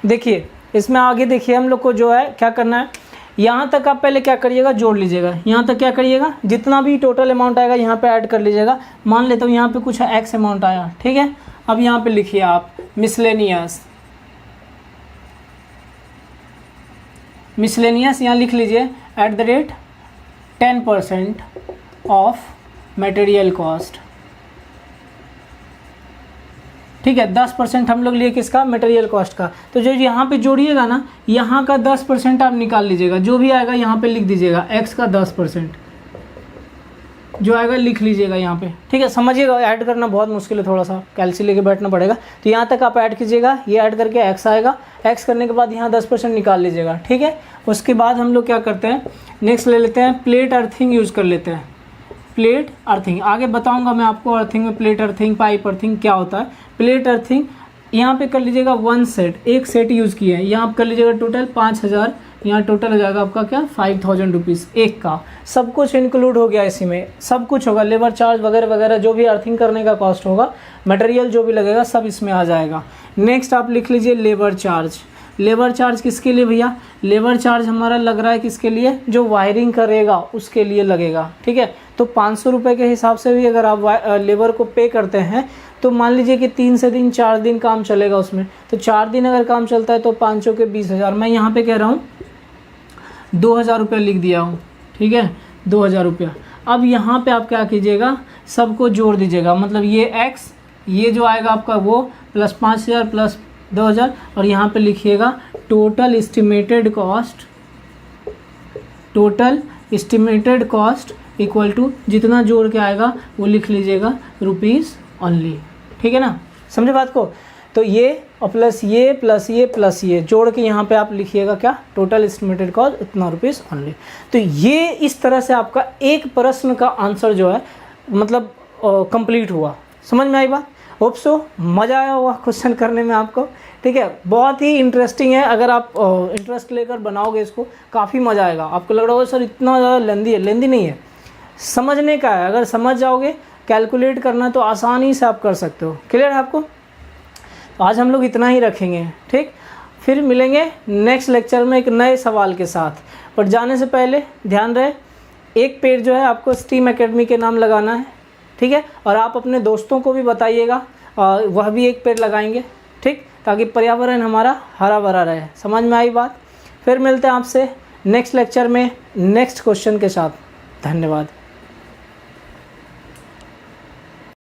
देखिए इसमें आगे देखिए हम लोग को जो है क्या करना है, यहाँ तक आप पहले क्या करिएगा जोड़ लीजिएगा। यहाँ तक क्या करिएगा, जितना भी टोटल अमाउंट आएगा यहाँ पे ऐड कर लीजिएगा। मान लेता हूँ यहाँ पे कुछ एक्स अमाउंट आया, ठीक है। अब यहाँ पे लिखिए आप मिसलेनियस, यहाँ लिख लीजिए @10% ऑफ मटेरियल कॉस्ट, ठीक है। 10% हम लोग लिए किसका, मटेरियल कॉस्ट का। तो जो यहाँ पे जोड़िएगा ना, यहाँ का 10% आप निकाल लीजिएगा, जो भी आएगा यहाँ पे लिख दीजिएगा, x का 10%, जो आएगा लिख लीजिएगा यहाँ पे, ठीक है। समझिएगा, ऐड करना बहुत मुश्किल है, थोड़ा सा कैलसी लेके बैठना पड़ेगा। तो यहाँ तक आप ऐड कीजिएगा, ये ऐड करके x आएगा, x करने के बाद यहाँ 10% निकाल लीजिएगा, ठीक है। उसके बाद हम लोग क्या करते हैं, नेक्स्ट ले लेते हैं, प्लेट अर्थिंग यूज़ कर लेते हैं। प्लेट अर्थिंग आगे बताऊँगा मैं आपको, अर्थिंग में प्लेट अर्थिंग, पाइप अर्थिंग क्या होता है। प्लेट अर्थिंग यहाँ पे कर लीजिएगा 1 सेट, एक सेट यूज़ किया है, यहाँ आप कर लीजिएगा टोटल 5000, यहाँ टोटल हो जाएगा आपका क्या 5000 रुपीज़ एक का। सब कुछ इंक्लूड हो गया इसी में, सब कुछ होगा, लेबर चार्ज वगैरह वगैरह जो भी अर्थिंग करने का कॉस्ट होगा, मटेरियल जो भी लगेगा सब इसमें आ जाएगा। नेक्स्ट आप लिख लीजिए लेबर चार्ज। लेबर चार्ज किसके लिए भैया, लेबर चार्ज हमारा लग रहा है किसके लिए, जो वायरिंग करेगा उसके लिए लगेगा, ठीक है। तो 500 रुपये के हिसाब से भी अगर आप लेबर को पे करते हैं तो मान लीजिए कि 3 से 4 दिन काम चलेगा उसमें, तो 4 दिन अगर काम चलता है तो 500 के 20,000, मैं यहाँ पे कह रहा हूँ 2000 रुपया लिख दिया हूँ, ठीक है, 2000 रुपया। अब यहाँ पे आप क्या कीजिएगा, सबको जोड़ दीजिएगा, मतलब ये x, ये जो आएगा आपका वो प्लस 5000 प्लस 2000, और यहाँ पे लिखिएगा total estimated cost equal to जितना जोड़ के आएगा वो लिख लीजिएगा रुपीज़ ओनली, ठीक है ना, समझे बात को। तो ये और प्लस ये प्लस ये प्लस ये जोड़ के यहाँ पे आप लिखिएगा क्या, टोटल एस्टिमेटेड कॉस्ट इतना रुपीज़ ओनली। तो ये इस तरह से आपका एक प्रश्न का आंसर जो है मतलब कंप्लीट हुआ। समझ में आई बात, होप सो मज़ा आया हुआ क्वेश्चन करने में आपको, ठीक है। बहुत ही इंटरेस्टिंग है, अगर आप इंटरेस्ट लेकर बनाओगे इसको काफ़ी मज़ा आएगा। आपको लग रहा होगा सर इतना ज़्यादा लेंदी है, लेंदी नहीं है, समझने का है। अगर समझ जाओगे कैलकुलेट करना तो आसानी से आप कर सकते हो। क्लियर है आपको। तो आज हम लोग इतना ही रखेंगे, ठीक। फिर मिलेंगे नेक्स्ट लेक्चर में एक नए सवाल के साथ। पर जाने से पहले ध्यान रहे, एक पेड़ जो है आपको स्टीम एकेडमी के नाम लगाना है, ठीक है। और आप अपने दोस्तों को भी बताइएगा, वह भी एक पेड़ लगाएंगे, ठीक, ताकि पर्यावरण हमारा हरा भरा रहे। समझ में आई बात। फिर मिलते हैं आपसे नेक्स्ट लेक्चर में नेक्स्ट क्वेश्चन के साथ। धन्यवाद।